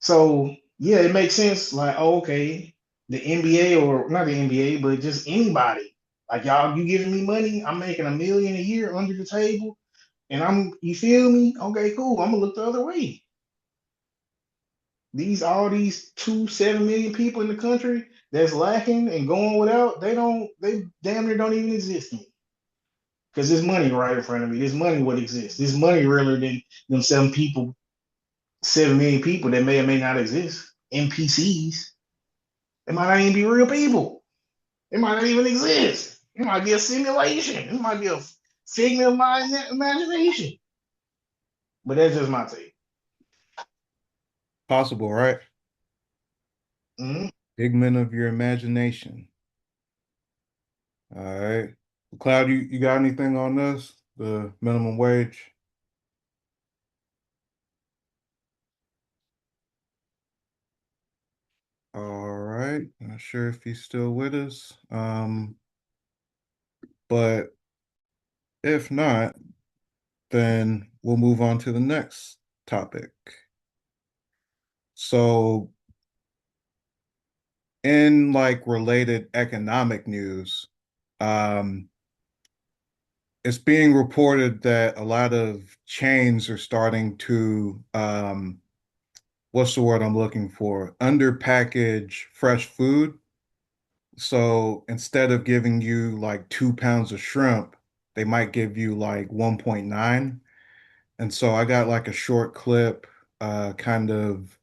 [SPEAKER 2] So yeah, it makes sense. Like, oh, okay, the NBA or not the NBA, but just anybody. Like y'all, you giving me money? I'm making $1 million a year under the table, and you feel me? Okay, cool. I'm gonna look the other way. All these 7 million people in the country that's lacking and going without, they damn near don't even exist to me. Because there's money right in front of me. This money would exist. This money realer than them 7 million people that may or may not exist. NPCs. It might not even be real people. It might not even exist. It might be a simulation. It might be figment of my imagination. But that's just my take.
[SPEAKER 1] Possible, right?
[SPEAKER 2] Mm-hmm.
[SPEAKER 1] Figment of your imagination. All right. Cloud, you got anything on this? The minimum wage? All right. Not sure if he's still with us. But if not, then we'll move on to the next topic. So, in like related economic news, um, it's being reported that a lot of chains are starting to, what's the word I'm looking for? Underpackage fresh food. So instead of giving you like 2 pounds of shrimp, they might give you like 1.9. And so I got like a short clip kind of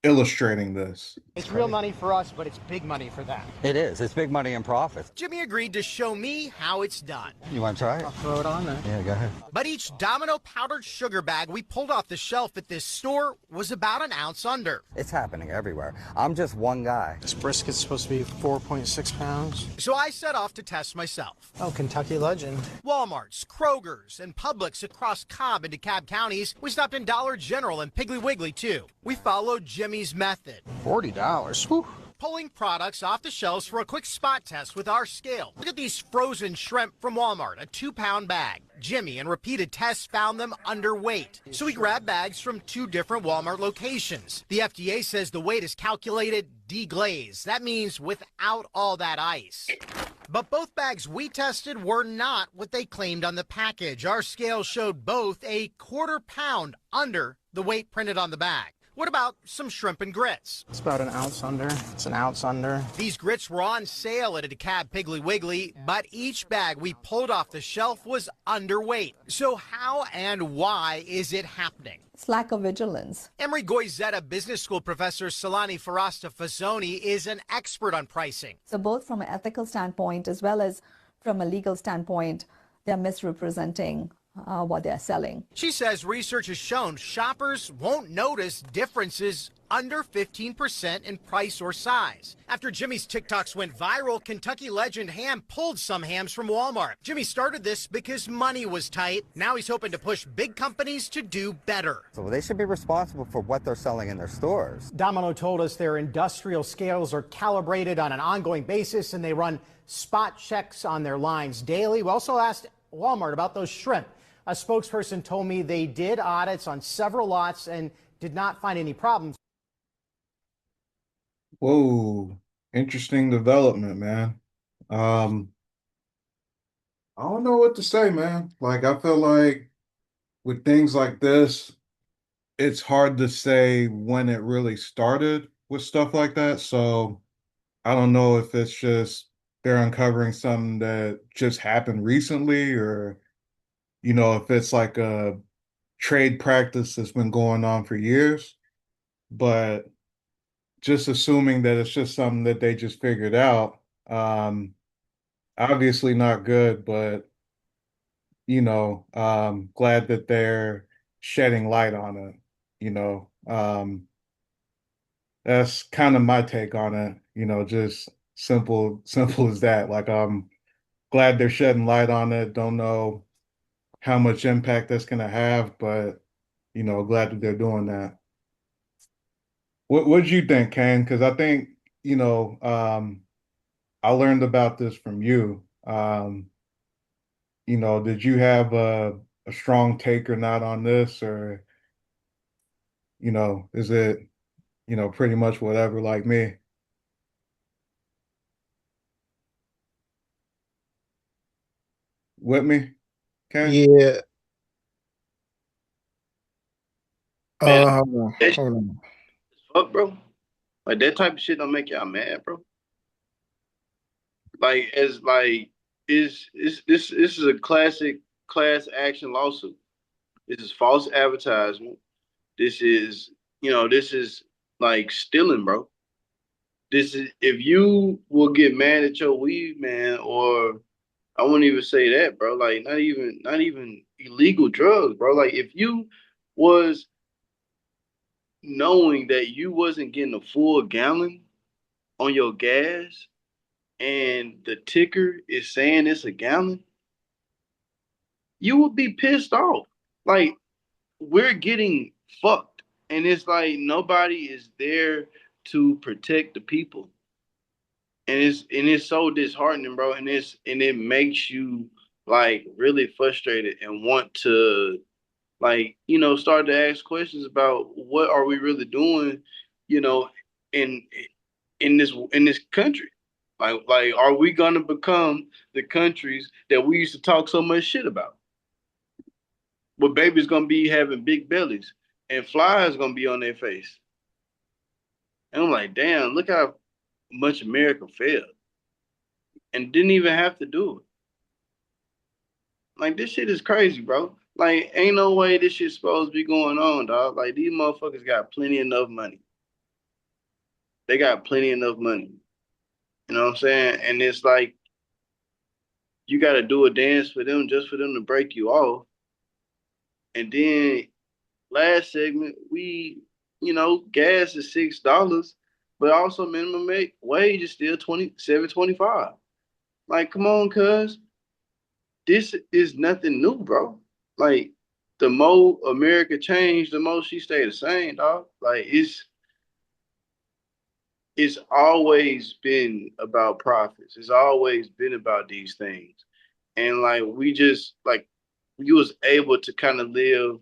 [SPEAKER 1] illustrating this.
[SPEAKER 8] It's real money for us, but it's big money for them.
[SPEAKER 9] It is. It's big money and profits.
[SPEAKER 8] Jimmy agreed to show me how it's done.
[SPEAKER 9] You want to try it?
[SPEAKER 8] I'll throw it on there.
[SPEAKER 9] Yeah, go ahead.
[SPEAKER 8] But each Domino powdered sugar bag we pulled off the shelf at this store was about an ounce under.
[SPEAKER 9] It's happening everywhere. I'm just one guy.
[SPEAKER 8] This brisket's supposed to be 4.6 pounds. So I set off to test myself. Oh, Kentucky legend. Walmart's, Kroger's, and Publix across Cobb and DeKalb counties. We stopped in Dollar General and Piggly Wiggly, too. We followed Jimmy's method. $40. Whew. Pulling products off the shelves for a quick spot test with our scale. Look at these frozen shrimp from Walmart, a 2-pound bag. Jimmy, in repeated tests, found them underweight. So we grabbed bags from 2 different Walmart locations. The FDA says the weight is calculated deglazed. That means without all that ice. But both bags we tested were not what they claimed on the package. Our scale showed both a 1/4 pound under the weight printed on the bag. What about some shrimp and grits? It's about an ounce under. It's an ounce under. These grits were on sale at a DeKalb Piggly Wiggly, but each bag we pulled off the shelf was underweight. So how and why is it happening?
[SPEAKER 10] It's lack of vigilance.
[SPEAKER 8] Emory Goizetta Business School professor Salani Farasta Fazzoni is an expert on pricing.
[SPEAKER 10] So both from an ethical standpoint as well as from a legal standpoint, they're misrepresenting what they're selling.
[SPEAKER 8] She says research has shown shoppers won't notice differences under 15% in price or size. After Jimmy's TikToks went viral, Kentucky legend Ham pulled some hams from Walmart. Jimmy started this because money was tight. Now he's hoping to push big companies to do better.
[SPEAKER 9] So they should be responsible for what they're selling in their stores.
[SPEAKER 8] Domino told us their industrial scales are calibrated on an ongoing basis and they run spot checks on their lines daily. We also asked Walmart about those shrimp. A spokesperson told me they did audits on several lots and did not find any problems.
[SPEAKER 1] Whoa, interesting development, man. I don't know what to say, man. Like, I feel like with things like this, it's hard to say when it really started with stuff like that. So I don't know if it's just they're uncovering something that just happened recently, or, you know, if it's like a trade practice that's been going on for years. But just assuming that it's just something that they just figured out, obviously not good, but, you know, glad that they're shedding light on it, you know. That's kind of my take on it, you know, just simple as that. Like, I'm glad they're shedding light on it. Don't know how much impact that's going to have, but, you know, glad that they're doing that. What did you think, Kane? Because I think, you know, I learned about this from you. You know, did you have a strong take or not on this, or, you know, is it, you know, pretty much whatever like me? With me, Kane?
[SPEAKER 2] Yeah.
[SPEAKER 7] Man,
[SPEAKER 2] Hold on.
[SPEAKER 7] fuck, bro. Like that type of shit don't make y'all mad, bro. Like this is a classic class action lawsuit. This is false advertisement. This is like stealing, bro. This is, if you will get mad at your weed man or I wouldn't even say that, bro. Like not even illegal drugs, bro. Like if you was knowing that you wasn't getting a full gallon on your gas and the ticker is saying it's a gallon, you would be pissed off. Like we're getting fucked. And it's like nobody is there to protect the people. And it's so disheartening, bro. And it makes you like really frustrated and want to like, start to ask questions about what are we really doing, you know, in in this country. Like are we gonna become the countries that we used to talk so much shit about? Where babies gonna be having big bellies and flies gonna be on their face. And I'm like, damn, look how much America failed and didn't even have to do it. Like this shit is crazy, bro. Like ain't no way this shit's supposed to be going on, dog. Like these motherfuckers got plenty enough money. They got plenty enough money. You know what I'm saying? And it's like you got to do a dance for them just for them to break you off. And then last segment, gas is $6, but also minimum wage is still $27.25. Like, come on, cuz this is nothing new, bro. Like, the more America changed, the more she stayed the same, dog. Like, it's always been about profits. It's always been about these things. And like we was able to kind of live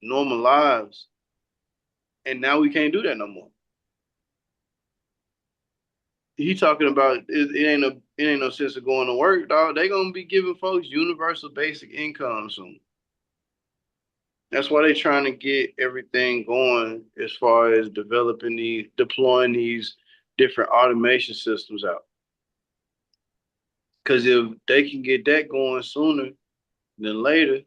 [SPEAKER 7] normal lives. And now we can't do that no more. He talking about it ain't no sense of going to work, dog. They gonna be giving folks universal basic income soon. That's why they trying to get everything going as far as deploying these different automation systems out. Because if they can get that going sooner than later,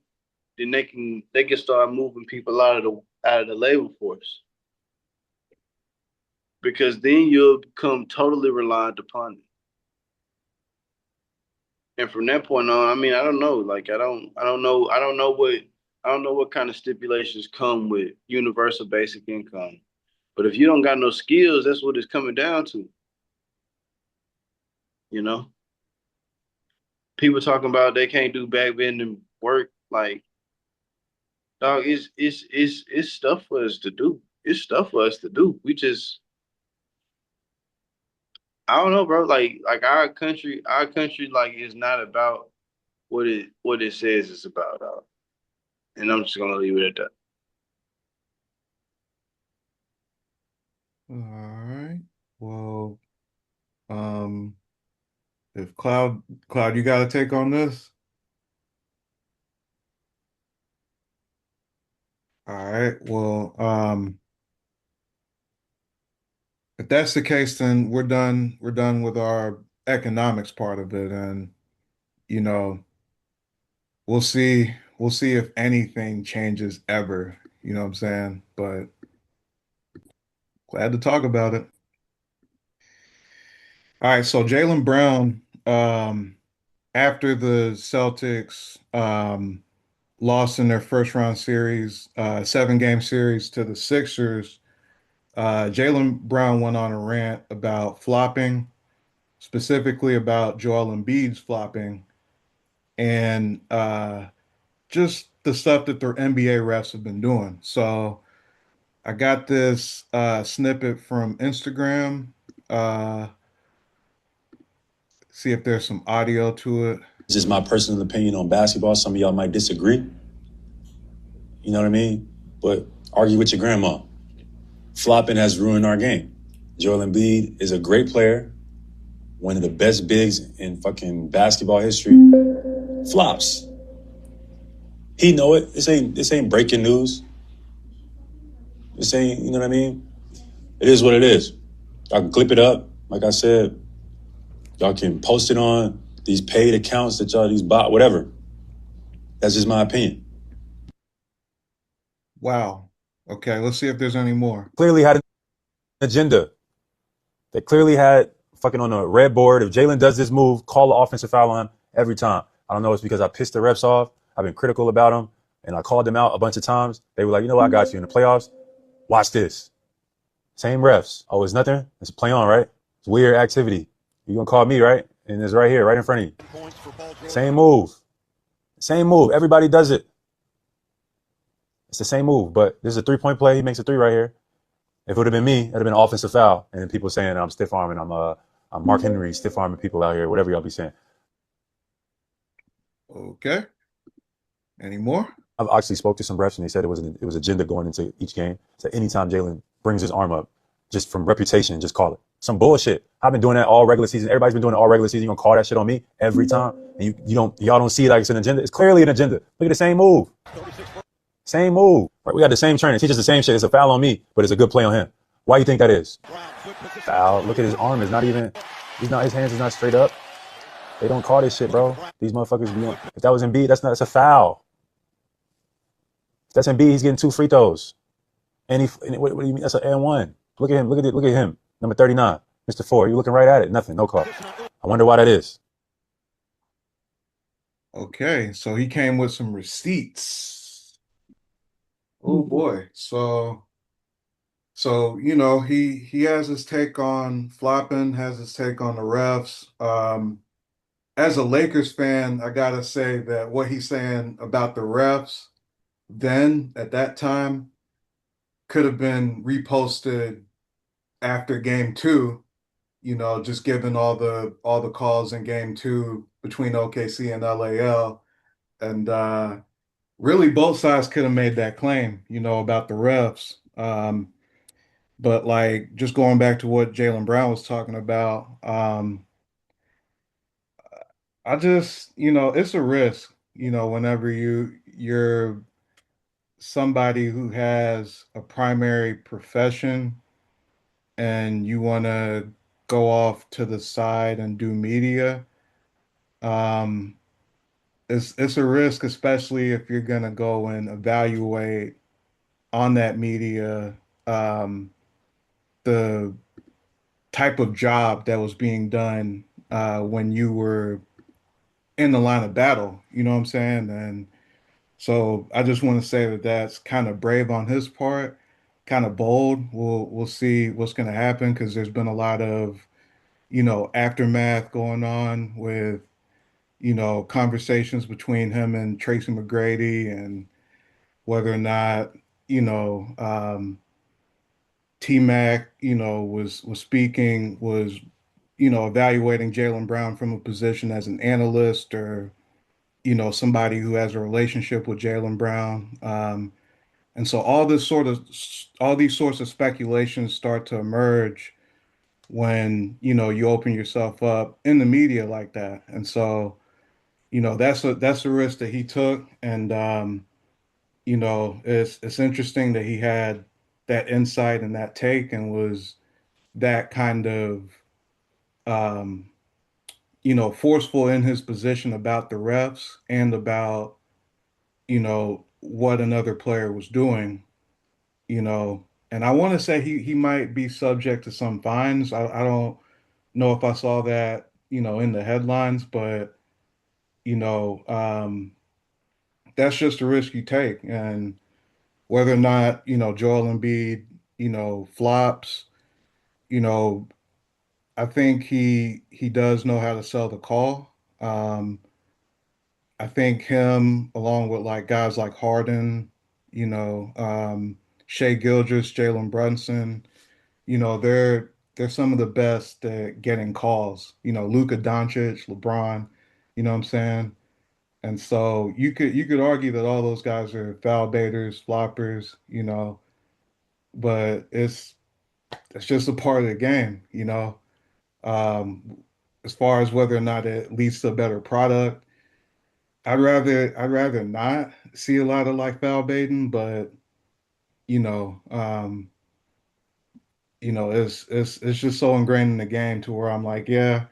[SPEAKER 7] then they can start moving people out of the labor force. Because then you'll become totally reliant upon it. And from that point on, I mean, I don't know. Like I don't know what kind of stipulations come with universal basic income. But if you don't got no skills, that's what it's coming down to. You know? People talking about they can't do backbending work, like dog, it's stuff for us to do. It's stuff for us to do. We just I don't know, bro. Like our country like is not about what it says it's about, dog. And I'm just gonna leave it at that.
[SPEAKER 1] All right. Well, if Cloud, you got to take on this. All right. Well, if that's the case, then we're done. We're done with our economics part of it, and you know, we'll see. We'll see if anything changes ever. You know what I'm saying? But glad to talk about it. All right. So Jaylen Brown, after the Celtics lost in their first round series, 7-game series to the Sixers, Jaylen Brown went on a rant about flopping, specifically about Joel Embiid's flopping, and just the stuff that their NBA refs have been doing. So I got this snippet from Instagram. See if there's some audio to it.
[SPEAKER 11] This is my personal opinion on basketball. Some of y'all might disagree. You know what I mean? But argue with your grandma. Flopping has ruined our game. Joel Embiid is a great player, one of the best bigs in fucking basketball history. Flops. He know it. This ain't breaking news. This ain't, you know what I mean? It is what it is. Y'all can clip it up. Like I said, y'all can post it on these paid accounts that these bot, whatever. That's just my opinion.
[SPEAKER 1] Wow. Okay, let's see if there's any more.
[SPEAKER 12] Clearly had an agenda. They clearly had fucking on a red board. If Jaylen does this move, call the offensive foul on him
[SPEAKER 11] every time. I don't know if it's because I pissed the refs off. I've been critical about them, and I called them out a bunch of times. They were like, you know what, I got you in the playoffs. Watch this. Same refs. Oh, it's nothing? It's play on, right? It's weird activity. You're going to call me, right? And it's right here, right in front of you. Same move. Same move. Everybody does it. It's the same move, but this is a three-point play. He makes a three right here. If it would have been me, it'd have been an offensive foul. And people saying I'm stiff arming, I'm Mark Henry stiff arming people out here, whatever y'all be saying.
[SPEAKER 1] Okay. Any more?
[SPEAKER 11] I've actually spoke to some refs and they said it was agenda going into each game. So anytime Jaylen brings his arm up, just from reputation, just call it. Some bullshit. I've been doing that all regular season. Everybody's been doing it all regular season. You gonna call that shit on me every time? And y'all don't see it like it's an agenda. It's clearly an agenda. Look at the same move. Same move. Right? We got the same trainer. Teaches the same shit. It's a foul on me, but it's a good play on him. Why do you think that is? Foul. Look at his arm. It's not even. His hands is not straight up. They don't call this shit, bro. These motherfuckers be on. If that was Embiid, that's a foul. If that's Embiid, he's getting 2 free throws. And what do you mean? That's an N1. Look at him. Look at him. Number 39, Mr. 4. You looking right at it? Nothing. No call. I wonder why that is.
[SPEAKER 1] Okay, so he came with some receipts. Oh boy. So he has his take on flopping, has his take on the refs. As a Lakers fan, I gotta say that what he's saying about the refs then at that time could have been reposted after game 2, just given all the calls in game 2 between OKC and LAL. And really both sides could have made that claim, about the refs. But like just going back to what Jaylen Brown was talking about, I just, it's a risk, whenever you're somebody who has a primary profession and you want to go off to the side and do media. Um, it's a risk, especially if you're gonna go and evaluate on that media the type of job that was being done when you were in the line of battle. You know what I'm saying? And so I just want to say that that's kind of brave on his part, kind of bold. We'll see what's going to happen because there's been a lot of, aftermath going on with, conversations between him and Tracy McGrady and whether or not, T-Mac, was speaking, was, evaluating Jaylen Brown from a position as an analyst or, somebody who has a relationship with Jaylen Brown. And so all these sorts of speculations start to emerge when, you open yourself up in the media like that. And so, that's a risk that he took. And it's interesting that he had that insight and that take and was that kind of um, forceful in his position about the refs and about, what another player was doing, and I want to say he might be subject to some fines. I don't know if I saw that, in the headlines, but you know, um, that's just a risk you take. And whether or not, Joel Embiid, flops, you know, I think he does know how to sell the call. I think him, along with like guys like Harden, Shea Gilgeous, Jalen Brunson, they're some of the best at getting calls. Luka Doncic, LeBron, you know what I'm saying? And so you could argue that all those guys are foul baiters, floppers, but it's just a part of the game. Um, as far as whether or not it leads to a better product, I'd rather not see a lot of like foul baiting, but you know, um, it's just so ingrained in the game to where I'm like, yeah,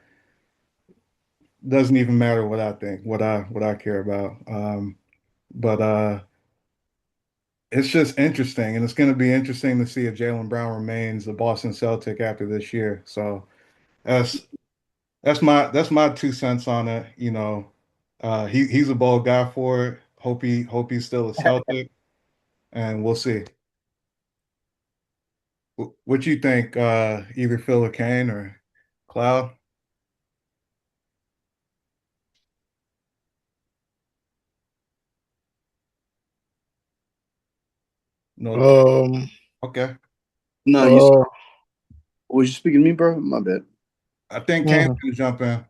[SPEAKER 1] doesn't even matter what I think, what I care about. But it's just interesting, and it's going to be interesting to see if Jaylen Brown remains a Boston Celtic after this year. So that's that's my 2 cents on it. He's a ball guy for it. Hope he's still a Celtic, and we'll see. What you think? Either Phil or Kane or Cloud? No. Okay.
[SPEAKER 7] No, you
[SPEAKER 2] uh,
[SPEAKER 7] was you speaking to me, bro? My bad.
[SPEAKER 1] I think Kane's gonna jump in.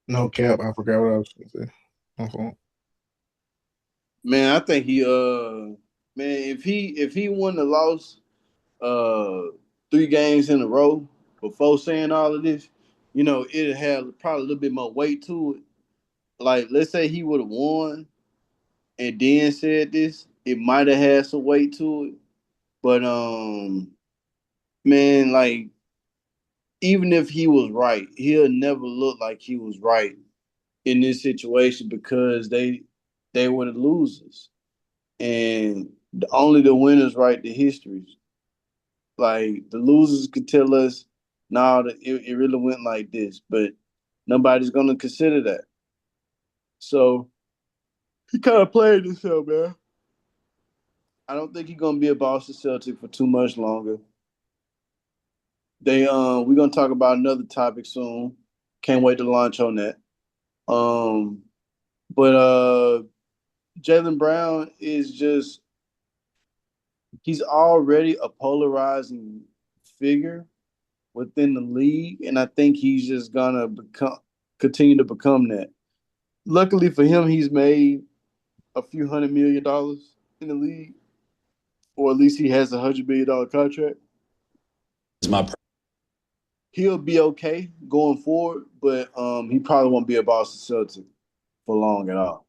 [SPEAKER 2] No cap. I forgot what I was going to say. My fault.
[SPEAKER 7] Man, I think he man, if he wouldn't have lost 3 games in a row before saying all of this, it'd have probably a little bit more weight to it. Like, let's say he would have won and then said this, it might have had some weight to it. But man, like, even if he was right, he'll never look like he was right in this situation because they were the losers. And only the winners write the histories. Like, the losers could tell us, nah, it really went like this, but nobody's gonna consider that. So he kind of played himself, man. I don't think he's gonna be a Boston Celtic for too much longer. We're gonna talk about another topic soon. Can't wait to launch on that. Um, but Jaylen Brown is just he's already a polarizing figure within the league, and I think he's just gonna continue to become that. Luckily for him, he's made a few $100 million in the league, or at least he has $100 million contract. He'll be okay going forward, but he probably won't be a Boston Celtic for long at all.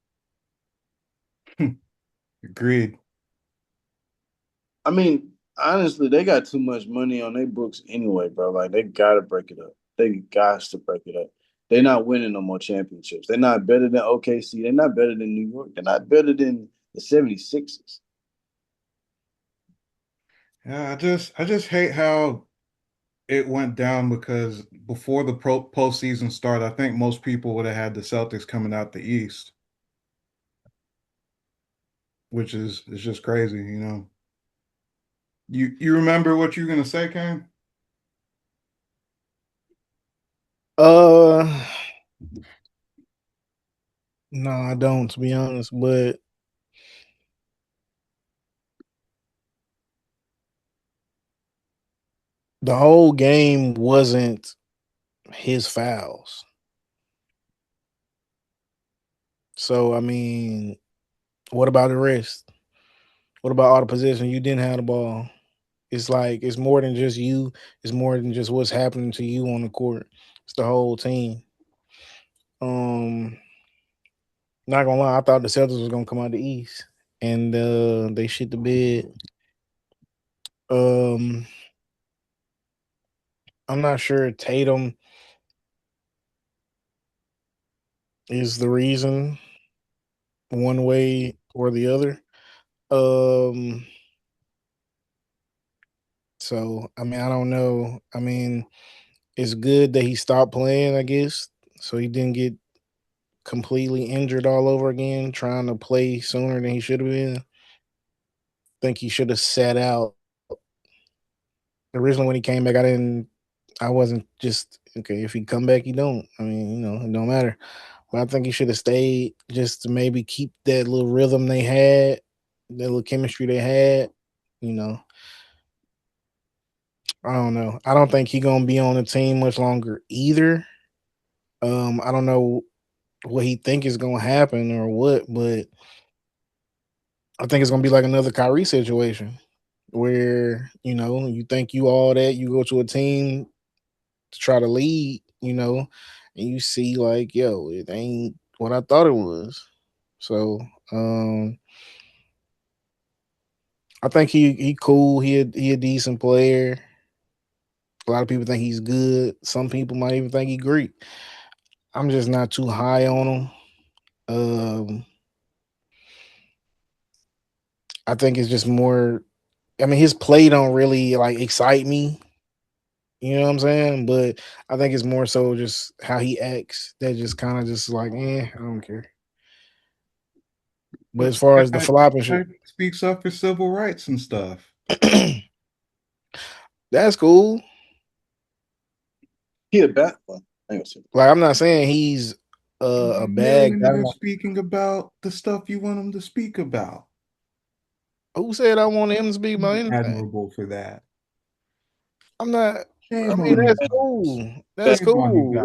[SPEAKER 1] Agreed.
[SPEAKER 7] I mean, honestly, they got too much money on their books anyway, bro. Like, they gotta break it up. They got to break it up. They're not winning no more championships. They're not better than OKC. They're not better than New York. They're not better than the 76ers.
[SPEAKER 1] Yeah, I just hate how it went down because before the postseason started, I think most people would have had the Celtics coming out the East, which is just crazy, you know. You remember what you were gonna say, Kane?
[SPEAKER 2] Uh, no, I don't, to be honest. But the whole game wasn't his fouls. So, I mean, what about the rest? What about all the possession you didn't have the ball? It's like it's more than just you. It's more than just what's happening to you on the court. It's the whole team. Um, Not gonna lie, I thought the Celtics was gonna come out the East, and they shit the bed. Um, I'm not sure Tatum is the reason one way or the other. Um, so I mean, I don't know. I mean, it's good that he stopped playing, I guess, so he didn't get completely injured all over again, trying to play sooner than he should have been. Think he should have sat out. Originally, when he came back, I wasn't just okay. If he come back, he don't. I mean, it don't matter. But I think he should have stayed just to maybe keep that little rhythm they had, that little chemistry they had. You know, I don't know. I don't think he gonna be on the team much longer either. I don't know what he think is gonna happen or what, but I think it's gonna be like another Kyrie situation where you think you all that you go to a team to try to lead, and you see like, yo, it ain't what I thought it was. So I think he cool. He a decent player. A lot of people think he's good. Some people might even think he great. I'm just not too high on him. I think it's just more. I mean, his play don't really like excite me. You know what I'm saying? But I think it's more so just how he acts that just kind of just like, I don't care. But as far as the flopping shit,
[SPEAKER 1] speaks up for civil rights and stuff.
[SPEAKER 2] that's cool.
[SPEAKER 7] He a bad one.
[SPEAKER 2] Like I'm not saying he's a bad guy.
[SPEAKER 1] Millionaire speaking about the stuff you want him to speak about.
[SPEAKER 2] Who said I wanted him to speak about anything?
[SPEAKER 1] Admirable for that.
[SPEAKER 2] I'm not.
[SPEAKER 1] Shame
[SPEAKER 2] I mean,
[SPEAKER 1] on
[SPEAKER 2] that's
[SPEAKER 1] you
[SPEAKER 2] cool.
[SPEAKER 1] guys.
[SPEAKER 2] That's
[SPEAKER 1] Shame on you
[SPEAKER 2] cool.
[SPEAKER 1] guys.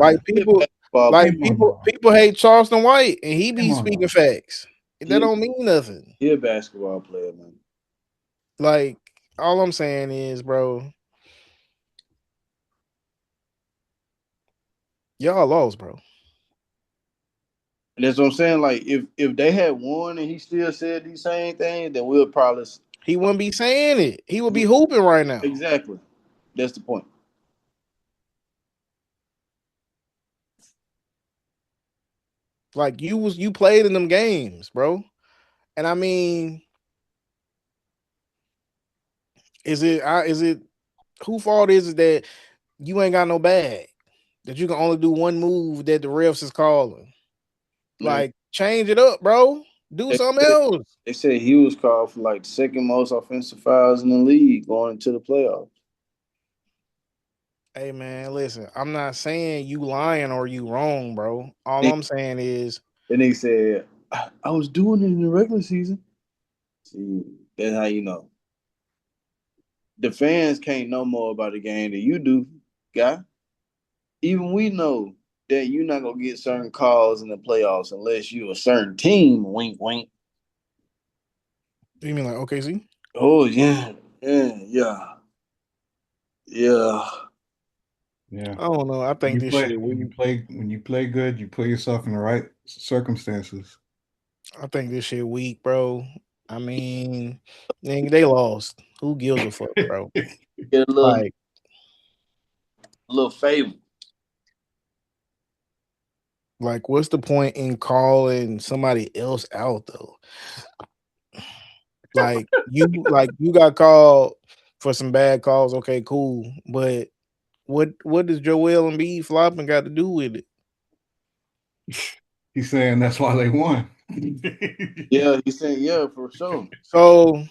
[SPEAKER 2] Like people hate Charleston White, and he be
[SPEAKER 1] Shame on
[SPEAKER 2] speaking
[SPEAKER 1] y'all.
[SPEAKER 2] facts. That don't mean nothing.
[SPEAKER 7] He a basketball player, man.
[SPEAKER 2] Like all I'm saying is, bro, y'all lost, bro.
[SPEAKER 7] And that's what I'm saying. Like if they had won and he still said these same things, then we'll probably
[SPEAKER 2] He wouldn't be saying it. He would be hooping right now.
[SPEAKER 7] exactly. That's the point.
[SPEAKER 2] Like you played in them games, bro. And I mean, is it who fault is it that you ain't got no bag? That you can only do one move that the refs is calling. Like, change it up, bro. Do something else.
[SPEAKER 7] They said he was called for like the second most offensive fouls in the league going into the playoffs.
[SPEAKER 2] Hey man, listen, I'm not saying you lying or you wrong, bro. All I'm saying is
[SPEAKER 7] Then they said, I was doing it in the regular season. See, that's how you know. The fans can't know more about the game than you do, guy. Even we know that you're not gonna get certain calls in the playoffs unless you a certain team. Wink, wink.
[SPEAKER 2] you mean like OKC?
[SPEAKER 7] Oh yeah, yeah.
[SPEAKER 1] Yeah.
[SPEAKER 2] I don't know. I think this shit
[SPEAKER 1] When you play good, you put yourself in the right circumstances.
[SPEAKER 2] I think this shit weak, bro. I mean, they lost. Who gives a fuck, bro?
[SPEAKER 7] Get a
[SPEAKER 2] Like,
[SPEAKER 7] little favor.
[SPEAKER 2] what's the point in calling somebody else out though? Like you got called for some bad calls. Okay, cool. But what does Joel Embiid flopping got to do with it?
[SPEAKER 1] He's saying that's why they won.
[SPEAKER 7] Yeah, he said yeah for sure.
[SPEAKER 2] So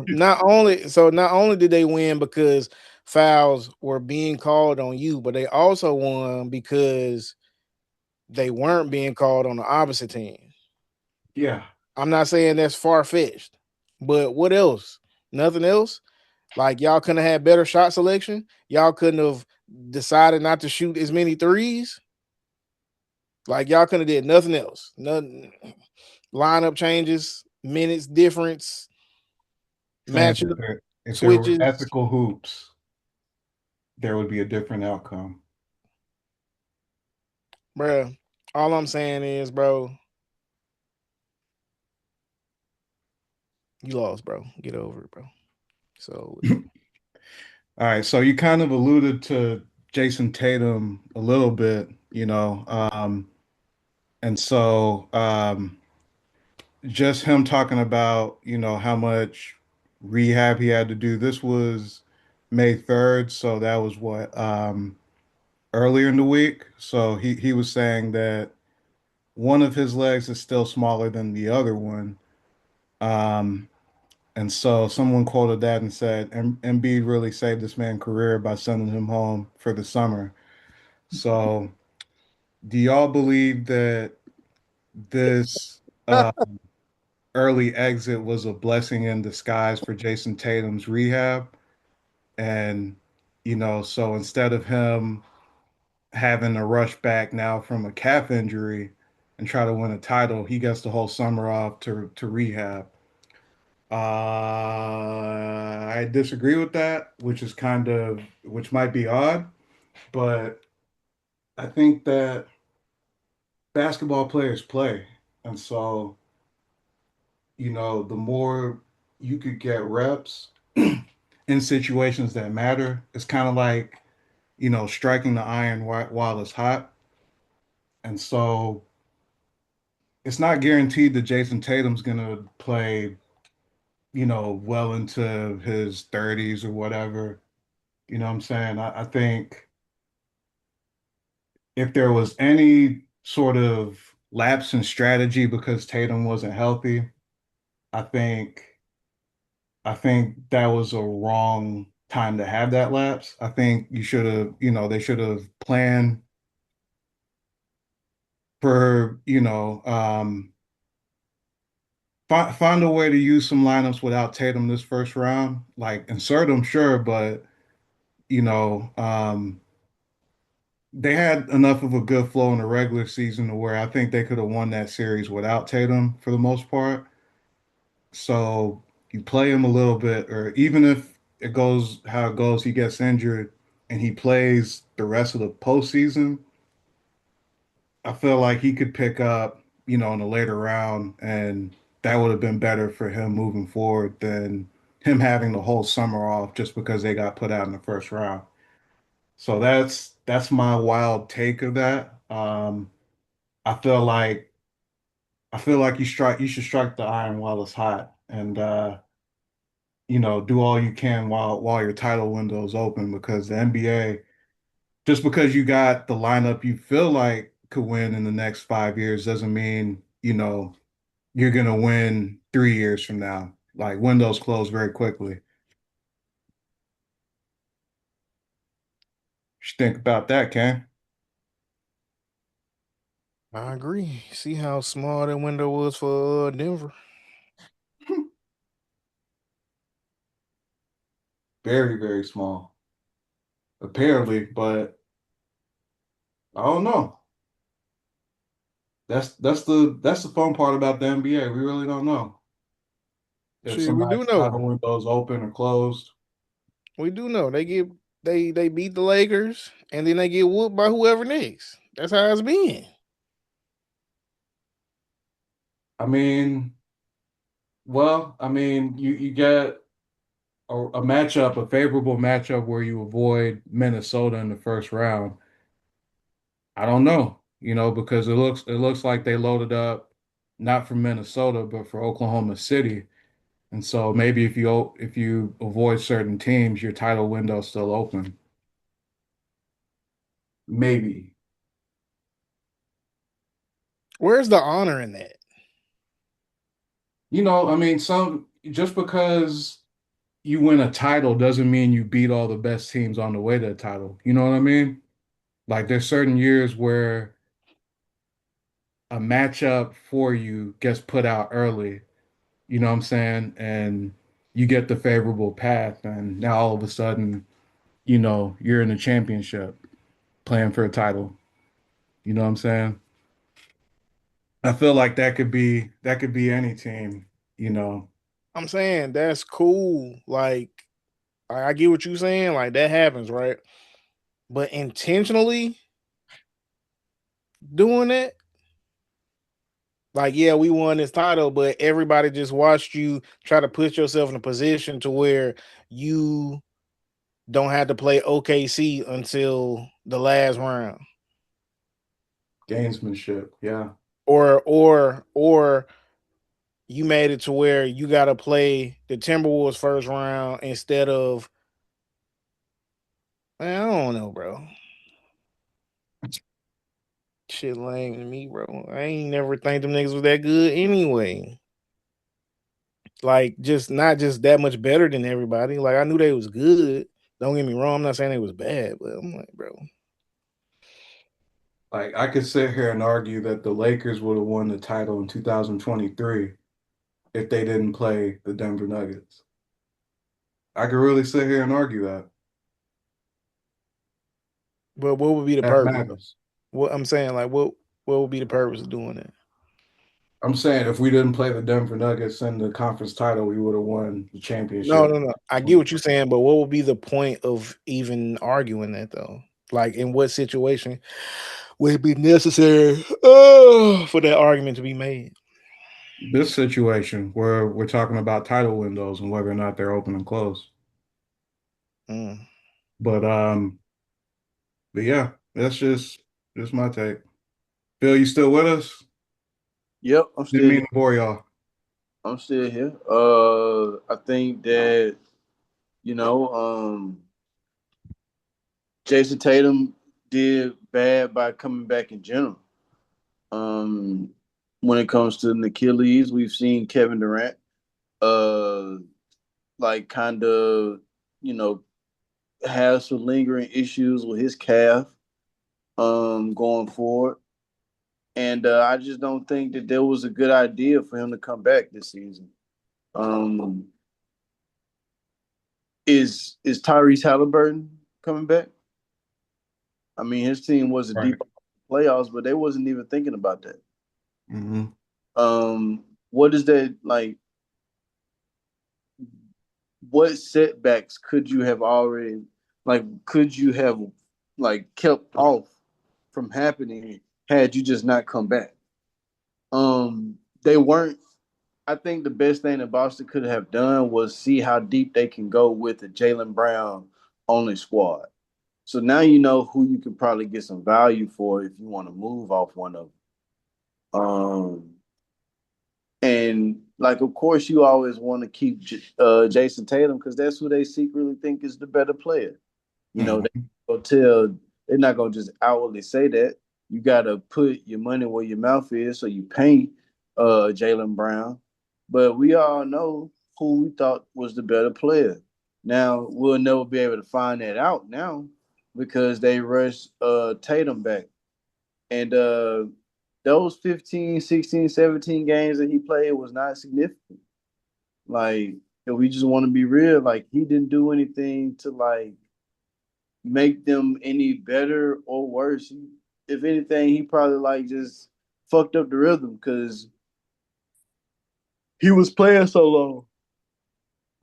[SPEAKER 2] not only did they win because fouls were being called on you, but they also won because they weren't being called on the opposite team.
[SPEAKER 1] Yeah.
[SPEAKER 2] I'm not saying that's far-fetched, but what else? Nothing else? Like y'all couldn't have had better shot selection? Y'all couldn't have decided not to shoot as many threes? Like y'all couldn't have did nothing else. Nothing lineup changes, minutes difference, matchup
[SPEAKER 1] If there were
[SPEAKER 2] switches.
[SPEAKER 1] ethical hoops, there would be a different outcome.
[SPEAKER 2] Bro, all I'm saying is, bro, you lost, bro. Get over it, bro. So
[SPEAKER 1] All right, so you kind of alluded to Jayson Tatum a little bit, and so just him talking about, how much rehab he had to do. This was May 3rd, so that was what, earlier in the week. So he was saying that one of his legs is still smaller than the other one. And so someone quoted that and said, Embiid really saved this man's career by sending him home for the summer. So do y'all believe that this early exit was a blessing in disguise for Jayson Tatum's rehab? And, so instead of him having to rush back now from a calf injury and try to win a title, he gets the whole summer off to rehab. I disagree with that, which might be odd, but I think that basketball players play. And so, the more you could get reps in situations that matter, it's kind of like, striking the iron while it's hot. And so it's not guaranteed that Jason Tatum's going to play, well into his 30s or whatever. You know what I'm saying? I think if there was any sort of lapse in strategy because Tatum wasn't healthy, I think I think that was a wrong time to have that lapse. I think you should have, they should have planned for, find a way to use some lineups without Tatum this first round. Like insert him, sure, but you know, they had enough of a good flow in the regular season to where I think they could have won that series without Tatum for the most part. So you play him a little bit, or even if it goes how it goes, he gets injured and he plays the rest of the postseason. I feel like he could pick up, in a later round, and that would have been better for him moving forward than him having the whole summer off just because they got put out in the first round. So that's my wild take of that. I feel like you should strike the iron while it's hot, and do all you can while your title window is open because the NBA, just because you got the lineup you feel like could win in the next 5 years doesn't mean, you're gonna win 3 years from now. Like windows close very quickly. Just think about that, Ken.
[SPEAKER 2] I agree. See how small that window was for Denver.
[SPEAKER 1] Very, very small, apparently, but I don't know. That's the fun part about the NBA. We really don't know if
[SPEAKER 2] Shit, we do
[SPEAKER 1] somebody's title
[SPEAKER 2] know.
[SPEAKER 1] window's open or closed.
[SPEAKER 2] We do know. They beat the Lakers and then they get whooped by whoever next. That's how it's been.
[SPEAKER 1] I mean, you get a matchup, a favorable matchup where you avoid Minnesota in the first round. I don't know, because it looks like they loaded up not for Minnesota, but for Oklahoma City. And so maybe if you avoid certain teams, your title window's still open. Maybe.
[SPEAKER 2] Where's the honor in that?
[SPEAKER 1] Some just because you win a title doesn't mean you beat all the best teams on the way to the title. You know what I mean? Like there's certain years where a matchup for you gets put out early, you know what I'm saying? And you get the favorable path, and now all of a sudden, you're in the championship playing for a title. You know what I'm saying? I feel like that could be any team, you know.
[SPEAKER 2] I'm saying that's cool. Like I get what you're saying. Like that happens, right? But intentionally doing that, like, yeah, we won this title, but everybody just watched you try to put yourself in a position to where you don't have to play OKC until the last round.
[SPEAKER 1] Gamesmanship, yeah.
[SPEAKER 2] Or you made it to where you got to play the Timberwolves first round instead of, man, I don't know, bro. Shit lame to me, bro. I ain't never think them niggas was that good anyway. Like, just not just that much better than everybody. Like, I knew they was good. Don't get me wrong. I'm not saying they was bad, but I'm like, bro.
[SPEAKER 1] Like I could sit here and argue that the Lakers would have won the title in 2023 if they didn't play the Denver Nuggets. I could really sit here and argue that.
[SPEAKER 2] But what would be the
[SPEAKER 1] That
[SPEAKER 2] purpose?
[SPEAKER 1] matters.
[SPEAKER 2] What I'm saying, like, what would be the purpose of doing that?
[SPEAKER 1] I'm saying if we didn't play the Denver Nuggets in the conference title, we would have won the
[SPEAKER 2] No,
[SPEAKER 1] championship.
[SPEAKER 2] no, no. I get what you're saying, but what would be the point of even arguing that though? Like, in what situation would it be necessary for that argument to be made?
[SPEAKER 1] This situation where we're talking about title windows and whether or not they're open and closed.
[SPEAKER 2] Mm.
[SPEAKER 1] But but yeah, that's just my take. Phil, you still with us?
[SPEAKER 7] Yep, I'm
[SPEAKER 1] Didn't
[SPEAKER 7] still
[SPEAKER 1] mean
[SPEAKER 7] here.
[SPEAKER 1] to bore y'all.
[SPEAKER 7] I'm still here. I think that, you know, Jayson Tatum did bad by coming back in general. When it comes to the Achilles, we've seen Kevin Durant, like kind of, you know, have some lingering issues with his calf, going forward. And I just don't think that there was a good idea for him to come back this season. Um, is Tyrese Halliburton coming back? I mean, his team wasn't
[SPEAKER 1] Right.
[SPEAKER 7] deep playoffs, but they wasn't even thinking about that.
[SPEAKER 1] Mm-hmm.
[SPEAKER 7] What is that like? What setbacks could you have already could you have kept off from happening had you just not come back? They weren't. I think the best thing that Boston could have done was see how deep they can go with the Jaylen Brown only squad. So now you know who you could probably get some value for if you want to move off one of them. And like, of course, you always want to keep Jayson Tatum because that's who they secretly think is the better player. You know,
[SPEAKER 1] Mm-hmm.
[SPEAKER 7] they're not gonna just outwardly say that. You gotta put your money where your mouth is, so you paint Jaylen Brown. But we all know who we thought was the better player. Now we'll never be able to find that out now because they rushed Tatum back. And those 15, 16, 17 games that he played was not significant. Like, if we just want to be real, like he didn't do anything to like make them any better or worse. If anything, he probably like just fucked up the rhythm because he was playing so long.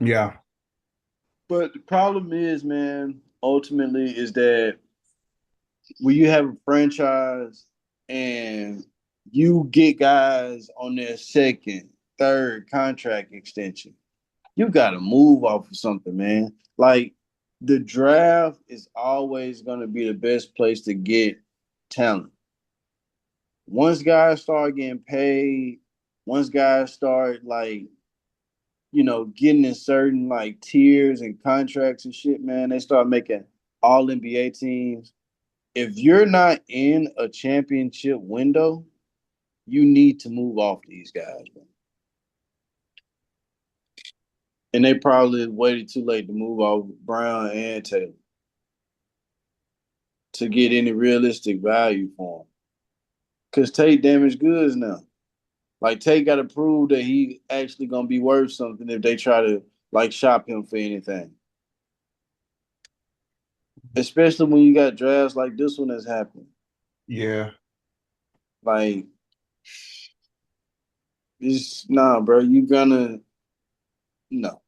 [SPEAKER 1] Yeah.
[SPEAKER 7] But the problem is, man, ultimately is that when you have a franchise and you get guys on their second, third contract extension, you got to move off of something, man. Like the draft is always going to be the best place to get talent. Once guys start getting paid, once guys start getting in certain like tiers and contracts and shit, man, they start making all NBA teams. If you're not in a championship window, you need to move off these guys, man. And they probably waited too late to move off Brown and Taylor to get any realistic value for him. Because Tate damaged goods now. Like Tate got to prove that he actually gonna be worth something if they try to like shop him for anything. Especially when you got drafts like this one that's happening.
[SPEAKER 1] Yeah.
[SPEAKER 7] Like, it's nah, bro. You gonna no.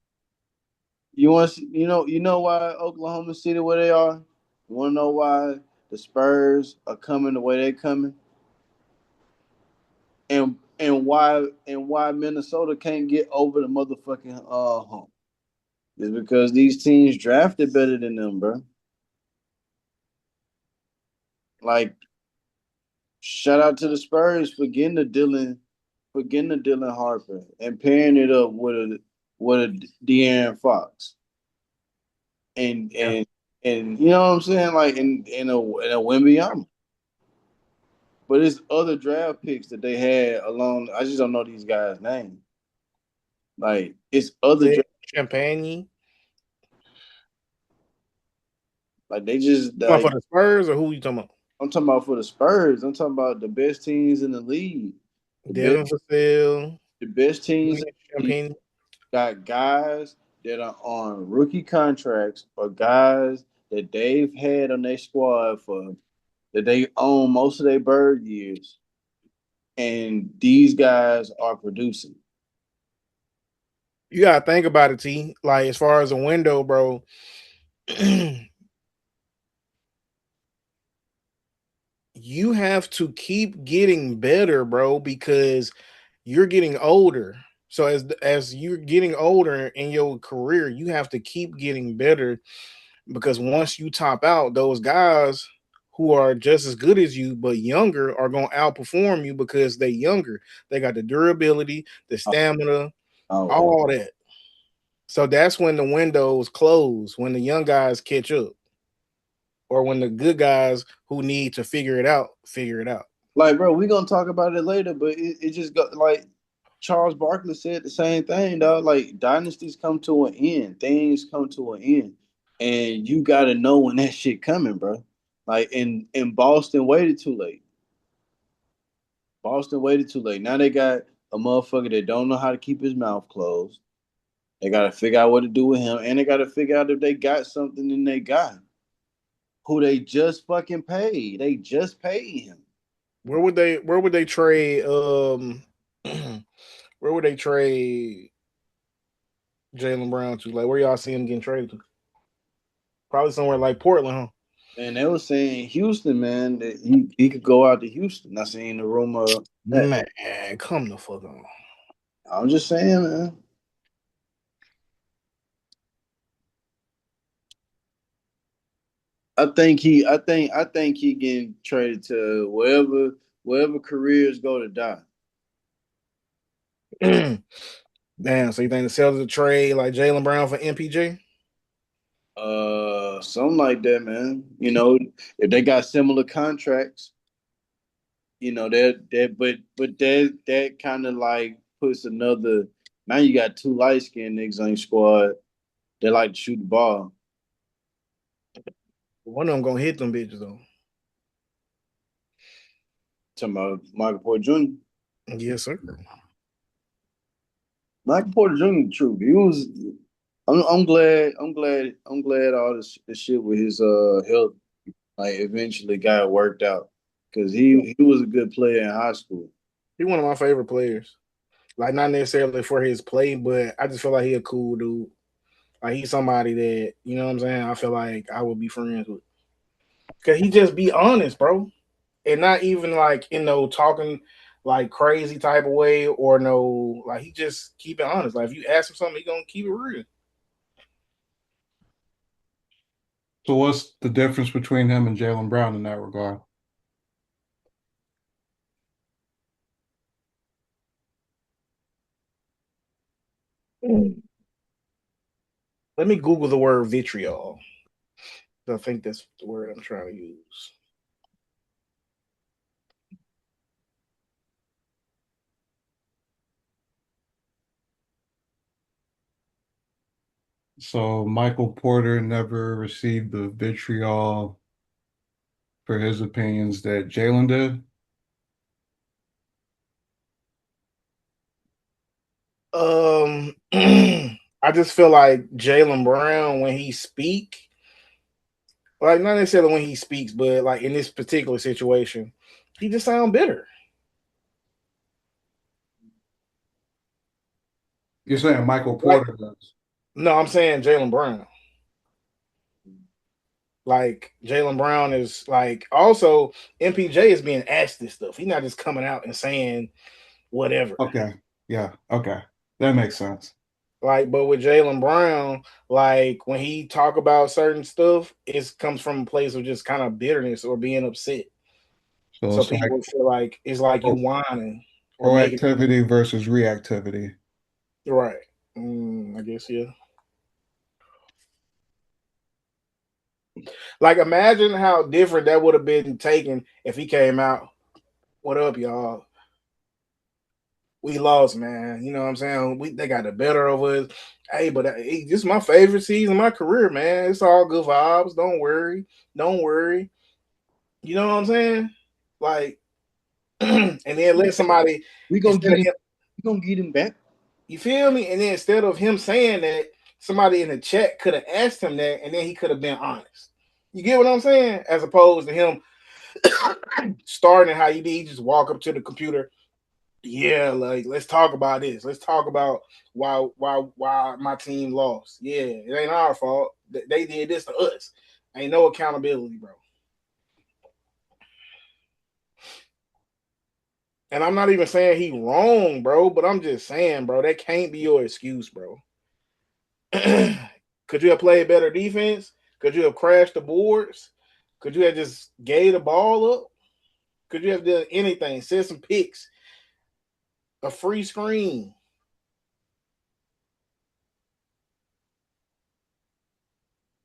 [SPEAKER 7] You know why Oklahoma City where they are? You wanna know why the Spurs are coming the way they're coming? And why Minnesota can't get over the motherfucking hump? Is because these teams drafted better than them, bro. Like, shout out to the Spurs for getting the Dylan Harper and pairing it up with a De'Aaron Fox. And you know what I'm saying? Like in a Wembanyama. But it's other draft picks that they had along. I just don't know these guys' names. Like it's other
[SPEAKER 2] Champagne.
[SPEAKER 7] like they just
[SPEAKER 2] like, for the Spurs or who you talking about?
[SPEAKER 7] I'm talking about for the Spurs. I'm talking about the best teams in the league.
[SPEAKER 2] Devin Vassell.
[SPEAKER 7] The best teams
[SPEAKER 2] Champagne
[SPEAKER 7] got guys that are on rookie contracts or guys that they've had on their squad for that they own most of their bird years. And these guys are producing.
[SPEAKER 2] You gotta think about it, T. Like as far as a window, bro. You have to keep getting better, bro, because you're getting older. So as you're getting older in your career, you have to keep getting better because once you top out, those guys who are just as good as you but younger are going to outperform you because they're younger. They got the durability, the stamina, all that. So that's when the windows close, when the young guys catch up. or when the good guys who need to figure it out.
[SPEAKER 7] Like, bro, we gonna talk about it later, but it just got like Charles Barkley said the same thing, dog. Like dynasties come to an end, things come to an end, and you gotta know when that shit coming, bro. Like in Boston waited too late. Boston waited too late. Now they got a motherfucker that don't know how to keep his mouth closed. They gotta figure out what to do with him, and they gotta figure out if they got something in they got. Who they just fucking paid. They just paid him.
[SPEAKER 2] Where would they trade where would they trade Jaylen Brown to? Like, where y'all see him getting traded to? Probably somewhere like Portland, huh?
[SPEAKER 7] And they were saying Houston, man, that he could go out to Houston. I seen the rumor of that.
[SPEAKER 2] Man, come the fuck on.
[SPEAKER 7] I'm just saying, man. I think he getting traded to wherever careers go to die.
[SPEAKER 2] Damn, so you think the Celtics will trade like Jaylen Brown for MPJ?
[SPEAKER 7] Something like that, man. You know, if they got similar contracts, you know, that kind of like puts another. Now you got two light skinned niggas on your squad that like to shoot the ball.
[SPEAKER 2] One of them gonna hit them bitches though.
[SPEAKER 7] Talking about Michael Porter Jr.
[SPEAKER 2] Yes, sir.
[SPEAKER 7] Michael Porter Jr. The truth. He was. I'm glad all this shit with his health like eventually got worked out because he was a good player in high school.
[SPEAKER 2] He one of my favorite players. Like not necessarily for his play, but I just feel like he a cool dude. Like he's somebody that, you know what I'm saying, I feel like I would be friends with. Cause he just be honest, bro. And not even like in no talking like crazy type of way or no like he just keep it honest. Like if you ask him something, he gonna keep it real.
[SPEAKER 1] So what's the difference between him and Jaylen Brown in that regard?
[SPEAKER 2] Let me Google the word vitriol. I think that's the word I'm trying to use.
[SPEAKER 1] So Michael Porter never received the vitriol for his opinions that Jaylen did.
[SPEAKER 2] I just feel like Jaylen Brown when he speak, like not necessarily when he speaks, but like in this particular situation, he just sound bitter.
[SPEAKER 1] You're saying Michael
[SPEAKER 2] Like,
[SPEAKER 1] Porter does?
[SPEAKER 2] no, I'm saying Jaylen Brown. Like Jaylen Brown is like also MPJ is being asked this stuff. He's not just coming out and saying whatever.
[SPEAKER 1] Okay. Yeah. Okay. That makes sense.
[SPEAKER 2] Like, but with Jaylen Brown, like when he talk about certain stuff, it comes from a place of just kind of bitterness or being upset.
[SPEAKER 1] So
[SPEAKER 2] So
[SPEAKER 1] it's like
[SPEAKER 2] people feel like it's like you whining or making
[SPEAKER 1] proactivity versus reactivity.
[SPEAKER 2] right. I guess yeah. Like imagine how different that would have been taken if he came out. What up, y'all? We lost, man. You know what I'm saying? They got the better of us. Hey, but this is my favorite season of my career, man. It's all good vibes. Don't worry. Don't worry. You know what I'm saying? Like, and then let somebody
[SPEAKER 7] We gonna get him back.
[SPEAKER 2] You feel me? And then instead of him saying that, somebody in the chat could have asked him that, and then he could have been honest. You get what I'm saying? As opposed to him starting how he did, he just walk up to the computer. Yeah, like let's talk about this. Let's talk about why my team lost. Yeah, it ain't our fault. They did this to us. Ain't no accountability, bro. And I'm not even saying he wrong, bro, but I'm just saying, bro, that can't be your excuse, bro. Could you have played better defense? Could you have crashed the boards? Could you have just gave the ball up? Could you have done anything? Set some picks, a free screen.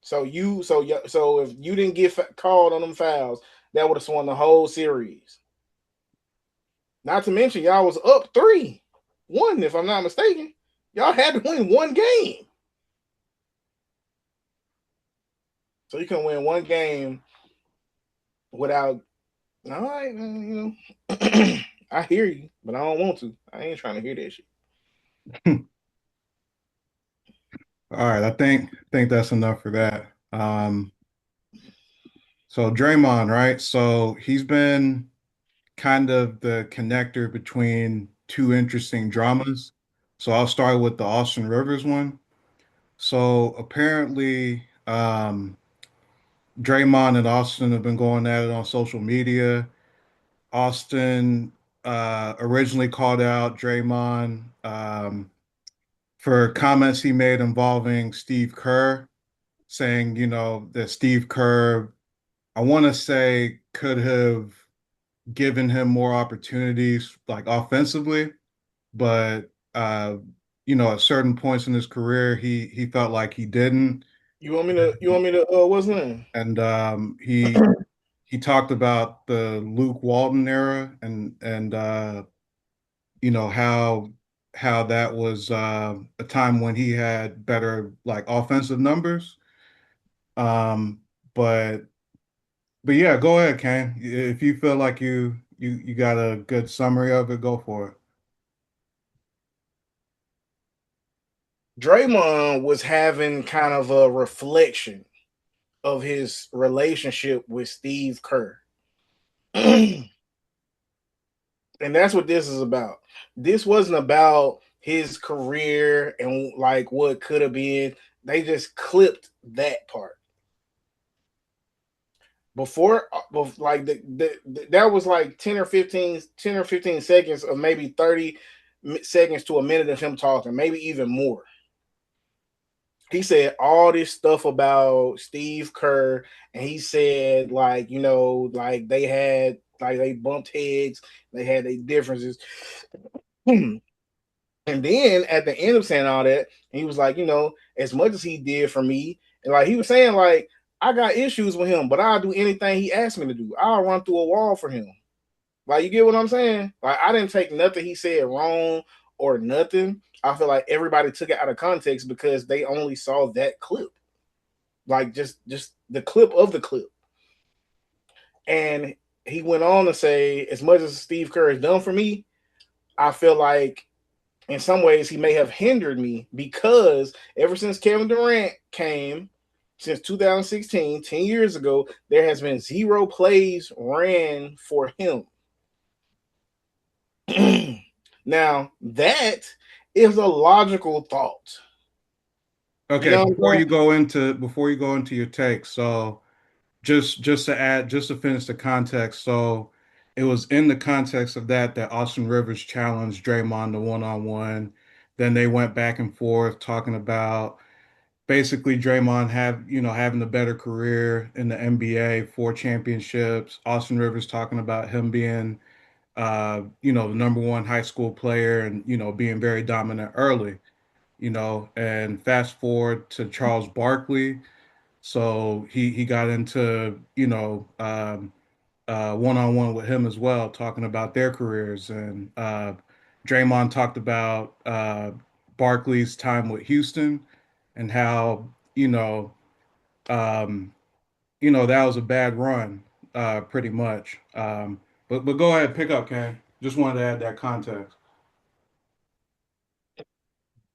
[SPEAKER 2] So if you didn't get called on them fouls, that would have swung the whole series. Not to mention, y'all was up 3-1, if I'm not mistaken. Y'all had to win one game. So you can win one game without. All right, you know, I hear you, but I don't want to. I ain't trying to hear that shit.
[SPEAKER 1] All right, I think that's enough for that. So Draymond, right? So he's been kind of the connector between two interesting dramas. So I'll start with the Austin Rivers one. So apparently, Draymond and Austin have been going at it on social media. Austin originally called out Draymond for comments he made involving Steve Kerr, saying, that Steve Kerr, I want to say, could have given him more opportunities, like offensively, but at certain points in his career, he felt like he didn't.
[SPEAKER 2] You want me to what's the name?
[SPEAKER 1] And he talked about the Luke Walton era and how that was a time when he had better like offensive numbers. Um, but yeah, go ahead, Kane. If you feel like you got a good summary of it, go for it.
[SPEAKER 2] Draymond was having kind of a reflection of his relationship with Steve Kerr. And that's what this is about. This wasn't about his career and like what could have been. They just clipped that part. Before like that was like 10 or 15 seconds of maybe 30 seconds to a minute of him talking, maybe even more. He said all this stuff about Steve Kerr, and he said like they bumped heads, they had their differences. And then at the end of saying all that, he was like, as much as he did for me, and like he was saying, like, I got issues with him, but I'll do anything he asked me to do. I'll run through a wall for him. Like, you get what I'm saying? Like, I didn't take nothing he said wrong or nothing. I feel like everybody took it out of context because they only saw that clip. Like, just the clip of the clip. And he went on to say, as much as Steve Kerr has done for me, I feel like in some ways he may have hindered me because ever since Kevin Durant came, since 2016, 10 years ago, there has been 0 plays ran for him. Now, that is a logical thought.
[SPEAKER 1] Okay, before you go into your take, so just to finish the context, so it was in the context of that Austin Rivers challenged Draymond to one-on-one. Then they went back and forth talking about basically Draymond having a better career in the NBA, 4 championships. Austin Rivers talking about him being the number one high school player and being very dominant early. And fast forward to Charles Barkley. So he got into, one-on-one with him as well, talking about their careers. And Draymond talked about Barkley's time with Houston and how, that was a bad run, pretty much. But go ahead, pick up, Ken. Just wanted to add that context.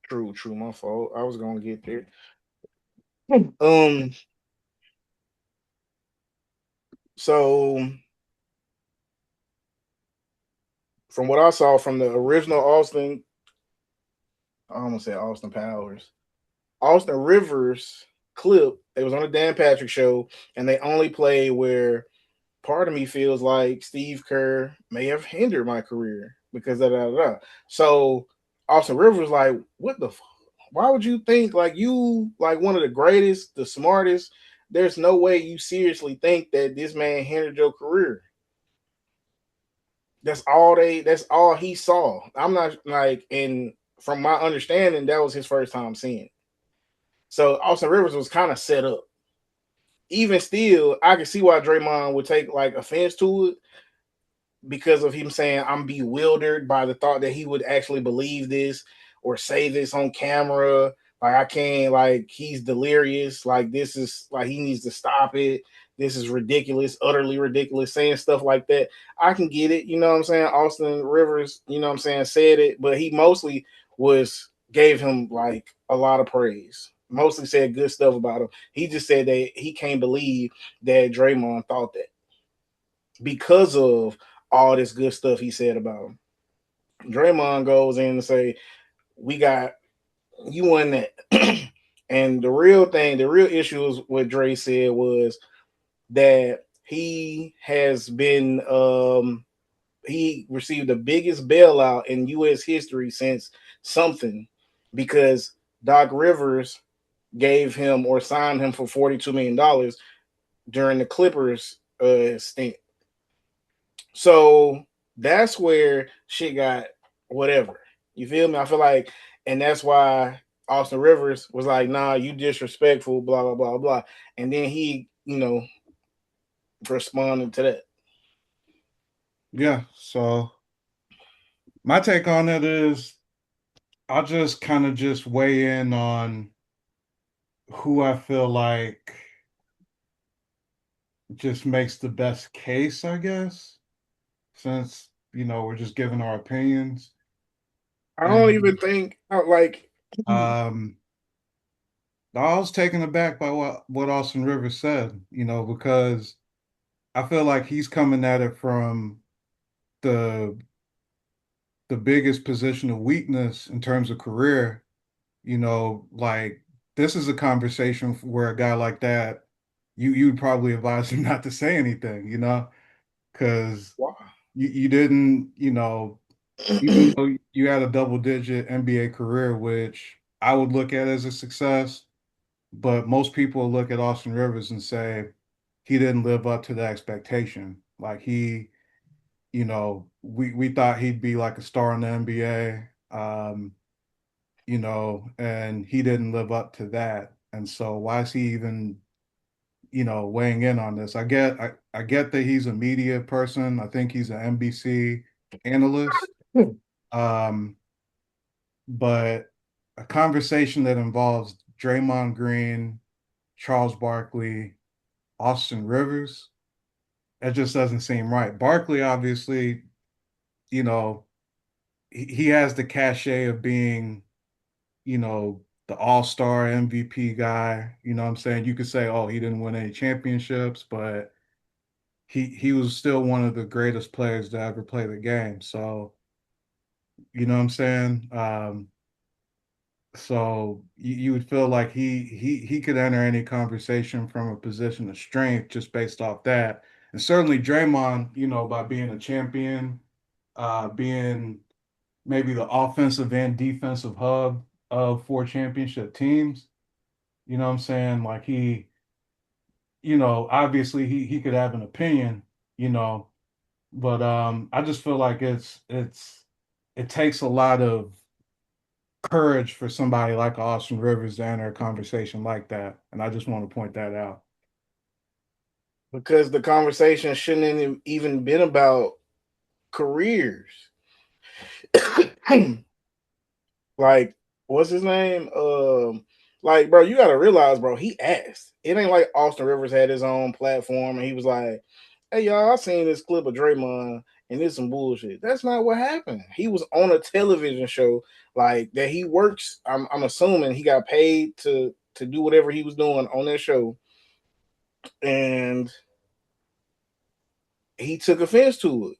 [SPEAKER 2] True, my fault. I was gonna get there. So from what I saw from the original Austin, I almost said Austin Powers, Austin Rivers clip, it was on the Dan Patrick show, and they only play where part of me feels like Steve Kerr may have hindered my career because So Austin Rivers was like, what the why would you think like you like one of the greatest, the smartest? There's no way you seriously think that this man hindered your career. That's all he saw. I'm not like, and from my understanding, that was his first time seeing it. So Austin Rivers was kind of set up. even still, I can see why Draymond would take like offense to it because of him saying I'm bewildered by the thought that he would actually believe this or say this on camera. Like I can't, like he's delirious. Like this is like he needs to stop it. This is ridiculous, utterly ridiculous, saying stuff like that. I can get it, you know what I'm saying? Austin Rivers, you know what I'm saying, said it, but he mostly gave him like a lot of praise. Mostly said good stuff about him. He just said that he can't believe that Draymond thought that because of all this good stuff he said about him. Draymond goes in and say, "We got you won that." And the real issue is what Dre said was that he has been he received the biggest bailout in U.S. history since something because Doc Rivers gave him or signed him for $42 million during the Clippers stint. So that's where shit got whatever. You feel me? I feel like, and that's why Austin Rivers was like, "Nah, you disrespectful," blah blah blah blah, and then he, responded to that.
[SPEAKER 1] Yeah. So my take on it is, I'll just kind of just weigh in on who I feel like just makes the best case, I guess, since we're just giving our opinions.
[SPEAKER 2] I don't even think like.
[SPEAKER 1] I was taken aback by what Austin Rivers said, because I feel like he's coming at it from the biggest position of weakness in terms of career. Like this is a conversation where a guy like that, you'd probably advise him not to say anything, because you didn't, even though you had a double-digit NBA career, which I would look at as a success, but most people look at Austin Rivers and say he didn't live up to the expectation. Like we thought he'd be like a star in the NBA, and he didn't live up to that. And so why is he even, weighing in on this? I get that he's a media person. I think he's an NBC analyst. But a conversation that involves Draymond Green, Charles Barkley, Austin Rivers, that just doesn't seem right. Barkley, obviously, you know, he has the cachet of being, the all-star MVP guy. You know what I'm saying? You could say, oh, he didn't win any championships, but he was still one of the greatest players to ever play the game. So, you know what I'm saying? So you would feel like he could enter any conversation from a position of strength just based off that. And certainly Draymond, by being a champion, being maybe the offensive and defensive hub of 4 championship teams, you know what I'm saying? Like obviously he could have an opinion, you know, but I just feel like it takes a lot of courage for somebody like Austin Rivers to enter a conversation like that. And I just want to point that out.
[SPEAKER 2] Because the conversation shouldn't have even been about careers. Like, what's his name? Like, bro, you gotta realize, bro, he asked. It ain't like Austin Rivers had his own platform and he was like, "Hey, y'all, I seen this clip of Draymond and it's some bullshit." That's not what happened. He was on a television show like that. He works. I'm assuming he got paid to do whatever he was doing on that show, and he took offense to it.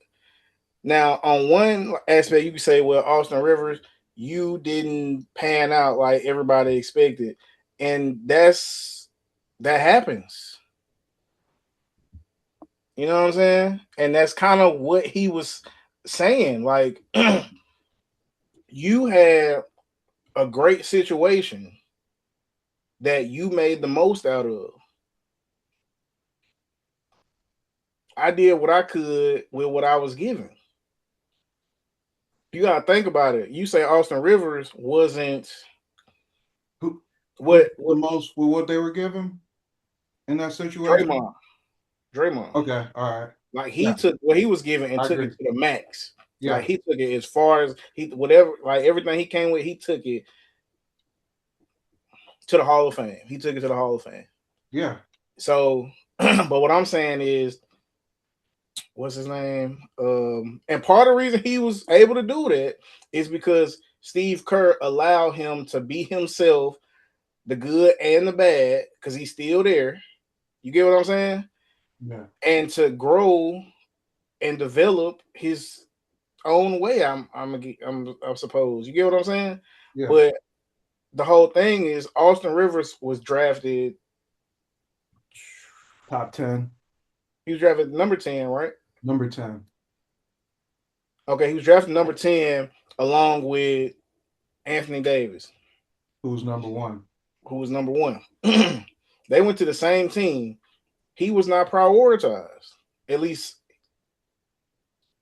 [SPEAKER 2] Now, on one aspect, you can say, "Well, Austin Rivers, you didn't pan out like everybody expected," and that happens. You know what I'm saying? And that's kind of what he was saying. Like, you had a great situation that you made the most out of. I did what I could with what I was given. You gotta think about it. You say Austin Rivers wasn't
[SPEAKER 1] Who
[SPEAKER 2] what
[SPEAKER 1] the most with what they were given? in that situation?
[SPEAKER 2] Draymond.
[SPEAKER 1] Okay, all right.
[SPEAKER 2] Like he took what he was given and
[SPEAKER 1] I
[SPEAKER 2] took
[SPEAKER 1] agree.
[SPEAKER 2] it to the max.
[SPEAKER 1] Yeah.
[SPEAKER 2] Like he took it as far as whatever, like everything he came with, he took it to the Hall of Fame. He took it to the Hall of Fame.
[SPEAKER 1] Yeah.
[SPEAKER 2] So, but what I'm saying is, what's his name? And part of the reason he was able to do that is because Steve Kerr allowed him to be himself, the good and the bad, because he's still there. You get what I'm saying?
[SPEAKER 1] Yeah.
[SPEAKER 2] And to grow and develop his own way. I suppose. You get what I'm saying?
[SPEAKER 1] Yeah.
[SPEAKER 2] But the whole thing is Austin Rivers was drafted
[SPEAKER 1] top 10.
[SPEAKER 2] He was drafted number 10, right?
[SPEAKER 1] Number 10.
[SPEAKER 2] Okay, he was drafted number 10 along with Anthony Davis,
[SPEAKER 1] who's number 1.
[SPEAKER 2] Who was number 1. They went to the same team. He was not prioritized. At least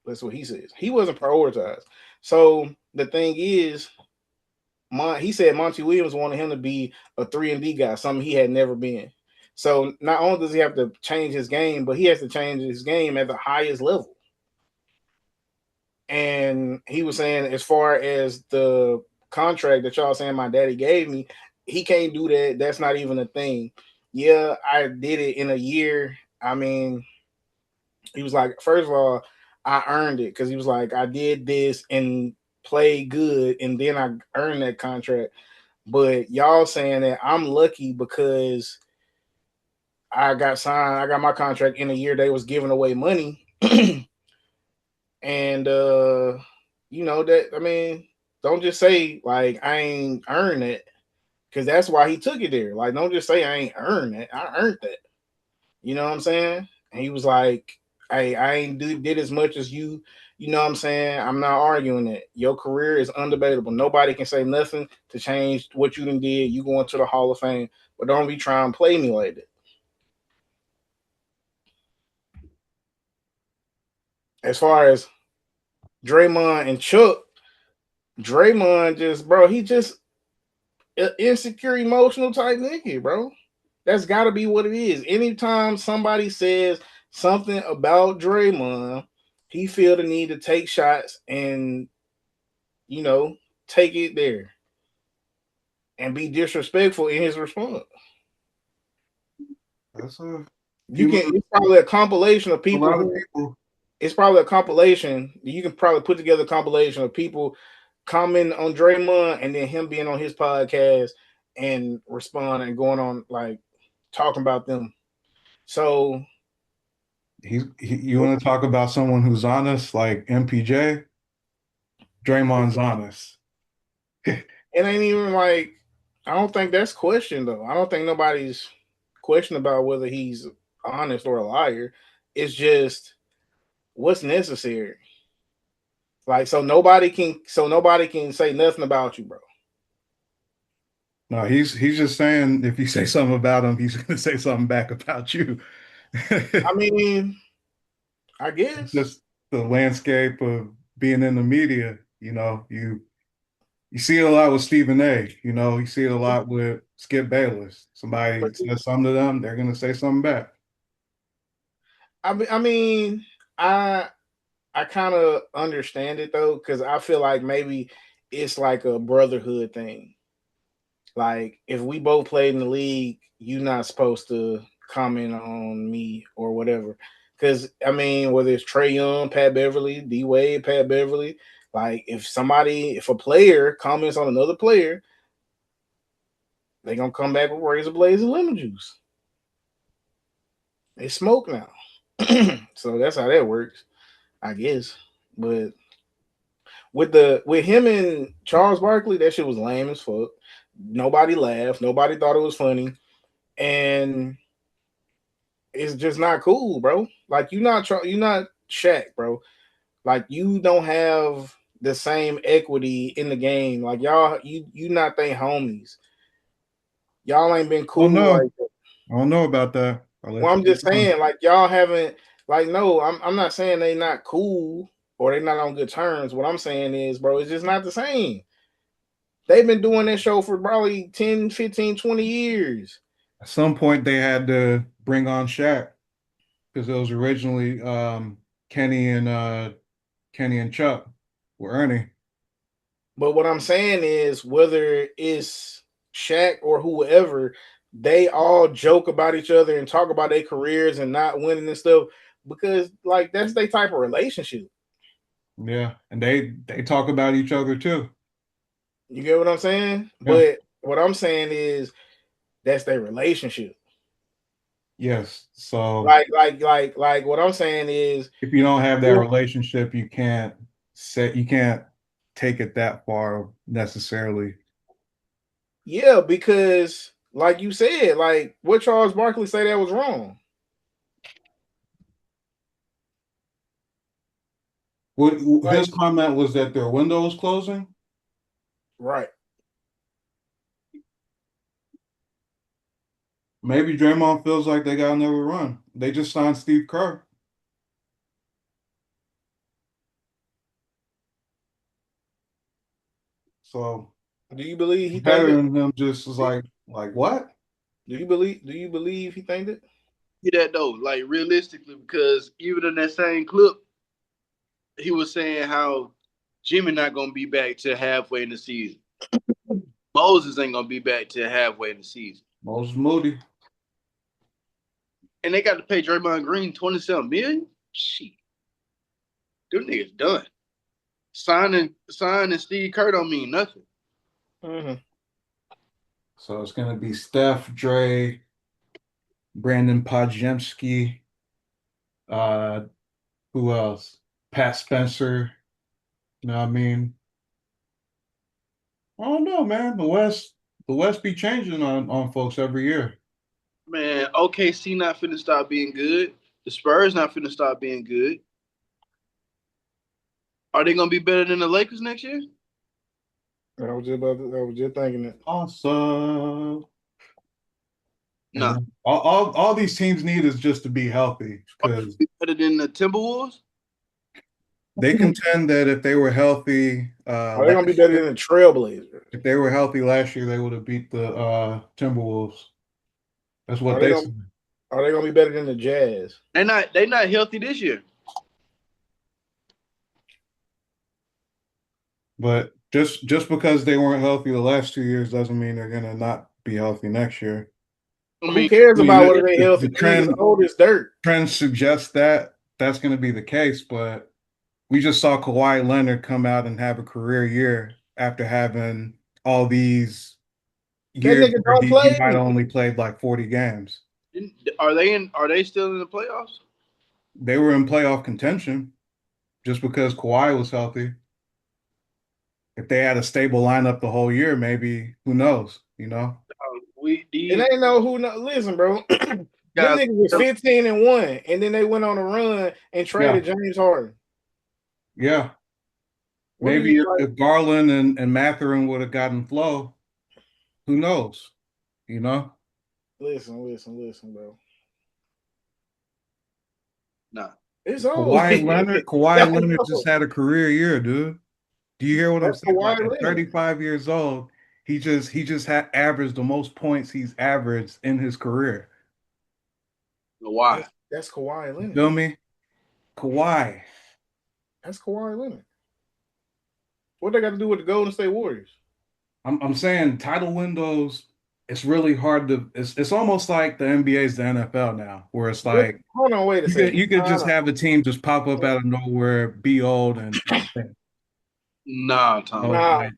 [SPEAKER 2] that's what he says. He wasn't prioritized. So the thing is, he said Monty Williams wanted him to be a 3-and-D guy, something he had never been. So not only does he have to change his game, but he has to change his game at the highest level. And he was saying, as far as the contract that y'all saying my daddy gave me, he can't do that. That's not even a thing. Yeah, I did it in a year. I mean, he was like, first of all, I earned it because he was like, I did this and played good, and then I earned that contract. But y'all saying that I'm lucky because I got signed, I got my contract in a year they was giving away money. And you know that, I mean, don't just say like I ain't earned it, because that's why he took it there. Like, don't just say I ain't earned it. I earned that. You know what I'm saying? And he was like, hey, I ain't did as much as you. You know what I'm saying? I'm not arguing it. Your career is undebatable. Nobody can say nothing to change what you done did. You going to the Hall of Fame, but don't be trying to play me like that. As far as Draymond and Chuck, Draymond just, bro, he just an insecure, emotional type nigga, bro. That's got to be what it is. Anytime somebody says something about Draymond, he feel the need to take shots and, you know, take it there and be disrespectful in his response.
[SPEAKER 1] That's
[SPEAKER 2] it's probably a compilation of people.
[SPEAKER 1] A lot of people.
[SPEAKER 2] It's probably a compilation. You can probably put together a compilation of people commenting on Draymond and then him being on his podcast and responding and going on, like, talking about them. So
[SPEAKER 1] you want to talk about someone who's honest, like MPJ? Draymond's honest.
[SPEAKER 2] It ain't even like, I don't think that's questioned though. I don't think nobody's questioning about whether he's honest or a liar. It's just what's necessary. Like, so nobody can say nothing about you, bro.
[SPEAKER 1] No, he's just saying if you say something about him, he's gonna say something back about you.
[SPEAKER 2] I mean, I guess
[SPEAKER 1] just the landscape of being in the media, you know, you see it a lot with Stephen A. You know, you see it a lot with Skip Bayless. Somebody says something to them, they're gonna say something back.
[SPEAKER 2] I mean, I kind of understand it though, because I feel like maybe it's like a brotherhood thing. Like, if we both played in the league, you're not supposed to comment on me or whatever. Because, I mean, whether it's Trae Young, Pat Beverly, D Wade, Pat Beverly, like, if a player comments on another player, they're going to come back with razor blades and lemon juice. They smoke now. So that's how that works, I guess. But with him and Charles Barkley, that shit was lame as fuck. Nobody laughed. Nobody thought it was funny. And it's just not cool, bro. Like, you're not Shaq, bro. Like, you don't have the same equity in the game. Like, y'all, you not they homies. Y'all ain't been cool.
[SPEAKER 1] Oh no,
[SPEAKER 2] like that.
[SPEAKER 1] I don't know about that.
[SPEAKER 2] Well, I'm just saying, like, y'all haven't, like, no, I'm not saying they not cool or they not on good terms. What I'm saying is, bro, it's just not the same. They've been doing that show for probably 10, 15, 20 years.
[SPEAKER 1] At some point, they had to bring on Shaq because it was originally Kenny and Kenny and Chuck were Ernie.
[SPEAKER 2] But what I'm saying is, whether it's Shaq or whoever, they all joke about each other and talk about their careers and not winning and stuff because, like, that's their type of relationship.
[SPEAKER 1] Yeah, and they talk about each other too.
[SPEAKER 2] You get what I'm saying?
[SPEAKER 1] Yeah.
[SPEAKER 2] But what I'm saying is that's their relationship.
[SPEAKER 1] Yes. So
[SPEAKER 2] Like what I'm saying is,
[SPEAKER 1] if you don't have that relationship, you can't take it that far necessarily.
[SPEAKER 2] yeah, because like you said, like what Charles Barkley say that was wrong.
[SPEAKER 1] His comment was that their window was closing.
[SPEAKER 2] Right.
[SPEAKER 1] Maybe Draymond feels like they got another run. They just signed Steve Kerr. So
[SPEAKER 2] do you believe he
[SPEAKER 1] better
[SPEAKER 2] think
[SPEAKER 1] than him just was like what?
[SPEAKER 2] Do you believe he think that?
[SPEAKER 7] That though, like realistically, because even in that same clip, he was saying how Jimmy not gonna be back till halfway in the season. Moses ain't gonna be back till halfway in the season.
[SPEAKER 1] Moses Moody.
[SPEAKER 7] And they got to pay Draymond Green $27 million. Shit, them niggas done. Signing Steve Kerr don't mean nothing.
[SPEAKER 2] Mm-hmm.
[SPEAKER 1] So it's gonna be Steph, Dre, Brandon Podjemski, who else? Pat Spencer. You know what I mean? I don't know, man. The West be changing on folks every year.
[SPEAKER 7] Man, OKC not finna start being good. The Spurs not finna start being good. Are they gonna be better than the Lakers next year?
[SPEAKER 2] I was just thinking that.
[SPEAKER 1] Awesome.
[SPEAKER 7] No.
[SPEAKER 1] All these teams need is just to be healthy because
[SPEAKER 7] better than the Timberwolves.
[SPEAKER 1] They contend that if they were healthy,
[SPEAKER 2] are they gonna be better than the Trailblazers?
[SPEAKER 1] If they were healthy last year, they would have beat the Timberwolves. That's what they said.
[SPEAKER 2] Are they gonna be better than the Jazz?
[SPEAKER 7] They're not healthy this year.
[SPEAKER 1] But just because they weren't healthy the last 2 years doesn't mean they're gonna not be healthy next year.
[SPEAKER 2] Who cares about whether they're healthy? The old is dirt.
[SPEAKER 1] Trends suggest that that's going to be the case, but we just saw Kawhi Leonard come out and have a career year after having all these years where he might only played like 40 games.
[SPEAKER 7] Are they still in the playoffs?
[SPEAKER 1] They were in playoff contention just because Kawhi was healthy. If they had a stable lineup the whole year, maybe who knows, you know?
[SPEAKER 2] And they know who know. Listen, bro. Them niggas was 15-1, and then they went on a run and traded James Harden.
[SPEAKER 1] Yeah. Maybe if Garland and Mathurin would have gotten flow, who knows? You know?
[SPEAKER 2] Listen, bro.
[SPEAKER 7] Nah.
[SPEAKER 2] It's over.
[SPEAKER 1] Kawhi Leonard just had a career year, dude. Do you hear what I'm saying? Like at 35 years old, he just had averaged the most points he's averaged in his career.
[SPEAKER 7] Why?
[SPEAKER 2] That's Kawhi Leonard.
[SPEAKER 1] You feel me? Kawhi.
[SPEAKER 2] That's Kawhi Leonard. What they got to do with the Golden State Warriors?
[SPEAKER 1] I'm saying title windows. It's really hard to. It's almost like the NBA's the NFL now, where it's like,
[SPEAKER 2] hold on, wait a second.
[SPEAKER 1] You could just have a team just pop up out of nowhere, be old, and
[SPEAKER 7] nah, Tom.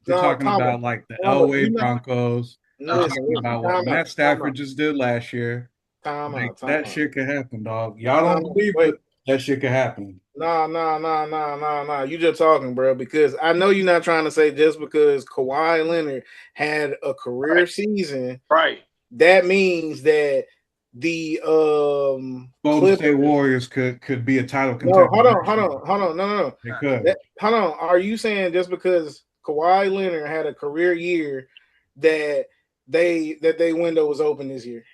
[SPEAKER 1] They're talking about like the Elway Broncos. They're talking about what Matt Stafford just did last year. That shit could happen, dog. Y'all don't believe it. That shit could happen.
[SPEAKER 2] Nah. You just talking, bro, because I know you're not trying to say just because Kawhi Leonard had a career season,
[SPEAKER 7] right?
[SPEAKER 2] That means that the
[SPEAKER 1] Golden State Warriors could be a title contender.
[SPEAKER 2] No, hold on. No.
[SPEAKER 1] They could.
[SPEAKER 2] Hold on. Are you saying just because Kawhi Leonard had a career year that they window was open this year?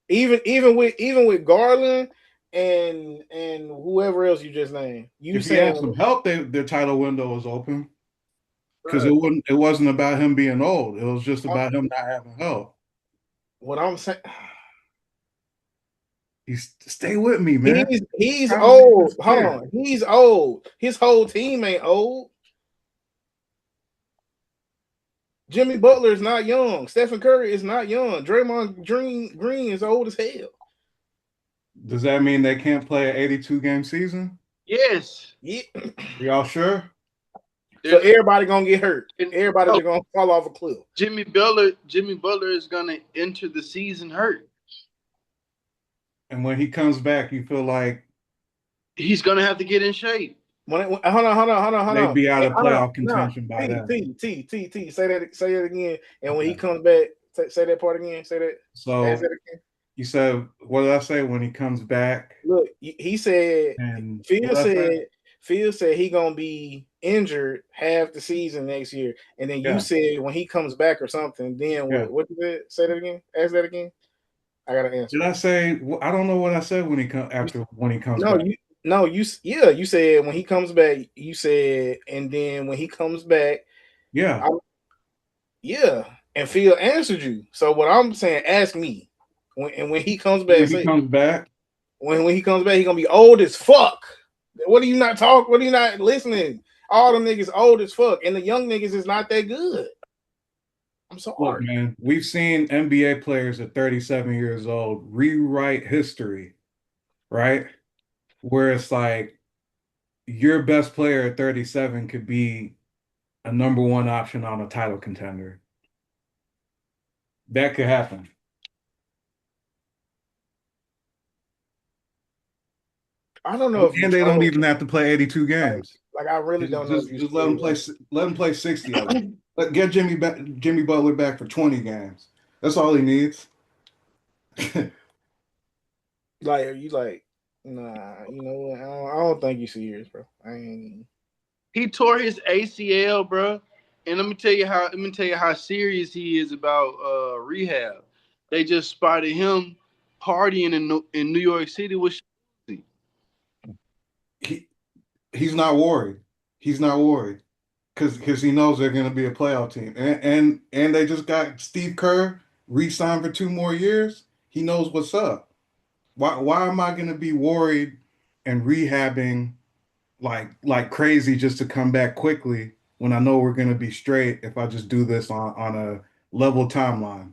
[SPEAKER 2] Even with Garland and whoever else you just named.
[SPEAKER 1] If he had some help, their title window was open. Because it wasn't about him being old. It was just about him not having help.
[SPEAKER 2] What I'm saying,
[SPEAKER 1] Stay with me, man.
[SPEAKER 2] he's old. Hold on, he's old. His whole team ain't old. Jimmy Butler is not young. Stephen Curry is not young. Draymond Green is old as hell.
[SPEAKER 1] Does that mean they can't play an 82-game season?
[SPEAKER 7] Yes.
[SPEAKER 2] Yeah.
[SPEAKER 1] Y'all sure?
[SPEAKER 2] So everybody gonna get hurt. Everybody gonna fall off a cliff.
[SPEAKER 7] Jimmy Butler is gonna enter the season hurt.
[SPEAKER 1] And when he comes back, you feel like
[SPEAKER 7] he's gonna have to get in shape.
[SPEAKER 2] Hold on.
[SPEAKER 1] They'd be out of playoff contention by then.
[SPEAKER 2] Say that again. And when he comes back, say that part again. Say that.
[SPEAKER 1] So
[SPEAKER 2] that again.
[SPEAKER 1] You said, what did I say when he comes back?
[SPEAKER 2] Look, he said. Phil said he gonna be injured half the season next year, and then you said when he comes back or something. Then what did you say that again? Ask that again. I gotta answer.
[SPEAKER 1] Did I say? I don't know what I said when he comes back.
[SPEAKER 2] You said when he comes back. You said, and then when he comes back, and Phil answered you. So what I'm saying, ask me when he comes back. When he comes back, he gonna be old as fuck. What are you not talking? What are you not listening? All them niggas old as fuck, and the young niggas is not that good. I'm sorry.
[SPEAKER 1] Look, man, we've seen NBA players at 37 years old rewrite history, right? Where it's like your best player at 37 could be a #1 option on a title contender. That could happen.
[SPEAKER 2] I don't know
[SPEAKER 1] and they don't even have to play 82 games.
[SPEAKER 2] Like I really don't know.
[SPEAKER 1] Just let them play. Let them play 60 of them. Get Jimmy Butler back for 20 games. That's all he needs.
[SPEAKER 2] Like, are you like, nah? You know what? I don't think you serious, bro.
[SPEAKER 7] He tore his ACL, bro. And let me tell you how serious he is about rehab. They just spotted him partying in New York City with.
[SPEAKER 1] He's not worried. He's not worried because he knows they're going to be a playoff team, and they just got Steve Kerr re-signed for 2 more years. He knows what's up. Why am I going to be worried and rehabbing like crazy just to come back quickly when I know we're going to be straight if I just do this on a level timeline?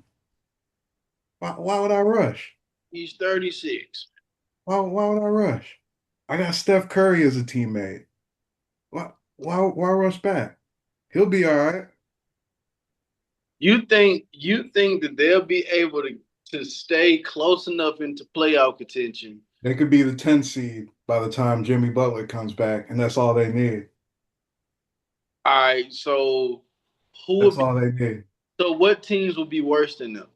[SPEAKER 1] Why would I rush?
[SPEAKER 7] He's 36.
[SPEAKER 1] Why would I rush? I got Steph Curry as a teammate. Why rush back? He'll be all right.
[SPEAKER 7] You think that they'll be able to stay close enough into playoff contention?
[SPEAKER 1] They could be the 10 seed by the time Jimmy Butler comes back, and that's all they need.
[SPEAKER 7] All right, so
[SPEAKER 1] that's all they need.
[SPEAKER 7] So what teams will be worse than them?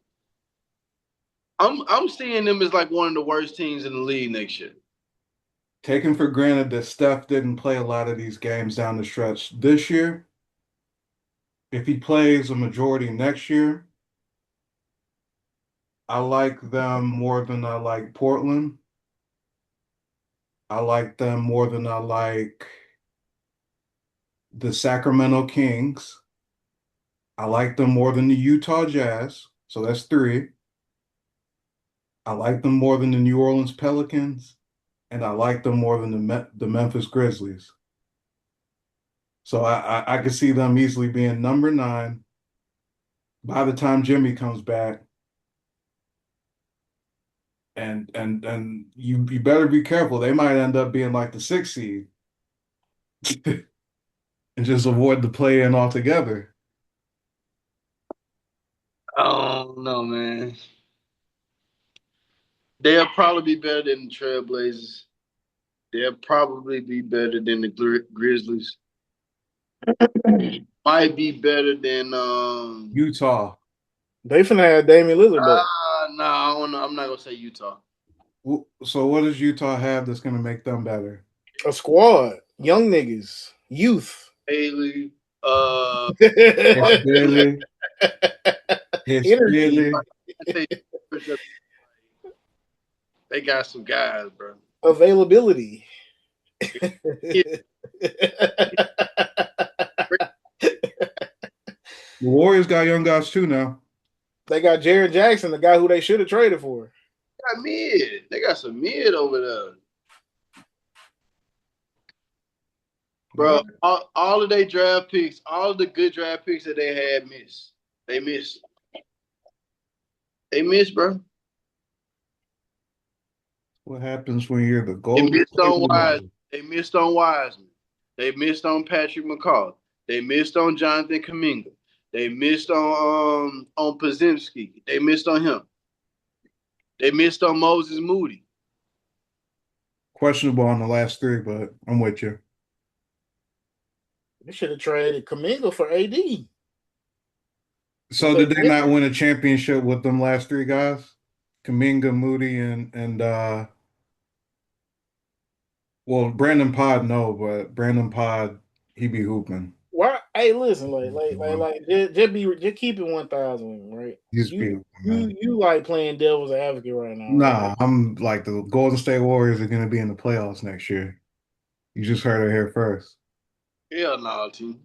[SPEAKER 7] I'm seeing them as like one of the worst teams in the league next year.
[SPEAKER 1] Taking for granted that Steph didn't play a lot of these games down the stretch this year, if he plays a majority next year, I like them more than I like Portland. I like them more than I like the Sacramento Kings. I like them more than the Utah Jazz. So that's 3. I like them more than the New Orleans Pelicans. And I like them more than the Memphis Grizzlies. So I could see them easily being number 9 by the time Jimmy comes back. And you better be careful. They might end up being like the 6th seed and just avoid the play-in altogether.
[SPEAKER 7] Oh no, man. They'll probably be better than the Trailblazers. They'll probably be better than the Grizzlies. Might be better than
[SPEAKER 1] Utah.
[SPEAKER 2] They finna have Damian Lillard back.
[SPEAKER 7] No, I don't know. I'm not gonna say Utah.
[SPEAKER 1] So what does Utah have that's gonna make them better?
[SPEAKER 2] A squad, young niggas, youth.
[SPEAKER 7] Haley,
[SPEAKER 1] Billy.
[SPEAKER 7] They got some guys, bro.
[SPEAKER 2] Availability.
[SPEAKER 1] The Warriors got young guys too now.
[SPEAKER 2] They got Jared Jackson, the guy who they should have traded for.
[SPEAKER 7] They got mid. They got some mid over there. Bro, all of their draft picks, all of the good draft picks that they had missed. They missed. They missed, bro.
[SPEAKER 1] What happens when you're the
[SPEAKER 7] They
[SPEAKER 1] Golden
[SPEAKER 7] missed
[SPEAKER 1] State
[SPEAKER 7] on
[SPEAKER 1] Warriors?
[SPEAKER 7] Wiseman. They missed on Wiseman. They missed on Patrick McCall. They missed on Jonathan Kuminga. They missed on Podziemski. They missed on him. They missed on Moses Moody.
[SPEAKER 1] Questionable on the last three, but I'm with you.
[SPEAKER 2] They should have traded Kuminga for AD.
[SPEAKER 1] So did they not win a championship with them last three guys? Kuminga, Moody, and well, Brandon Pod, no, but Brandon Pod, he be hooping.
[SPEAKER 2] Why? Hey, listen, just keep it 1,000, right? You like playing devil's advocate right now.
[SPEAKER 1] Nah,
[SPEAKER 2] right?
[SPEAKER 1] I'm like the Golden State Warriors are going to be in the playoffs next year. You just heard it here first.
[SPEAKER 7] Hell no, team.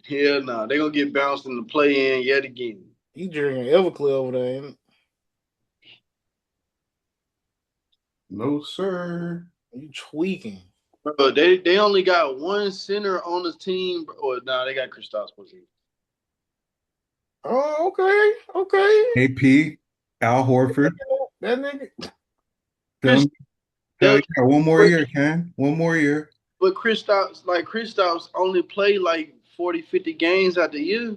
[SPEAKER 7] Hell no. They're going to get bounced in the play-in yet again.
[SPEAKER 2] You drinking Everclear over there, ain't it?
[SPEAKER 1] No, sir.
[SPEAKER 2] You tweaking.
[SPEAKER 7] Bro, they only got one center on the team. Or they got Kristaps Porzingis.
[SPEAKER 2] Oh, okay.
[SPEAKER 1] AP, Al Horford.
[SPEAKER 2] That nigga.
[SPEAKER 1] One more year, Ken. One more year.
[SPEAKER 7] But Kristaps only played like 40, 50 games out the year.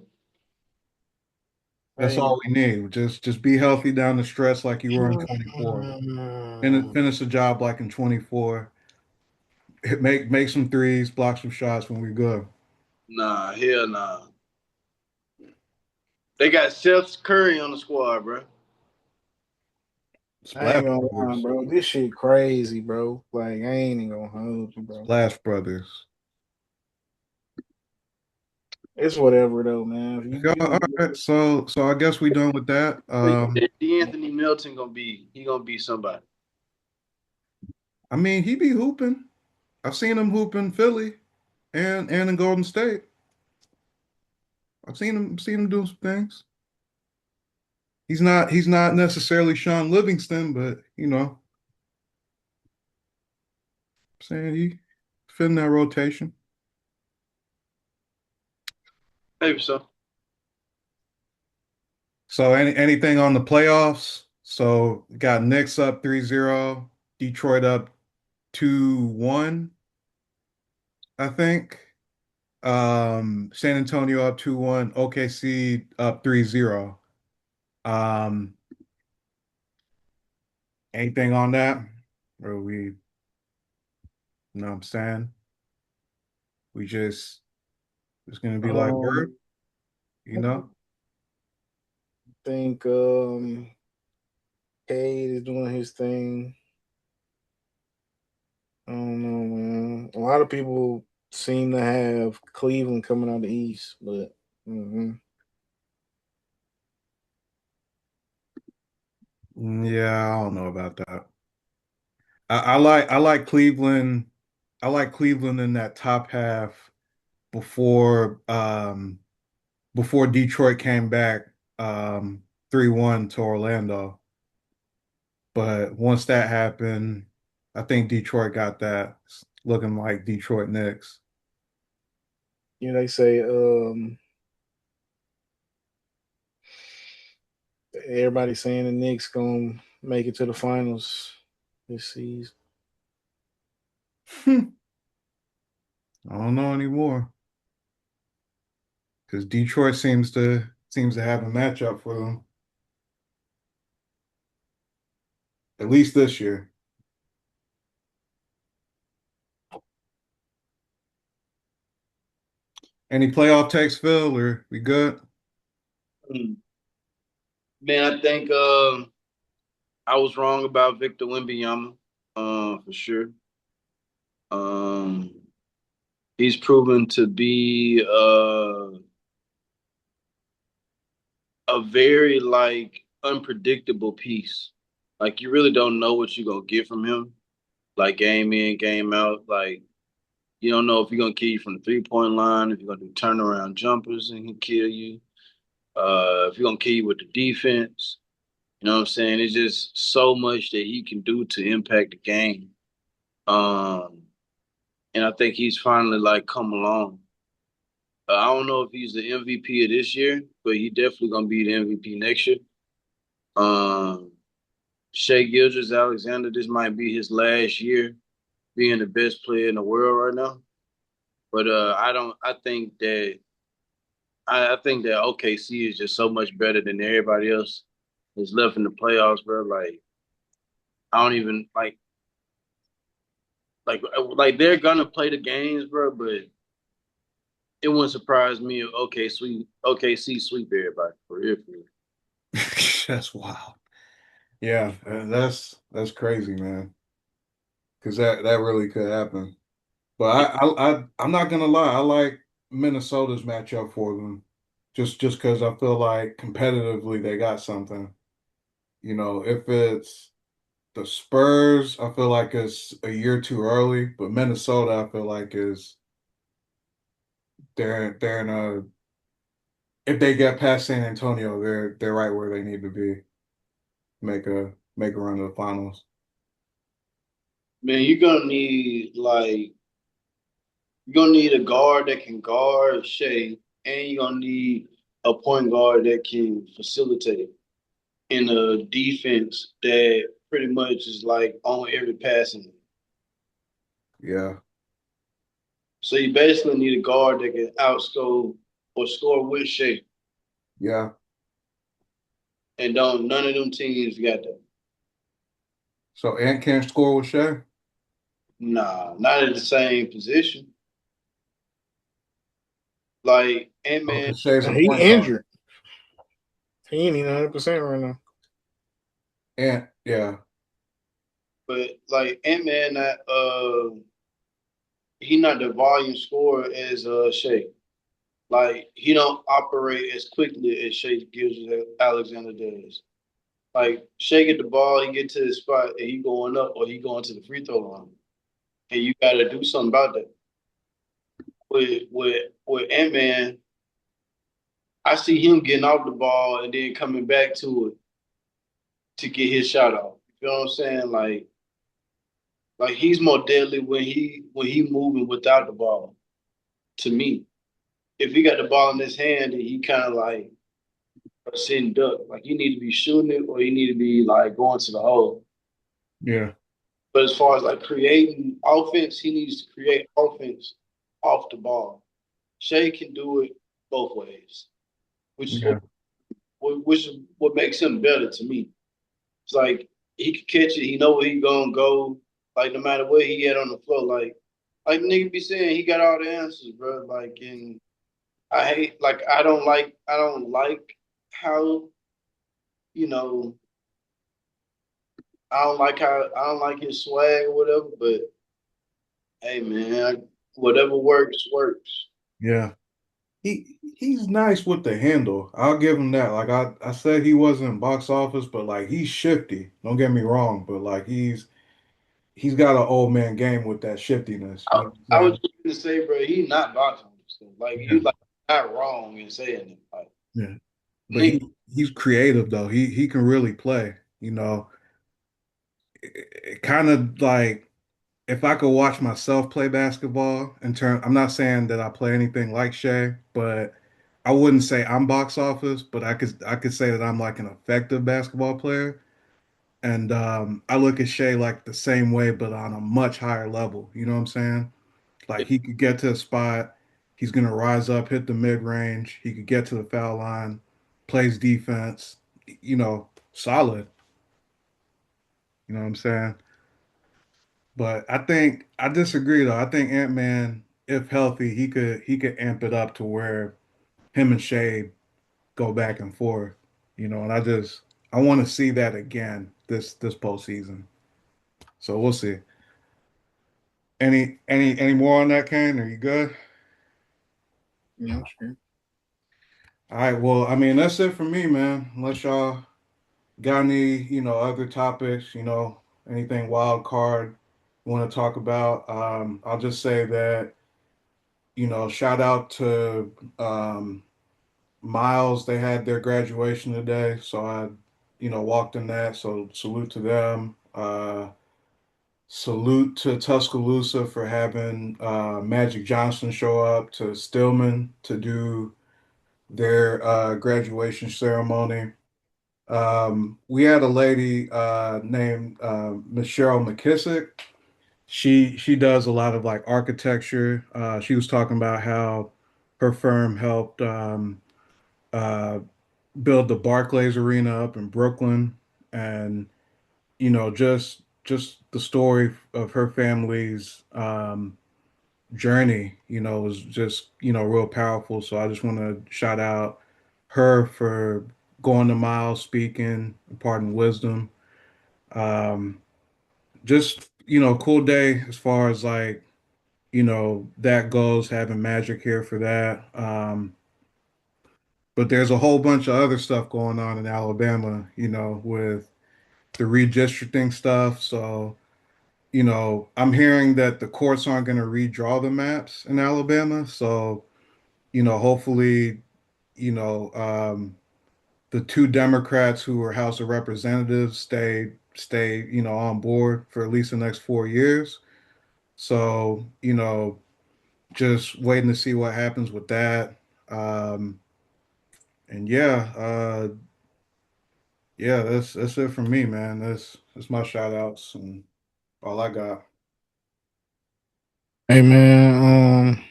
[SPEAKER 1] That's all we need. Just be healthy down the stretch like you were in 24. And finish the job like in 24. Make some threes, block some shots when we go.
[SPEAKER 7] Nah, hell nah. They got Seth Curry on the squad, bro.
[SPEAKER 2] I ain't gonna lie, bro. This shit crazy, bro. Like, I ain't even gonna hold you, bro.
[SPEAKER 1] Splash Brothers.
[SPEAKER 2] It's whatever though, man.
[SPEAKER 1] All right, so I guess we done with that.
[SPEAKER 7] D'Anthony Melton gonna be somebody.
[SPEAKER 1] I mean, he be hooping. I've seen him hoop in Philly and in Golden State. I've seen him do some things. He's not necessarily Sean Livingston, but I'm saying he fit in that rotation.
[SPEAKER 7] Maybe so.
[SPEAKER 1] So anything on the playoffs? So got Knicks up 3-0, Detroit up 2-1, I think. San Antonio up 2-1, OKC up 3-0. Anything on that? Or you know what I'm saying? We just it's gonna be like word,
[SPEAKER 2] I think Cade is doing his thing. I don't know, man. A lot of people seem to have Cleveland coming out the East, but
[SPEAKER 1] yeah, I don't know about that. I like Cleveland. I like Cleveland in that top half before Detroit came back 3-1 to Orlando. But once that happened, I think Detroit got that. It's looking like Detroit Knicks.
[SPEAKER 2] They say everybody's saying the Knicks gonna make it to the finals this season.
[SPEAKER 1] I don't know anymore. Because Detroit seems to have a matchup for them. At least this year. Any playoff takes, Phil, or we good?
[SPEAKER 7] Man, I think I was wrong about Victor Wembanyama, for sure. He's proven to be a very unpredictable piece. Like, you really don't know what you're gonna get from him. Like, game in, game out. Like, you don't know if he's gonna kill you from the 3-point line, if you're gonna do turnaround jumpers and he kill you. If you're gonna keep with the defense, you know what I'm saying? It's just so much that he can do to impact the game. Um, and I think he's finally like come along. I don't know if he's the MVP of this year, but he definitely gonna be the MVP next year. Um, Shea Gilgeous-Alexander, this might be his last year being the best player in the world right now. But I don't. I think that OKC is just so much better than everybody else that's left in the playoffs, bro. Like I don't even like they're gonna play the games, bro. But it wouldn't surprise me if OKC sweep everybody for real. For real.
[SPEAKER 1] That's wild. Yeah, that's crazy, man. Because that really could happen. But I'm not gonna lie. I like Minnesota's matchup for them, just because I feel like competitively they got something. You know, if it's the Spurs, I feel like it's a year too early. But Minnesota, I feel like is they're in a if they get past San Antonio, they're right where they need to be. Make a run to the finals.
[SPEAKER 7] Man, you're gonna need a guard that can guard Shea, and you're gonna need a point guard that can facilitate in a defense that pretty much is like on every passing.
[SPEAKER 1] Yeah,
[SPEAKER 7] So you basically need a guard that can outscore or score with Shea.
[SPEAKER 1] yeah.
[SPEAKER 7] And don't none of them teams got that.
[SPEAKER 1] So Ant can't score with Shea.
[SPEAKER 7] Nah, not at the same position. Like Ant
[SPEAKER 1] Oh,
[SPEAKER 7] Man,
[SPEAKER 1] because Shea's a
[SPEAKER 2] He
[SPEAKER 1] point guard.
[SPEAKER 2] injured. He ain't even 100% right now.
[SPEAKER 1] Ant, yeah,
[SPEAKER 7] but like Ant Man, not he not the volume scorer as Shea. Like he don't operate as quickly as Shea Alexander does. Like Shea get the ball, he get to the spot, and he going up or he going to the free throw line, and you got to do something about that. With Ant Man, I see him getting off the ball and then coming back to it to get his shot off. You know what I'm saying? Like he's more deadly when he moving without the ball. To me, if he got the ball in his hand, then he kind of like a sitting duck. Like he need to be shooting it or he need to be like going to the hole.
[SPEAKER 1] yeah,
[SPEAKER 7] But as far as like creating offense, he needs to create offense off the ball. Shea can do it both ways, which is
[SPEAKER 1] yeah,
[SPEAKER 7] what makes him better to me. It's like he can catch it. He know where he gonna go. Like no matter where he at on the floor. Like nigga be saying he got all the answers, bro. Like and I hate like I don't like how you know I don't like his swag or whatever. But hey man, whatever works.
[SPEAKER 1] yeah. He's nice with the handle. I'll give him that. Like I said he wasn't box office, but like he's shifty. Don't get me wrong, but like he's got an old man game with that shiftiness. You
[SPEAKER 7] I,
[SPEAKER 1] know what
[SPEAKER 7] I
[SPEAKER 1] I'm
[SPEAKER 7] was
[SPEAKER 1] saying?
[SPEAKER 7] just gonna say, bro, he not boxing. Like
[SPEAKER 1] Yeah.
[SPEAKER 7] you like not wrong in saying it. Like
[SPEAKER 1] Yeah. But
[SPEAKER 7] nigga,
[SPEAKER 1] he's creative though. He can really play. You know, it kind of like if I could watch myself play basketball in turn, I'm not saying that I play anything like Shea, but I wouldn't say I'm box office, but I could say that I'm like an effective basketball player. And I look at Shea like the same way, but on a much higher level. You know what I'm saying? Like he could get to a spot, he's gonna rise up, hit the mid range, he could get to the foul line, plays defense, solid. You know what I'm saying? But I think I disagree though. I think Ant-Man, if healthy, he could amp it up to where him and Shea go back and forth. And I want to see that again this postseason. So we'll see. Any more on that, Kane? Are you good?
[SPEAKER 2] Yeah, sure.
[SPEAKER 1] All right. Well, I mean that's it for me, man. Unless y'all got any, other topics, anything wild card you want to talk about. I'll just say that, shout out to Miles, they had their graduation today, so I, walked in that. So salute to them. Salute to Tuscaloosa for having Magic Johnson show up to Stillman to do their graduation ceremony. We had a lady named Michelle McKissick. She does a lot of like architecture. She was talking about how her firm helped uh, build the Barclays Arena up in Brooklyn, and just the story of her family's journey, was just real powerful. So I just want to shout out her for going to Miles, speaking, imparting wisdom. Um, just cool day as far as like that goes. Having Magic here for that. But there's a whole bunch of other stuff going on in Alabama, with the redistricting stuff. So, I'm hearing that the courts aren't going to redraw the maps in Alabama. So, hopefully, you know, um, the two Democrats who are House of Representatives stay, on board for at least the next 4 years. So, just waiting to see what happens with that. Um, and yeah, that's it from me, man. That's my shout outs and all I got.
[SPEAKER 2] Hey man,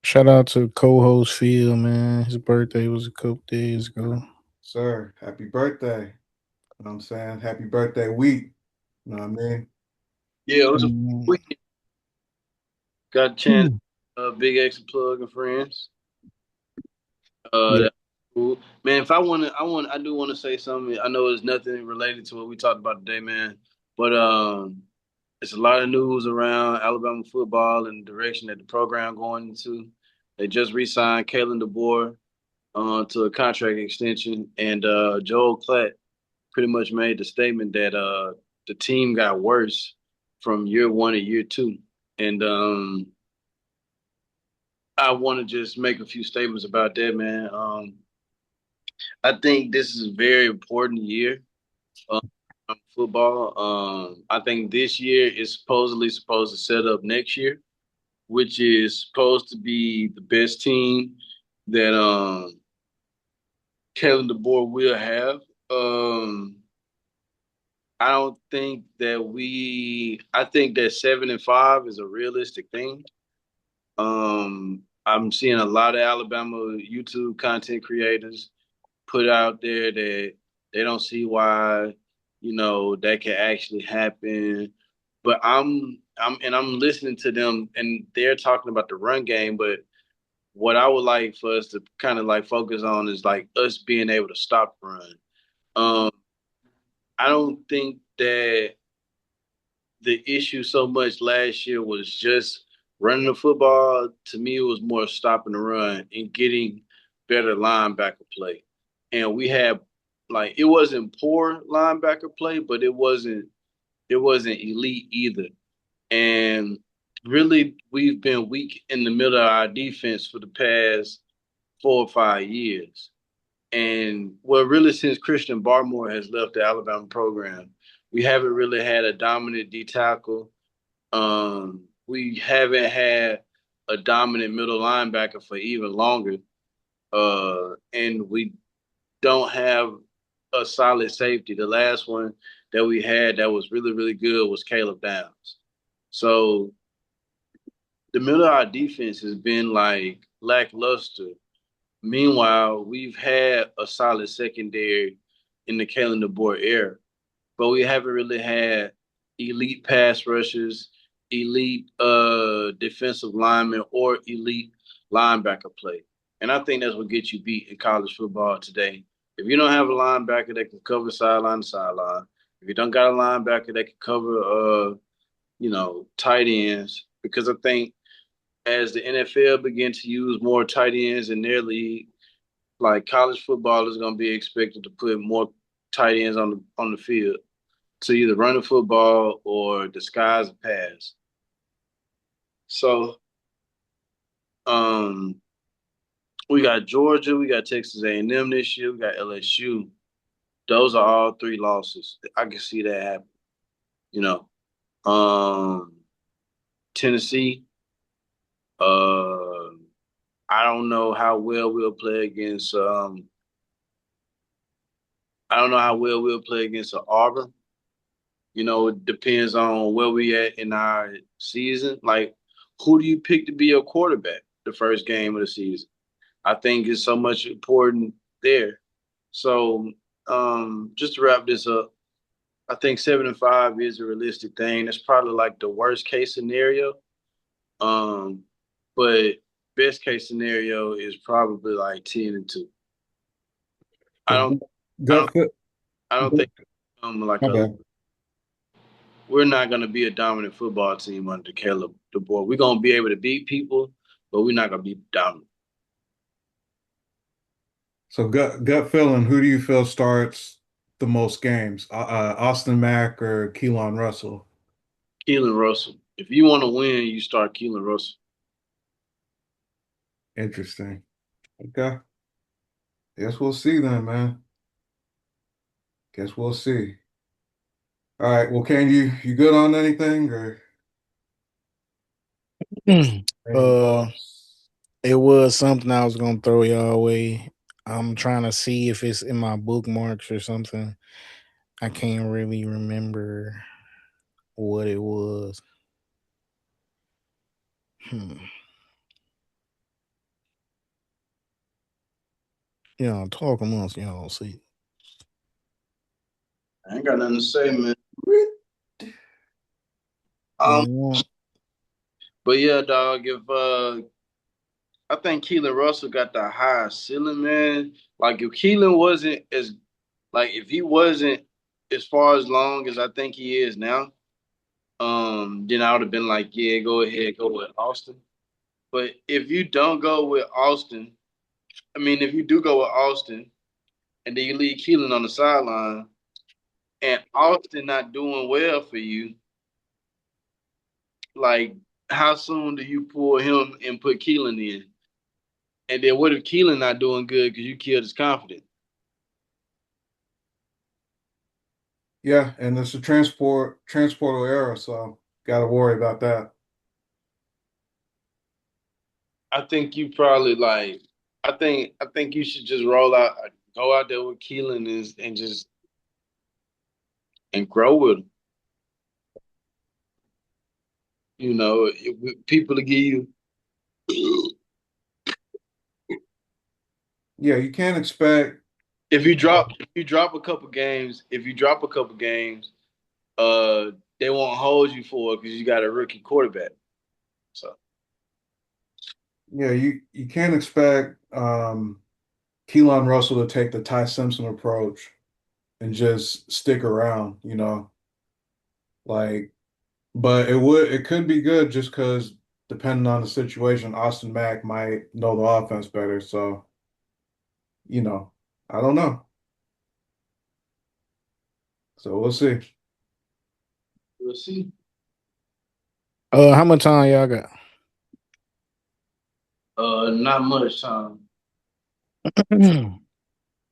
[SPEAKER 2] shout out to co-host Phil, man. His birthday was a couple days ago.
[SPEAKER 1] Sir, happy birthday. You know what I'm saying? Happy birthday week. You know what I mean?
[SPEAKER 7] Yeah, it was a
[SPEAKER 2] Mm,
[SPEAKER 7] weekend. Got a chance. Big X plug and friends.
[SPEAKER 2] yeah.
[SPEAKER 7] That's cool, man. If I do want to say something. I know it's nothing related to what we talked about today, man. But it's a lot of news around Alabama football and the direction that the program going into. They just re-signed Kalen DeBoer to a contract extension, and Joel Klatt pretty much made the statement that the team got worse from year one to year two. And I want to just make a few statements about that, man. I think this is a very important year um, football. I think this year is supposedly supposed to set up next year, which is supposed to be the best team that Kevin DeBoer will have. Um, I don't think that I think that 7-5 is a realistic thing. I'm seeing a lot of Alabama YouTube content creators put out there that they don't see why, that can actually happen. But I'm listening to them and they're talking about the run game, but what I would like for us to kind of like focus on is like us being able to stop the run. Um, I don't think that the issue so much last year was just running the football. To me, it was more stopping the run and getting better linebacker play. And we had like it wasn't poor linebacker play, but it wasn't elite either. And really, we've been weak in the middle of our defense for the past 4 or 5 years. And well, really, since Christian Barmore has left the Alabama program, we haven't really had a dominant D tackle. We haven't had a dominant middle linebacker for even longer. And we don't have a solid safety. The last one that we had that was really, really good was Caleb Downs. So the middle of our defense has been like lackluster. Meanwhile, we've had a solid secondary in the Kalen DeBoer era, but we haven't really had elite pass rushers, elite defensive linemen, or elite linebacker play. And I think that's what gets you beat in college football today. If you don't have a linebacker that can cover sideline to sideline, if you don't got a linebacker that can cover tight ends, because I think as the NFL begin to use more tight ends in their league, like college football is going to be expected to put more tight ends on the field to either run the football or disguise a pass. So, We got Georgia, we got Texas A&M this year, we got LSU. Those are all 3 losses. I can see that happen. You know, Tennessee. Uh, I don't know how well we'll play against. I don't know how well we'll play against Auburn. You know, it depends on where we at in our season. Like, who do you pick to be your quarterback the first game of the season? I think it's so much important there. So, just to wrap this up, I think 7-5 is a realistic thing. That's probably like the worst case scenario. But best case scenario is probably like 10-2. I don't, I don't,
[SPEAKER 1] Gut fit.
[SPEAKER 7] I don't think like
[SPEAKER 1] My bad.
[SPEAKER 7] we're not going to be a dominant football team under Caleb DeBoer. We're going to be able to beat people, but we're not going to be dominant.
[SPEAKER 1] So gut feeling, who do you feel starts the most games? Austin Mack or Keelan Russell?
[SPEAKER 7] Keelan Russell. If you want to win, you start Keelan Russell.
[SPEAKER 1] Interesting. Okay. Guess we'll see then, man. Guess we'll see. All right. Well, can you good on anything or any thoughts?
[SPEAKER 2] It was something I was gonna throw y'all away. I'm trying to see if it's in my bookmarks or something. I can't really remember what it was. Talk amongst y'all. See.
[SPEAKER 7] I ain't got nothing to say, man. But yeah, dog. If I think Keelan Russell got the highest ceiling, man. Like if Keelan wasn't as if he wasn't as far as long as I think he is now, then I would have been like, yeah, go ahead, go with Austin. But if you don't go with Austin, if you do go with Austin and then you leave Keelan on the sideline and Austin not doing well for you, like how soon do you pull him and put Keelan in? And then what if Keelan not doing good because you killed his confidence?
[SPEAKER 1] Yeah, and it's a transportal era, so got to worry about that.
[SPEAKER 7] I think you probably I think you should just go out there with Keelan and grow with him. You know, people to give you.
[SPEAKER 1] Yeah, you can't expect
[SPEAKER 7] If you drop a couple games, they won't hold you for it because you got a rookie quarterback. So
[SPEAKER 1] yeah, you can't expect Keelan Russell to take the Ty Simpson approach and just stick around, like, but it could be good just because depending on the situation, Austin Mack might know the offense better. So, I don't know. So we'll see.
[SPEAKER 7] we'll see.
[SPEAKER 2] How much time y'all got?
[SPEAKER 7] Not much time.
[SPEAKER 2] All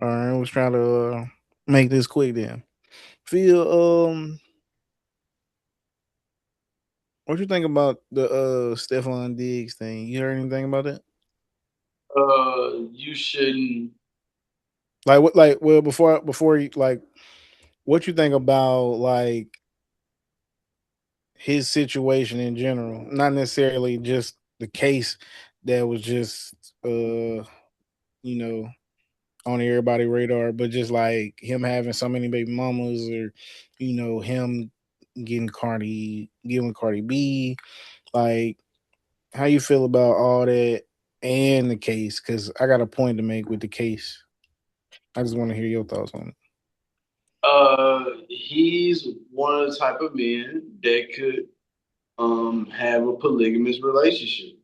[SPEAKER 2] right, let's try to make this quick then. Phil, what you think about the Stefon Diggs thing? You heard anything about that?
[SPEAKER 7] You shouldn't.
[SPEAKER 2] Like what? Like well, before you what you think about his situation in general? Not necessarily just the case that was just on everybody's radar, but just like him having so many baby mamas, or him giving Cardi B. Like, how you feel about all that and the case? Because I got a point to make with the case. I just want to hear your thoughts on it.
[SPEAKER 7] He's one of the type of men that could have a polygamous relationship.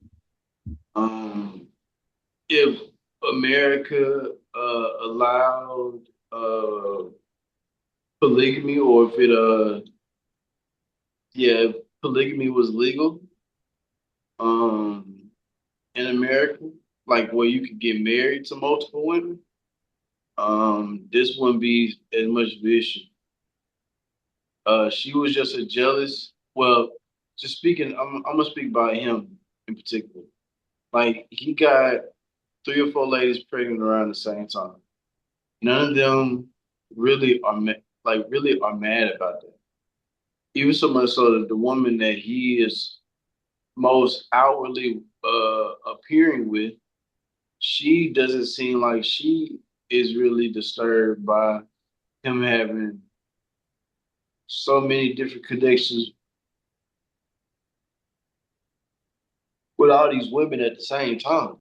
[SPEAKER 7] If America allowed polygamy, or if polygamy was legal in America, like where you could get married to multiple women, this wouldn't be as much of an issue. She was just a jealous. Well, just speaking, I'm gonna speak about him in particular. Like he got 3 or 4 ladies pregnant around the same time. None of them really are mad about that. Even so much so that the woman that he is most outwardly appearing with, she doesn't seem like she is really disturbed by him having so many different connections with all these women at the same time.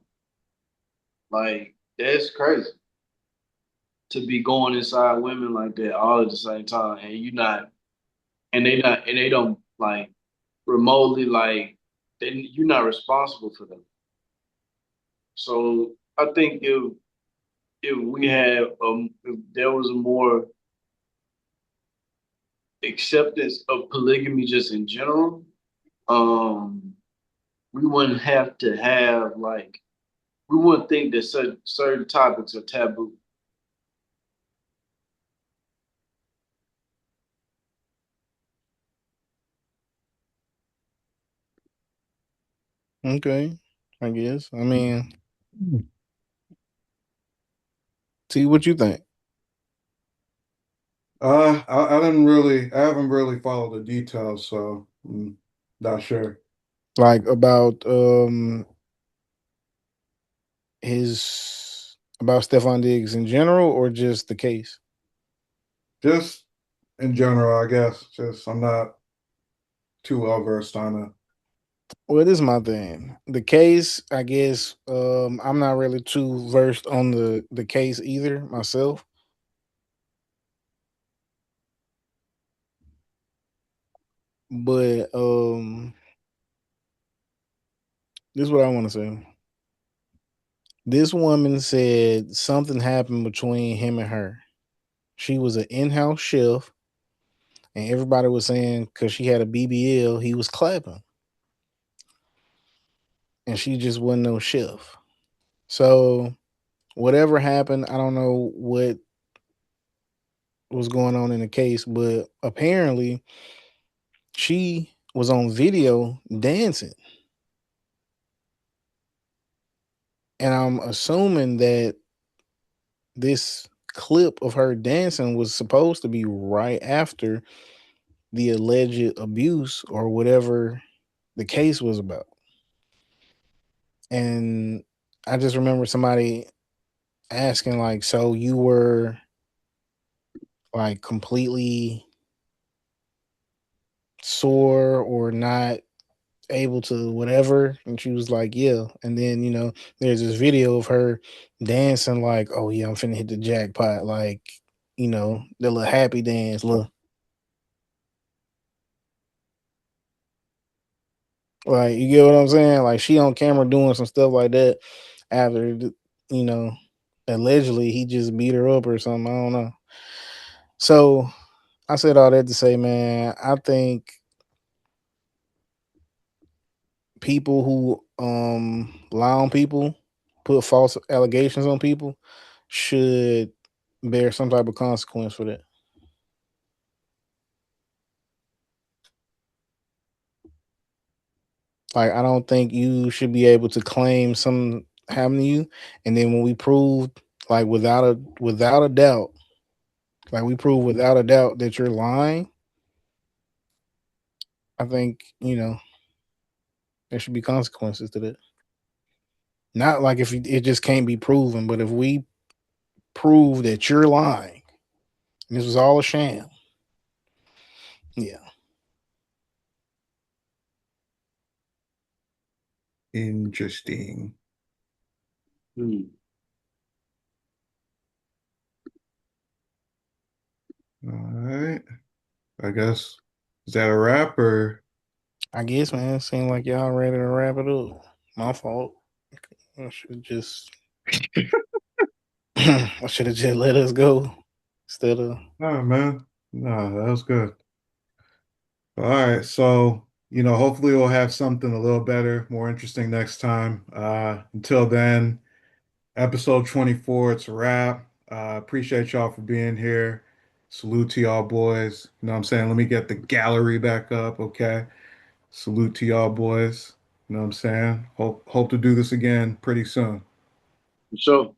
[SPEAKER 7] Like that's crazy to be going inside women like that all at the same time, and and they don't like remotely like you're not responsible for them. So I think if there was a more acceptance of polygamy just in general, um, we wouldn't have to have like we wouldn't think that certain topics are taboo.
[SPEAKER 2] Okay, I guess. I mean, see what you think.
[SPEAKER 1] I haven't really followed the details, so not sure.
[SPEAKER 2] Like about about Stefon Diggs in general, or just the case?
[SPEAKER 1] Just in general, I guess. Just I'm not too well versed on it.
[SPEAKER 2] Well, this is my thing. The case, I guess, I'm not really too versed on the case either myself. But this is what I want to say. This woman said something happened between him and her. She was an in-house chef, and everybody was saying because she had a BBL, he was clapping, and she just wasn't no chef. So whatever happened, I don't know what was going on in the case, but apparently she was on video dancing. And I'm assuming that this clip of her dancing was supposed to be right after the alleged abuse or whatever the case was about. And I just remember somebody asking, like, so you were like completely sore or not able to whatever, and she was like, yeah. And then there's this video of her dancing like, oh yeah, I'm finna hit the jackpot, like, the little happy dance, look, like, you get what I'm saying, like she on camera doing some stuff like that after you know allegedly he just beat her up or something, I don't know. So I said all that to say, man, I think people who lie on people, put false allegations on people, should bear some type of consequence for that. Like, I don't think you should be able to claim something happened to you, and then when we proved, like, without a doubt, like we prove without a doubt that you're lying, I think there should be consequences to that. Not like if it just can't be proven, but if we prove that you're lying and this was all a sham, yeah.
[SPEAKER 1] Interesting. All right. I guess, is that a wrap or?
[SPEAKER 2] I guess, man, it seemed like y'all ready to wrap it up. My fault. I should just I should have just let us go instead of.
[SPEAKER 1] No, man. No, that was good. All right. So hopefully we'll have something a little better, more interesting next time. Until then, episode 24, it's a wrap. Appreciate y'all for being here. Salute to y'all boys. You know what I'm saying? Let me get the gallery back up, okay? Salute to y'all boys. You know what I'm saying? Hope to do this again pretty soon.
[SPEAKER 7] So.